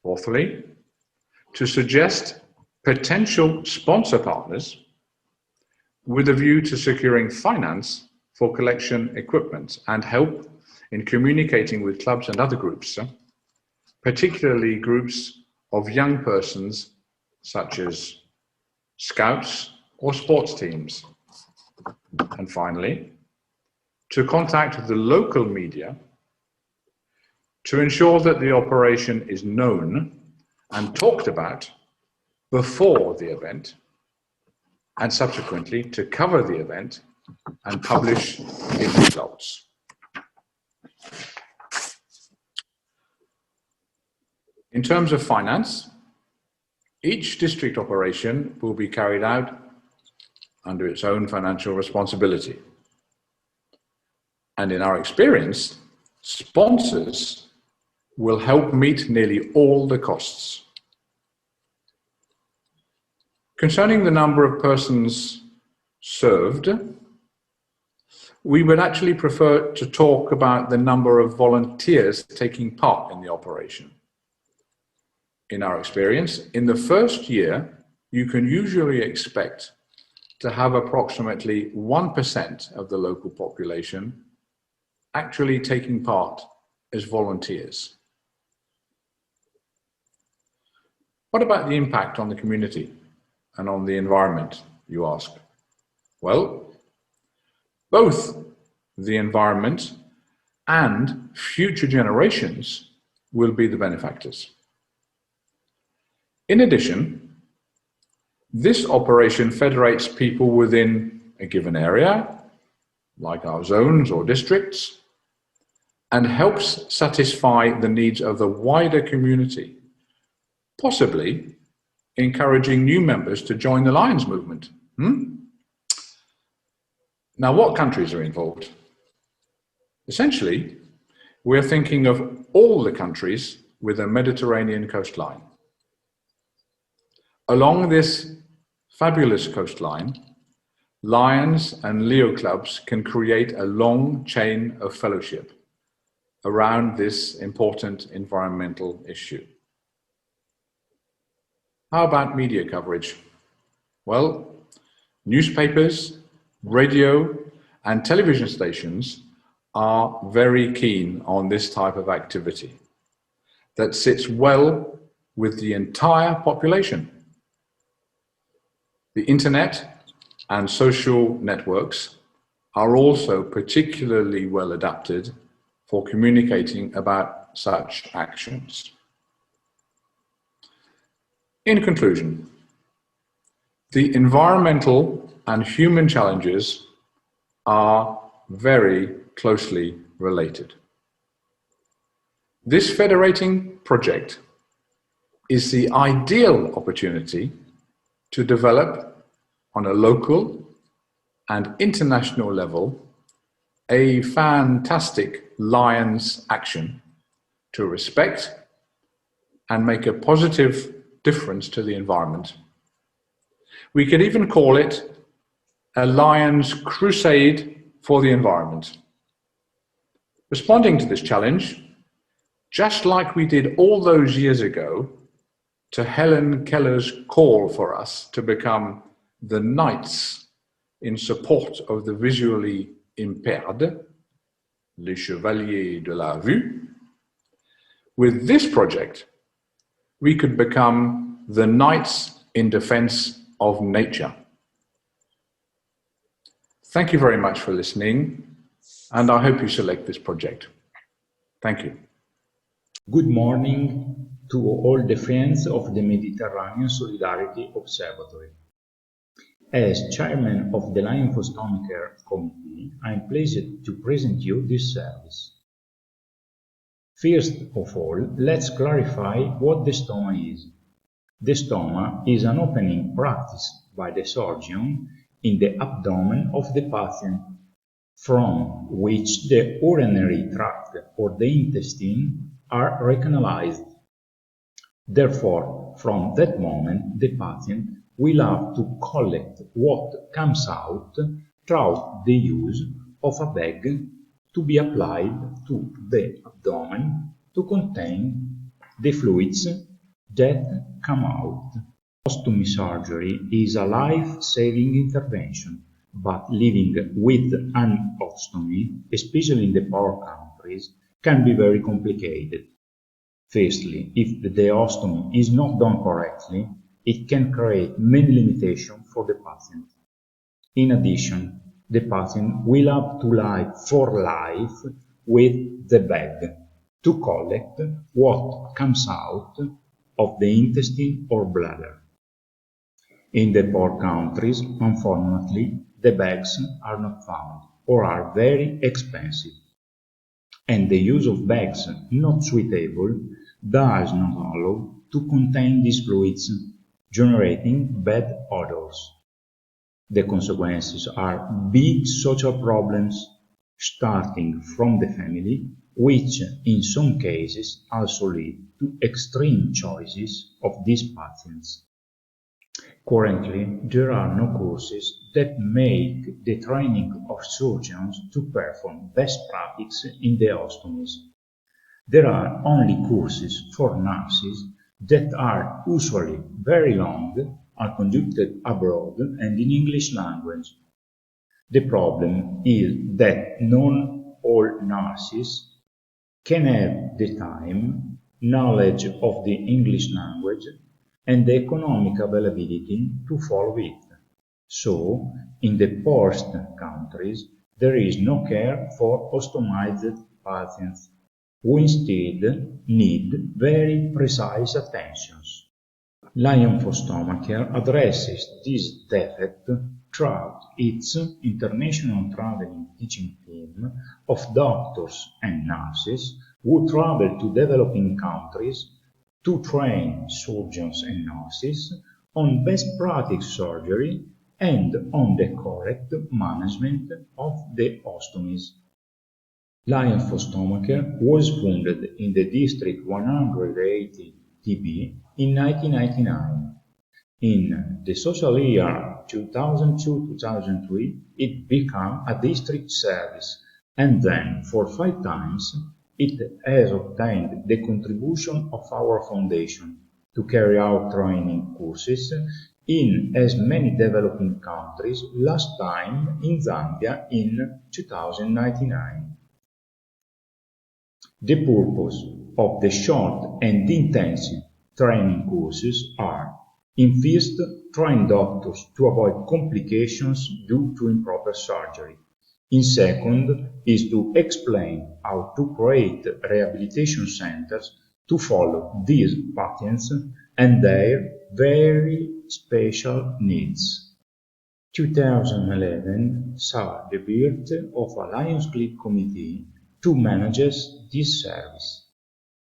Fourthly, to suggest potential sponsor partners with a view to securing finance for collection equipment and help in communicating with clubs and other groups, particularly groups of young persons such as scouts or sports teams. And finally, to contact the local media to ensure that the operation is known and talked about before the event, and subsequently to cover the event and publish its results. In terms of finance, each district operation will be carried out under its own financial responsibility. And in our experience, sponsors will help meet nearly all the costs. Concerning the number of persons served, we would actually prefer to talk about the number of volunteers taking part in the operation. In our experience, in the first year, you can usually expect to have approximately 1% of the local population actually taking part as volunteers. What about the impact on the community and on the environment, you ask? Well, both the environment and future generations will be the benefactors. In addition, this operation federates people within a given area, like our zones or districts, and helps satisfy the needs of the wider community, possibly encouraging new members to join the Lions movement. Now, what countries are involved? Essentially, we're thinking of all the countries with a Mediterranean coastline. Along this fabulous coastline, Lions and Leo clubs can create a long chain of fellowship around this important environmental issue. How about media coverage? Well, newspapers, radio, and television stations are very keen on this type of activity that sits well with the entire population. The internet and social networks are also particularly well adapted for communicating about such actions. In conclusion, the environmental and human challenges are very closely related. This federating project is the ideal opportunity to develop on a local and international level a fantastic Lions action to respect and make a positive difference to the environment. We could even call it a Lions crusade for the environment. Responding to this challenge, just like we did all those years ago to Helen Keller's call for us to become the Knights in support of the visually impaired, les Chevaliers de la Vue, with this project, we could become the Knights in defense of nature. Thank you very much for listening, and I hope you select this project. Thank you. Good morning to all the friends of the Mediterranean Solidarity Observatory. As chairman of the Lion-Fostomy Care Committee, I am pleased to present you this service. First of all, let's clarify what the stoma is. The stoma is an opening practiced by the surgeon in the abdomen of the patient, from which the urinary tract or the intestine are recanalized. Therefore, from that moment, the patient will have to collect what comes out through the use of a bag to be applied to the abdomen to contain the fluids that come out. Ostomy surgery is a life-saving intervention, but living with an ostomy, especially in the poor countries, countries can be very complicated. Firstly, if the ostomy is not done correctly, it can create many limitations for the patient. In addition, the patient will have to live for life with the bag to collect what comes out of the intestine or bladder. In the poor countries, unfortunately, the bags are not found or are very expensive. And the use of bags not suitable does not allow to contain these fluids, generating bad odors. The consequences are big social problems starting from the family, which in some cases also lead to extreme choices of these patients. Currently, there are no courses that make the training of surgeons to perform best practice in the ostomies. There are only courses for nurses that are usually very long, are conducted abroad and in English language. The problem is that not all nurses can have the time, knowledge of the English language, and the economic availability to follow it. So, in the poorest countries, there is no care for ostomized patients, who instead need very precise attentions. Lion for Stomachcare addresses this defect throughout its international traveling teaching team of doctors and nurses who travel to developing countries to train surgeons and nurses on best practice surgery and on the correct management of the ostomies. Lion for Stomachcare was founded in the District 180 TB in 1999. In the social year 2002-2003, it became a district service, and then for 5 times it has obtained the contribution of our foundation to carry out training courses in as many developing countries, last time in Zambia in 2099. The purpose of the short and intensive training courses are: in first, train doctors to avoid complications due to improper surgery. In second, is to explain how to create rehabilitation centers to follow these patients and their very special needs. 2011 saw the birth of a Lions Club committee to manage this service.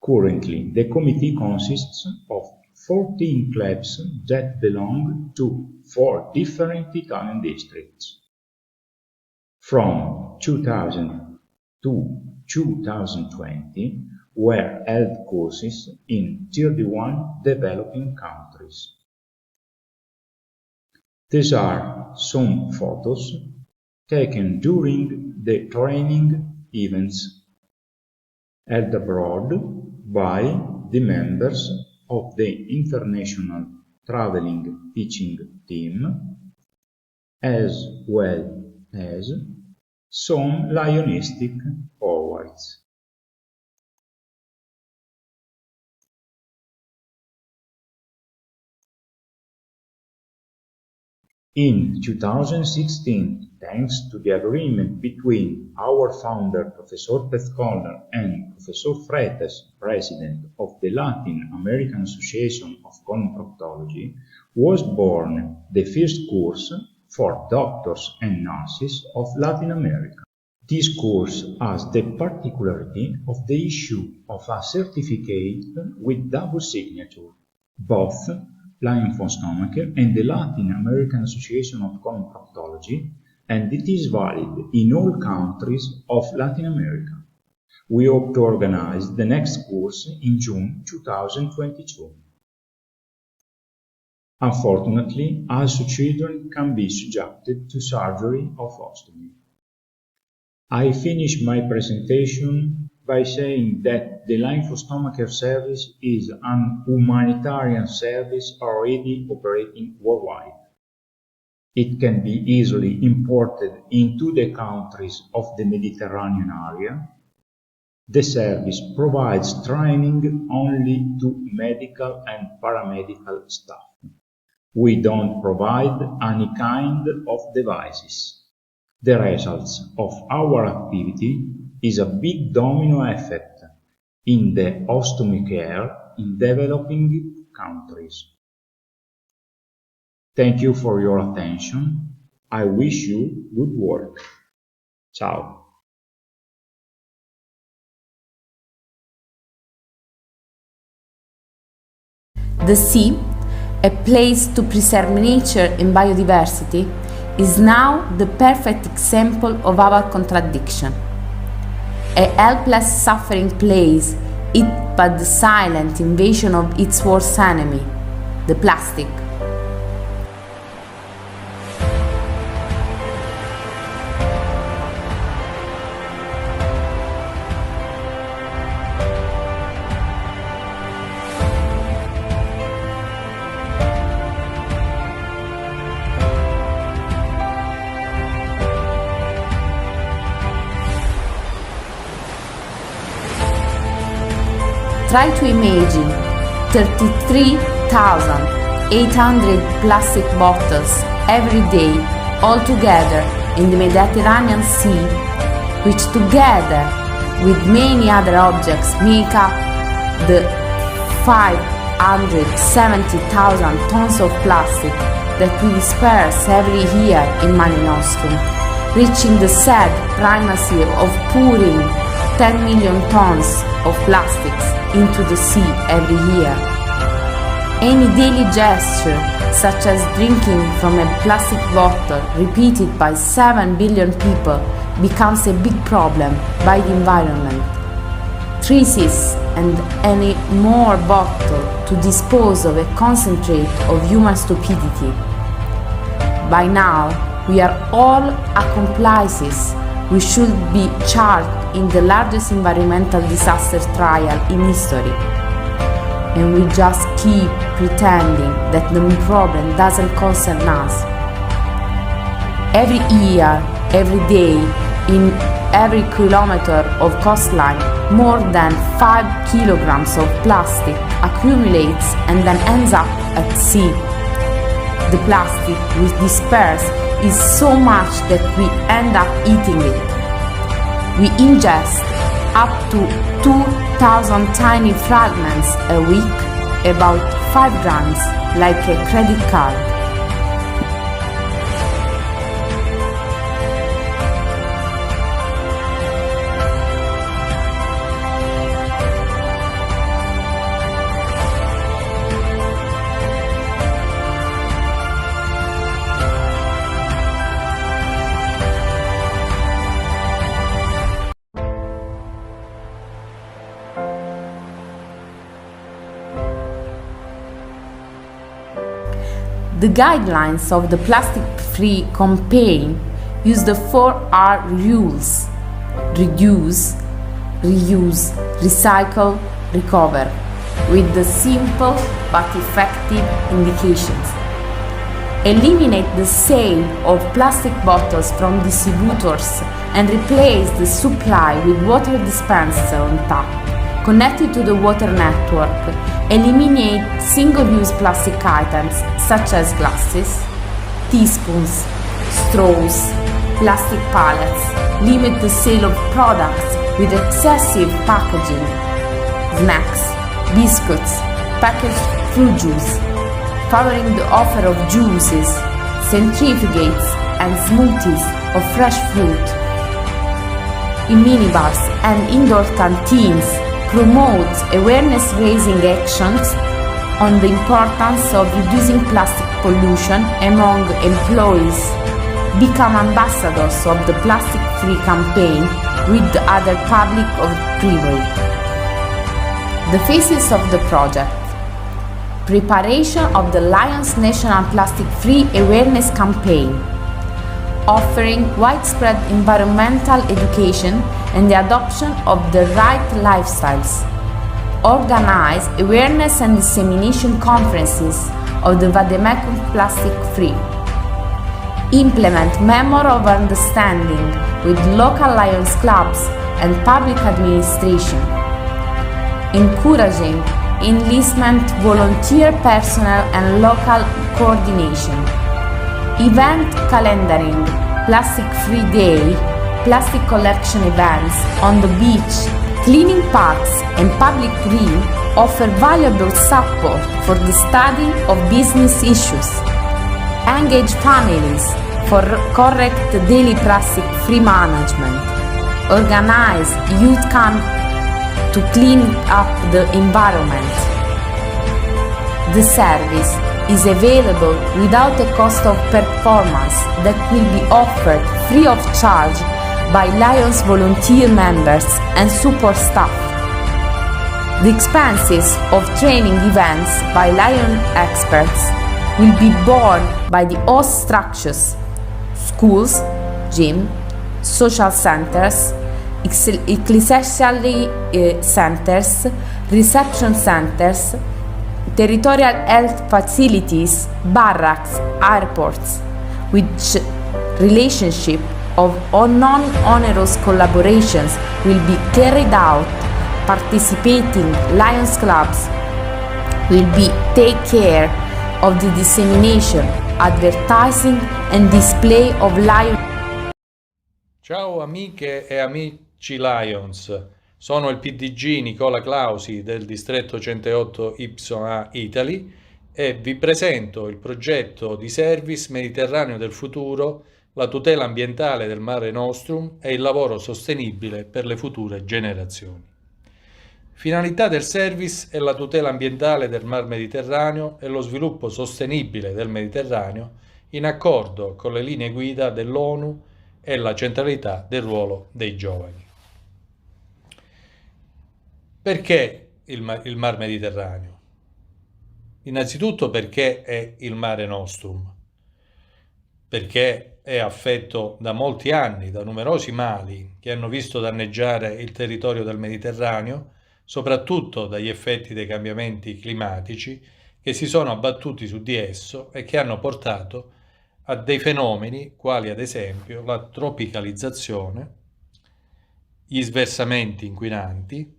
Currently, the committee consists of 14 clubs that belong to 4 different Italian districts. From 2000 to 2020 were held courses in 31 developing countries. These are some photos taken during the training events held abroad by the members of the International Traveling Teaching Team, as well as some Lionistic forwards. In 2016, thanks to the agreement between our founder, Professor Pezcoller, and Professor Freitas, president of the Latin American Association of Colon Proctology, was born the first course for doctors and nurses of Latin America. This course has the particularity of the issue of a certificate with double signature, both Lion for Stomachcare and the Latin American Association of Colon Proctology, and it is valid in all countries of Latin America. We hope to organize the next course in June 2022. Unfortunately, also children can be subjected to surgery of ostomy. I finish my presentation by saying that the Lion for Stomachcare service is an humanitarian service already operating worldwide. It can be easily imported into the countries of the Mediterranean area. The service provides training only to medical and paramedical staff. We don't provide any kind of devices. The results of our activity is a big domino effect in the ostomy care in developing countries. Thank you for your attention. I wish you good work. Ciao. The sea, a place to preserve nature and biodiversity, is now the perfect example of our contradiction. A helpless, suffering place hit by the silent invasion of its worst enemy, the plastic. Try to imagine 33,800 plastic bottles every day all together in the Mediterranean Sea, which together with many other objects make up the 570,000 tons of plastic that we disperse every year in Mare Nostrum, reaching the sad primacy of pouring 10 million tons of plastics into the sea every year. Any daily gesture, such as drinking from a plastic bottle repeated by 7 billion people, becomes a big problem by the environment. Traces and any more bottle to dispose of a concentrate of human stupidity. By now, we are all accomplices. We should be charged in the largest environmental disaster trial in history. And we just keep pretending that the problem doesn't concern us. Every year, every day, in every kilometer of coastline, more than 5 kilograms of plastic accumulates and then ends up at sea. The plastic we disperse is so much that we end up eating it. We ingest up to 2,000 tiny fragments a week, about 5 grams, like a credit card. The guidelines of the plastic-free campaign use the 4R rules: reduce, reuse, recycle, recover, with the simple but effective indications. Eliminate the sale of plastic bottles from distributors and replace the supply with water dispenser on tap, connected to the water network. Eliminate single-use plastic items such as glasses, teaspoons, straws, plastic pallets. Limit the sale of products with excessive packaging, snacks, biscuits, packaged fruit juice, favoring the offer of juices, centrifugates and smoothies of fresh fruit. In minibars and indoor canteens, promote awareness-raising actions on the importance of reducing plastic pollution among employees. Become ambassadors of the plastic-free campaign with the other public or private. The phases of the project: preparation of the Lions National Plastic-Free Awareness Campaign, offering widespread environmental education and the adoption of the right lifestyles. Organize awareness and dissemination conferences of the Vademecum Plastic Free. Implement Memorandum of Understanding with local Lions clubs and public administration, encouraging enlistment, volunteer personnel and local coordination, event calendaring, plastic-free day, plastic collection events on the beach, cleaning parks and public green offer valuable support for the study of business issues. Engage families for correct daily plastic-free management. Organize youth camp to clean up the environment. The service is available without a cost of performance that will be offered free of charge by Lions volunteer members and support staff. The expenses of training events by Lion experts will be borne by the host structures, schools, gym, social centers, ecclesiastical centers, reception centers, territorial health facilities, barracks, airports, which relationship of non-onerous collaborations will be carried out. Participating Lions clubs will take care of the dissemination, advertising and display of Lions. Ciao amiche e amici Lions, sono il PDG Nicola Clausi del distretto 108 YA Italy e vi presento il progetto di Service Mediterraneo del futuro, la tutela ambientale del Mare Nostrum e il lavoro sostenibile per le future generazioni. Finalità del service è la tutela ambientale del Mar Mediterraneo e lo sviluppo sostenibile del Mediterraneo in accordo con le linee guida dell'ONU e la centralità del ruolo dei giovani. Perché il Mar Mediterraneo? Innanzitutto perché è il Mare Nostrum, perché è affetto da molti anni da numerosi mali che hanno visto danneggiare il territorio del Mediterraneo, soprattutto dagli effetti dei cambiamenti climatici che si sono abbattuti su di esso e che hanno portato a dei fenomeni quali ad esempio la tropicalizzazione, gli sversamenti inquinanti,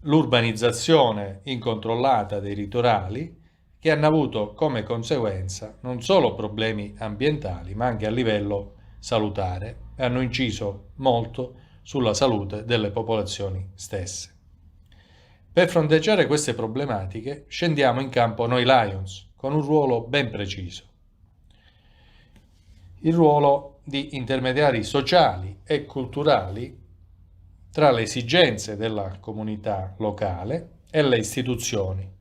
l'urbanizzazione incontrollata dei litorali, che hanno avuto come conseguenza non solo problemi ambientali ma anche a livello salutare e hanno inciso molto sulla salute delle popolazioni stesse. Per fronteggiare queste problematiche scendiamo in campo noi Lions con un ruolo ben preciso. Il ruolo di intermediari sociali e culturali tra le esigenze della comunità locale e le istituzioni,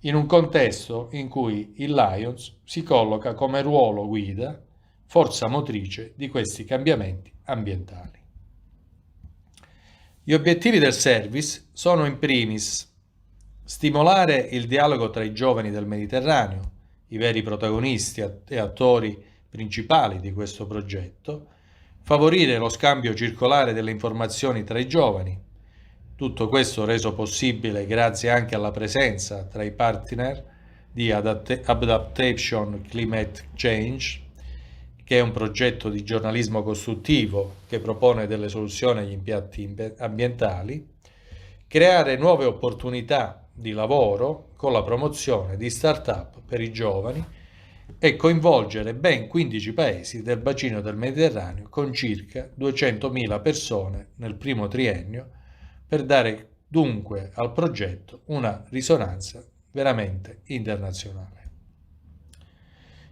in un contesto in cui il Lions si colloca come ruolo guida, forza motrice di questi cambiamenti ambientali. Gli obiettivi del service sono in primis stimolare il dialogo tra i giovani del Mediterraneo, i veri protagonisti e attori principali di questo progetto, favorire lo scambio circolare delle informazioni tra i giovani, tutto questo reso possibile grazie anche alla presenza tra i partner di Adaptation Climate Change, che è un progetto di giornalismo costruttivo che propone delle soluzioni agli impatti ambientali, creare nuove opportunità di lavoro con la promozione di start-up per i giovani e coinvolgere ben 15 paesi del bacino del Mediterraneo con circa 200.000 persone nel primo triennio, per dare dunque al progetto una risonanza veramente internazionale.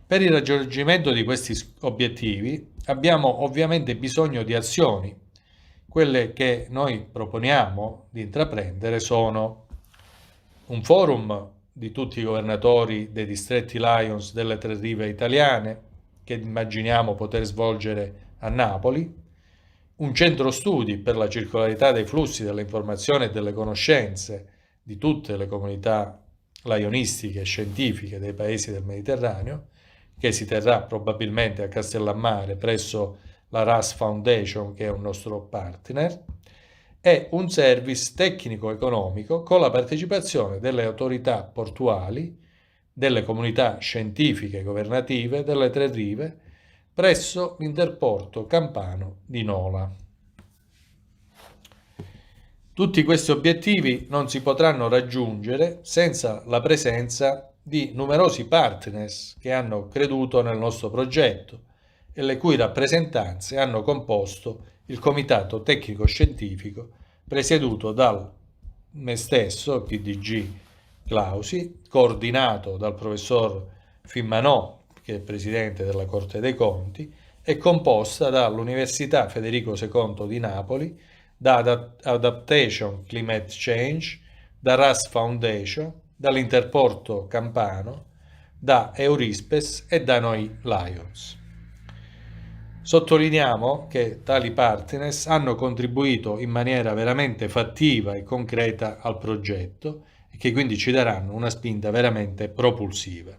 Per il raggiungimento di questi obiettivi abbiamo ovviamente bisogno di azioni. Quelle che noi proponiamo di intraprendere sono un forum di tutti i governatori dei distretti Lions delle tre rive italiane, che immaginiamo poter svolgere a Napoli, un centro studi per la circolarità dei flussi delle informazioni e delle conoscenze di tutte le comunità lionistiche e scientifiche dei paesi del Mediterraneo, che si terrà probabilmente a Castellammare presso la RAS Foundation, che è un nostro partner, e un service tecnico-economico con la partecipazione delle autorità portuali, delle comunità scientifiche e governative delle tre rive presso l'interporto campano di Nola. Tutti questi obiettivi non si potranno raggiungere senza la presenza di numerosi partners che hanno creduto nel nostro progetto e le cui rappresentanze hanno composto il Comitato Tecnico Scientifico presieduto dal me stesso, PDG Clausi, coordinato dal professor Fimmanò, che è presidente della Corte dei Conti, e composta dall'Università Federico II di Napoli, da Adaptation Climate Change, da RAS Foundation, dall'Interporto Campano, da Eurispes e da noi Lions. Sottolineiamo che tali partners hanno contribuito in maniera veramente fattiva e concreta al progetto e che quindi ci daranno una spinta veramente propulsiva.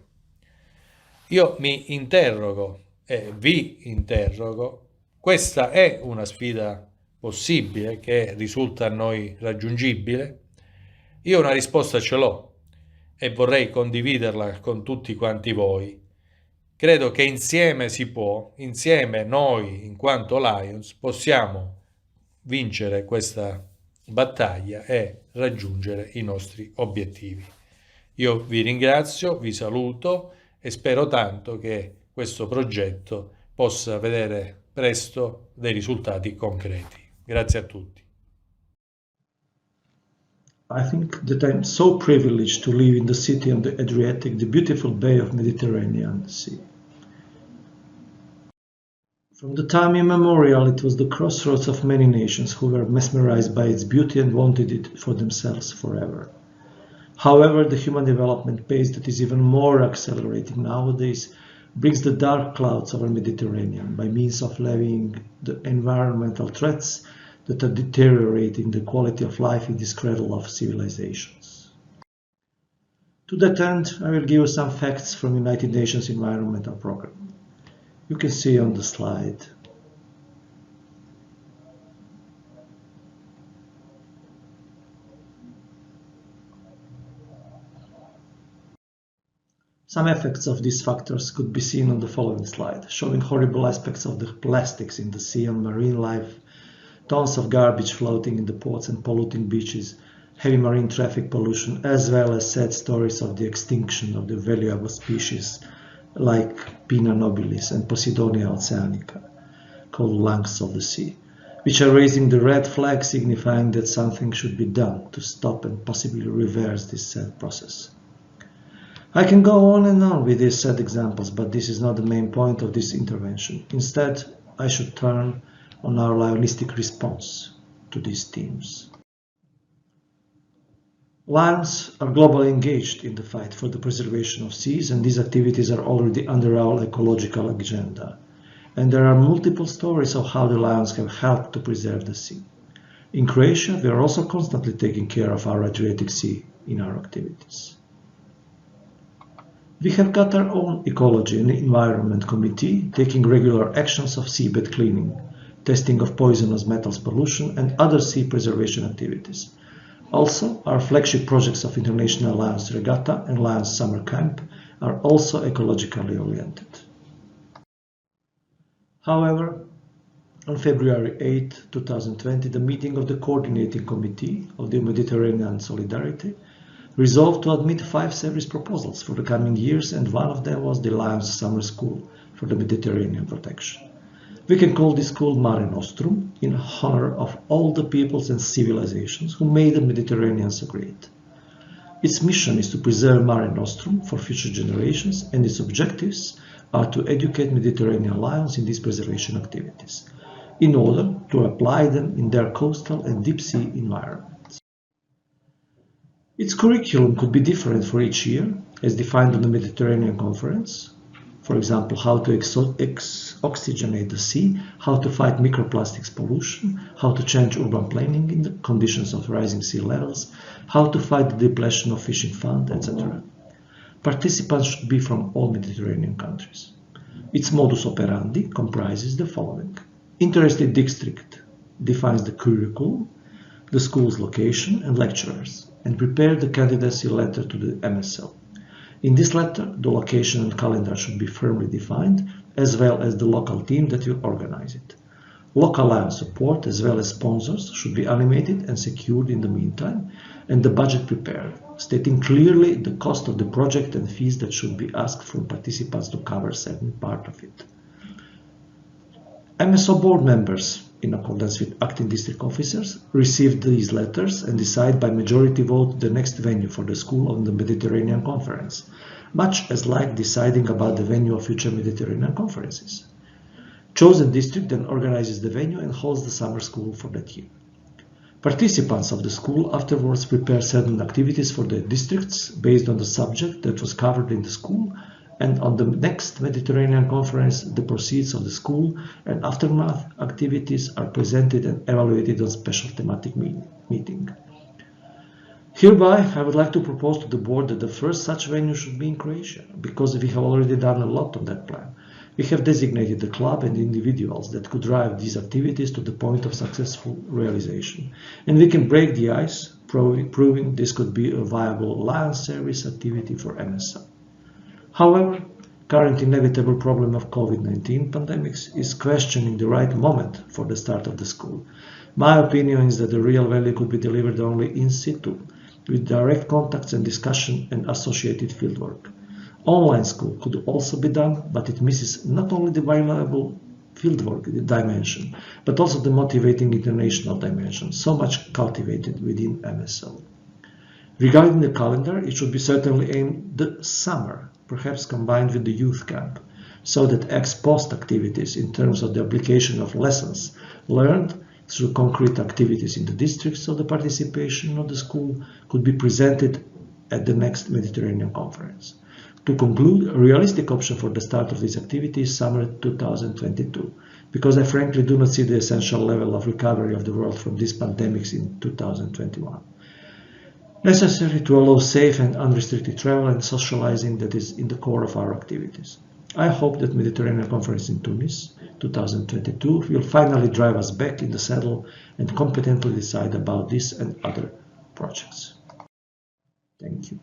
Io mi interrogo e vi interrogo, questa è una sfida possibile che risulta a noi raggiungibile? Io una risposta ce l'ho e vorrei condividerla con tutti quanti voi. Credo che insieme si può, insieme noi in quanto Lions possiamo vincere questa battaglia e raggiungere i nostri obiettivi. Io vi ringrazio, vi saluto e spero tanto che questo progetto possa vedere presto dei risultati concreti. Grazie a tutti. I think that I'm so privileged to live in the city on the Adriatic, the beautiful bay of Mediterranean Sea. From the time immemorial, it was the crossroads of many nations who were mesmerized by its beauty and wanted it for themselves forever. However, the human development pace that is even more accelerating nowadays brings the dark clouds over Mediterranean by means of levying the environmental threats that are deteriorating the quality of life in this cradle of civilizations. To that end, I will give you some facts from United Nations Environmental Programme. You can see on the slide. Some effects of these factors could be seen on the following slide, showing horrible aspects of the plastics in the sea and marine life, tons of garbage floating in the ports and polluting beaches, heavy marine traffic pollution, as well as sad stories of the extinction of the valuable species like Pinna nobilis and Posidonia oceanica, called lungs of the sea, which are raising the red flag signifying that something should be done to stop and possibly reverse this sad process. I can go on and on with these sad examples, but this is not the main point of this intervention. Instead, I should turn on our Lionistic response to these themes. Lions are globally engaged in the fight for the preservation of seas, and these activities are already under our ecological agenda. And there are multiple stories of how the lions have helped to preserve the sea. In Croatia, we are also constantly taking care of our Adriatic Sea in our activities. We have got our own Ecology and Environment Committee taking regular actions of seabed cleaning, testing of poisonous metals pollution and other sea preservation activities. Also, our flagship projects of International Lions Regatta and Lions Summer Camp are also ecologically oriented. However, on February 8, 2020, the meeting of the Coordinating Committee of the Mediterranean Solidarity resolved to admit 5 service proposals for the coming years, and one of them was the Lions Summer School for the Mediterranean Protection. We can call this school Mare Nostrum in honor of all the peoples and civilizations who made the Mediterranean so great. Its mission is to preserve Mare Nostrum for future generations, and its objectives are to educate Mediterranean lions in these preservation activities, in order to apply them in their coastal and deep sea environments. Its curriculum could be different for each year, as defined on the Mediterranean Conference. For example, how to oxygenate the sea, how to fight microplastics pollution, how to change urban planning in the conditions of rising sea levels, how to fight the depletion of fishing fund, etc. Participants should be from all Mediterranean countries. Its modus operandi comprises the following. Interested district defines the curriculum, the school's location and lecturers, and prepare the candidacy letter to the MSL. In this letter, the location and calendar should be firmly defined, as well as the local team that will organize it. Local Lions support as well as sponsors should be animated and secured in the meantime, and the budget prepared, stating clearly the cost of the project and fees that should be asked from participants to cover certain part of it. MSO board members, in accordance with acting district officers, received these letters and decide by majority vote the next venue for the School of the Mediterranean Conference, much as like deciding about the venue of future Mediterranean conferences. Chosen district then organizes the venue and holds the summer school for that year. Participants of the school afterwards prepare certain activities for the districts based on the subject that was covered in the school, and on the next Mediterranean conference, the proceeds of the school and aftermath activities are presented and evaluated on special thematic meeting. Hereby, I would like to propose to the board that the first such venue should be in Croatia, because we have already done a lot on that plan. We have designated the club and individuals that could drive these activities to the point of successful realization. And we can break the ice, proving this could be a viable Lions service activity for MSO. However, current inevitable problem of COVID-19 pandemics is questioning the right moment for the start of the school. My opinion is that the real value could be delivered only in situ, with direct contacts and discussion and associated fieldwork. Online school could also be done, but it misses not only the valuable fieldwork dimension, but also the motivating international dimension, so much cultivated within MSO. Regarding the calendar, it should be certainly aimed the summer, perhaps combined with the youth camp, so that ex-post activities in terms of the application of lessons learned through concrete activities in the districts of the participation of the school could be presented at the next Mediterranean conference. To conclude, a realistic option for the start of this activity is summer 2022, because I frankly do not see the essential level of recovery of the world from these pandemics in 2021. Necessary to allow safe and unrestricted travel and socializing that is in the core of our activities. I hope that Mediterranean Conference in Tunis 2022 will finally drive us back in the saddle and competently decide about this and other projects. Thank you.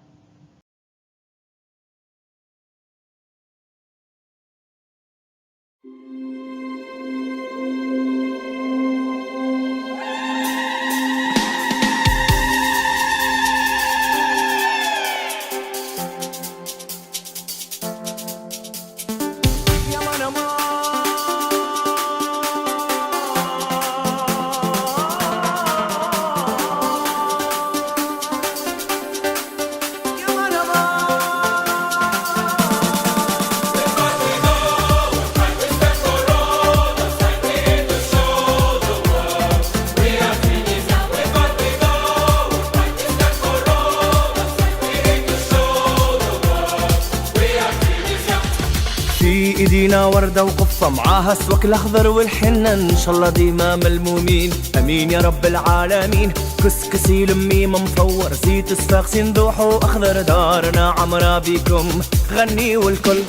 ايدينا وردة وقفة معاها السوك الاخضر والحنة ان شاء الله ديما ملمومين امين يا رب العالمين. كسكسي لمي مفور زيت صفاقسي نذوحو اخضر دارنا عمرا بيكم غني والكل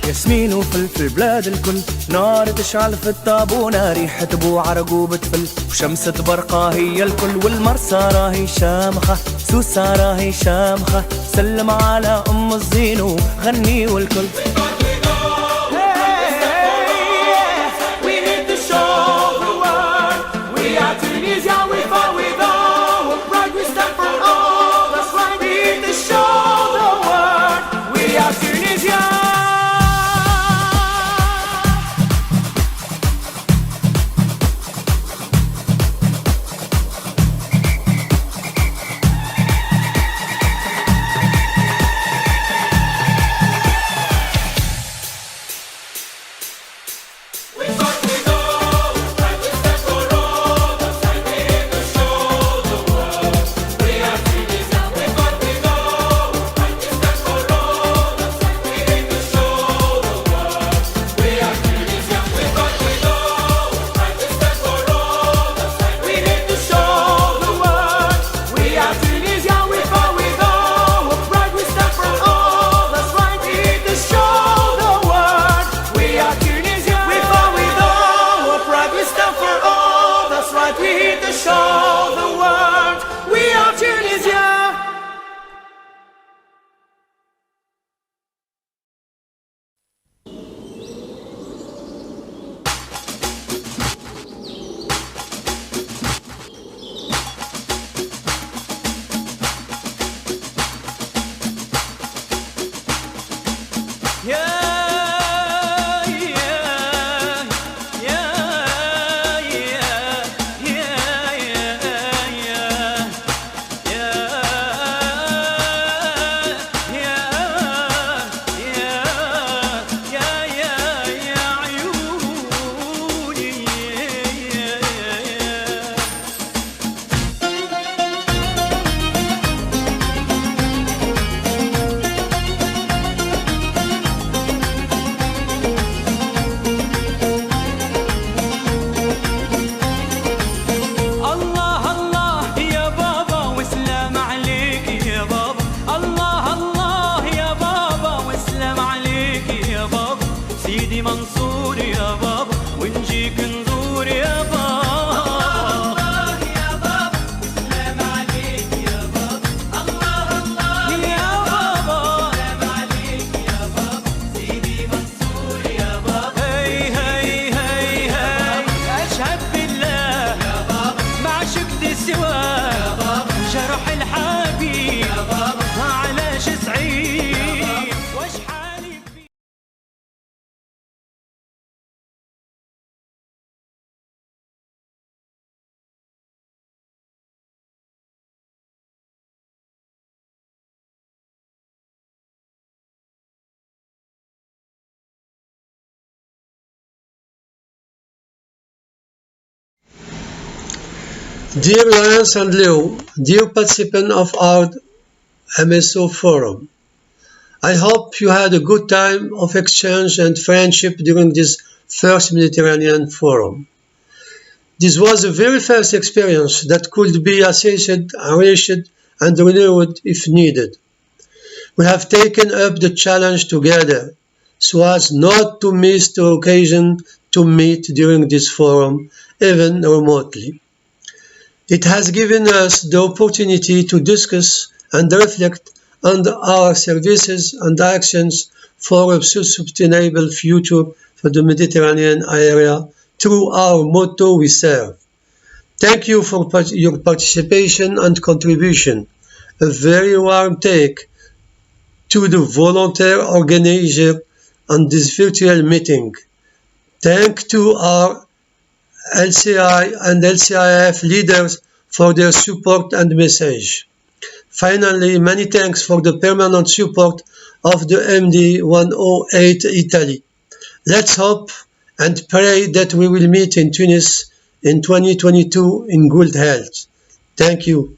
ياسمين وفلفل بلاد الكل نار تشعل في الطابونة ريحة بو عرق وبتفل وشمسة برقة هي الكل والمرسى راهي شامخة سوسة راهي شامخة سلم على أم الزين وغني والكل سيدي منصور يا بابا ونجيك نزور يا بابا. الله يا بابا سلام عليك يا بابا. الله الله يا بابا سلام عليك يا بابا. سيدي منصور يا بابا. هي هي هي هي أشهد بالله يا بابا ما عشقت سواك يا بابا. جرح الحبيب يا بابا علاش سعيد واش حالي فيه. Dear Lance and Leo, dear participants of our MSO forum, I hope you had a good time of exchange and friendship during this first Mediterranean forum. This was a very first experience that could be assessed, enriched, and renewed if needed. We have taken up the challenge together so as not to miss the occasion to meet during this forum, even remotely. It has given us the opportunity to discuss and reflect on our services and actions for a sustainable future for the Mediterranean area through our motto we serve. Thank you for your participation and contribution. A very warm take to the volunteer organizer on this virtual meeting. Thank to our LCI and LCIF leaders for their support and message. Finally, many thanks for the permanent support of the MD 108 Italy. Let's hope and pray that we will meet in Tunis in 2022 in good health. Thank you.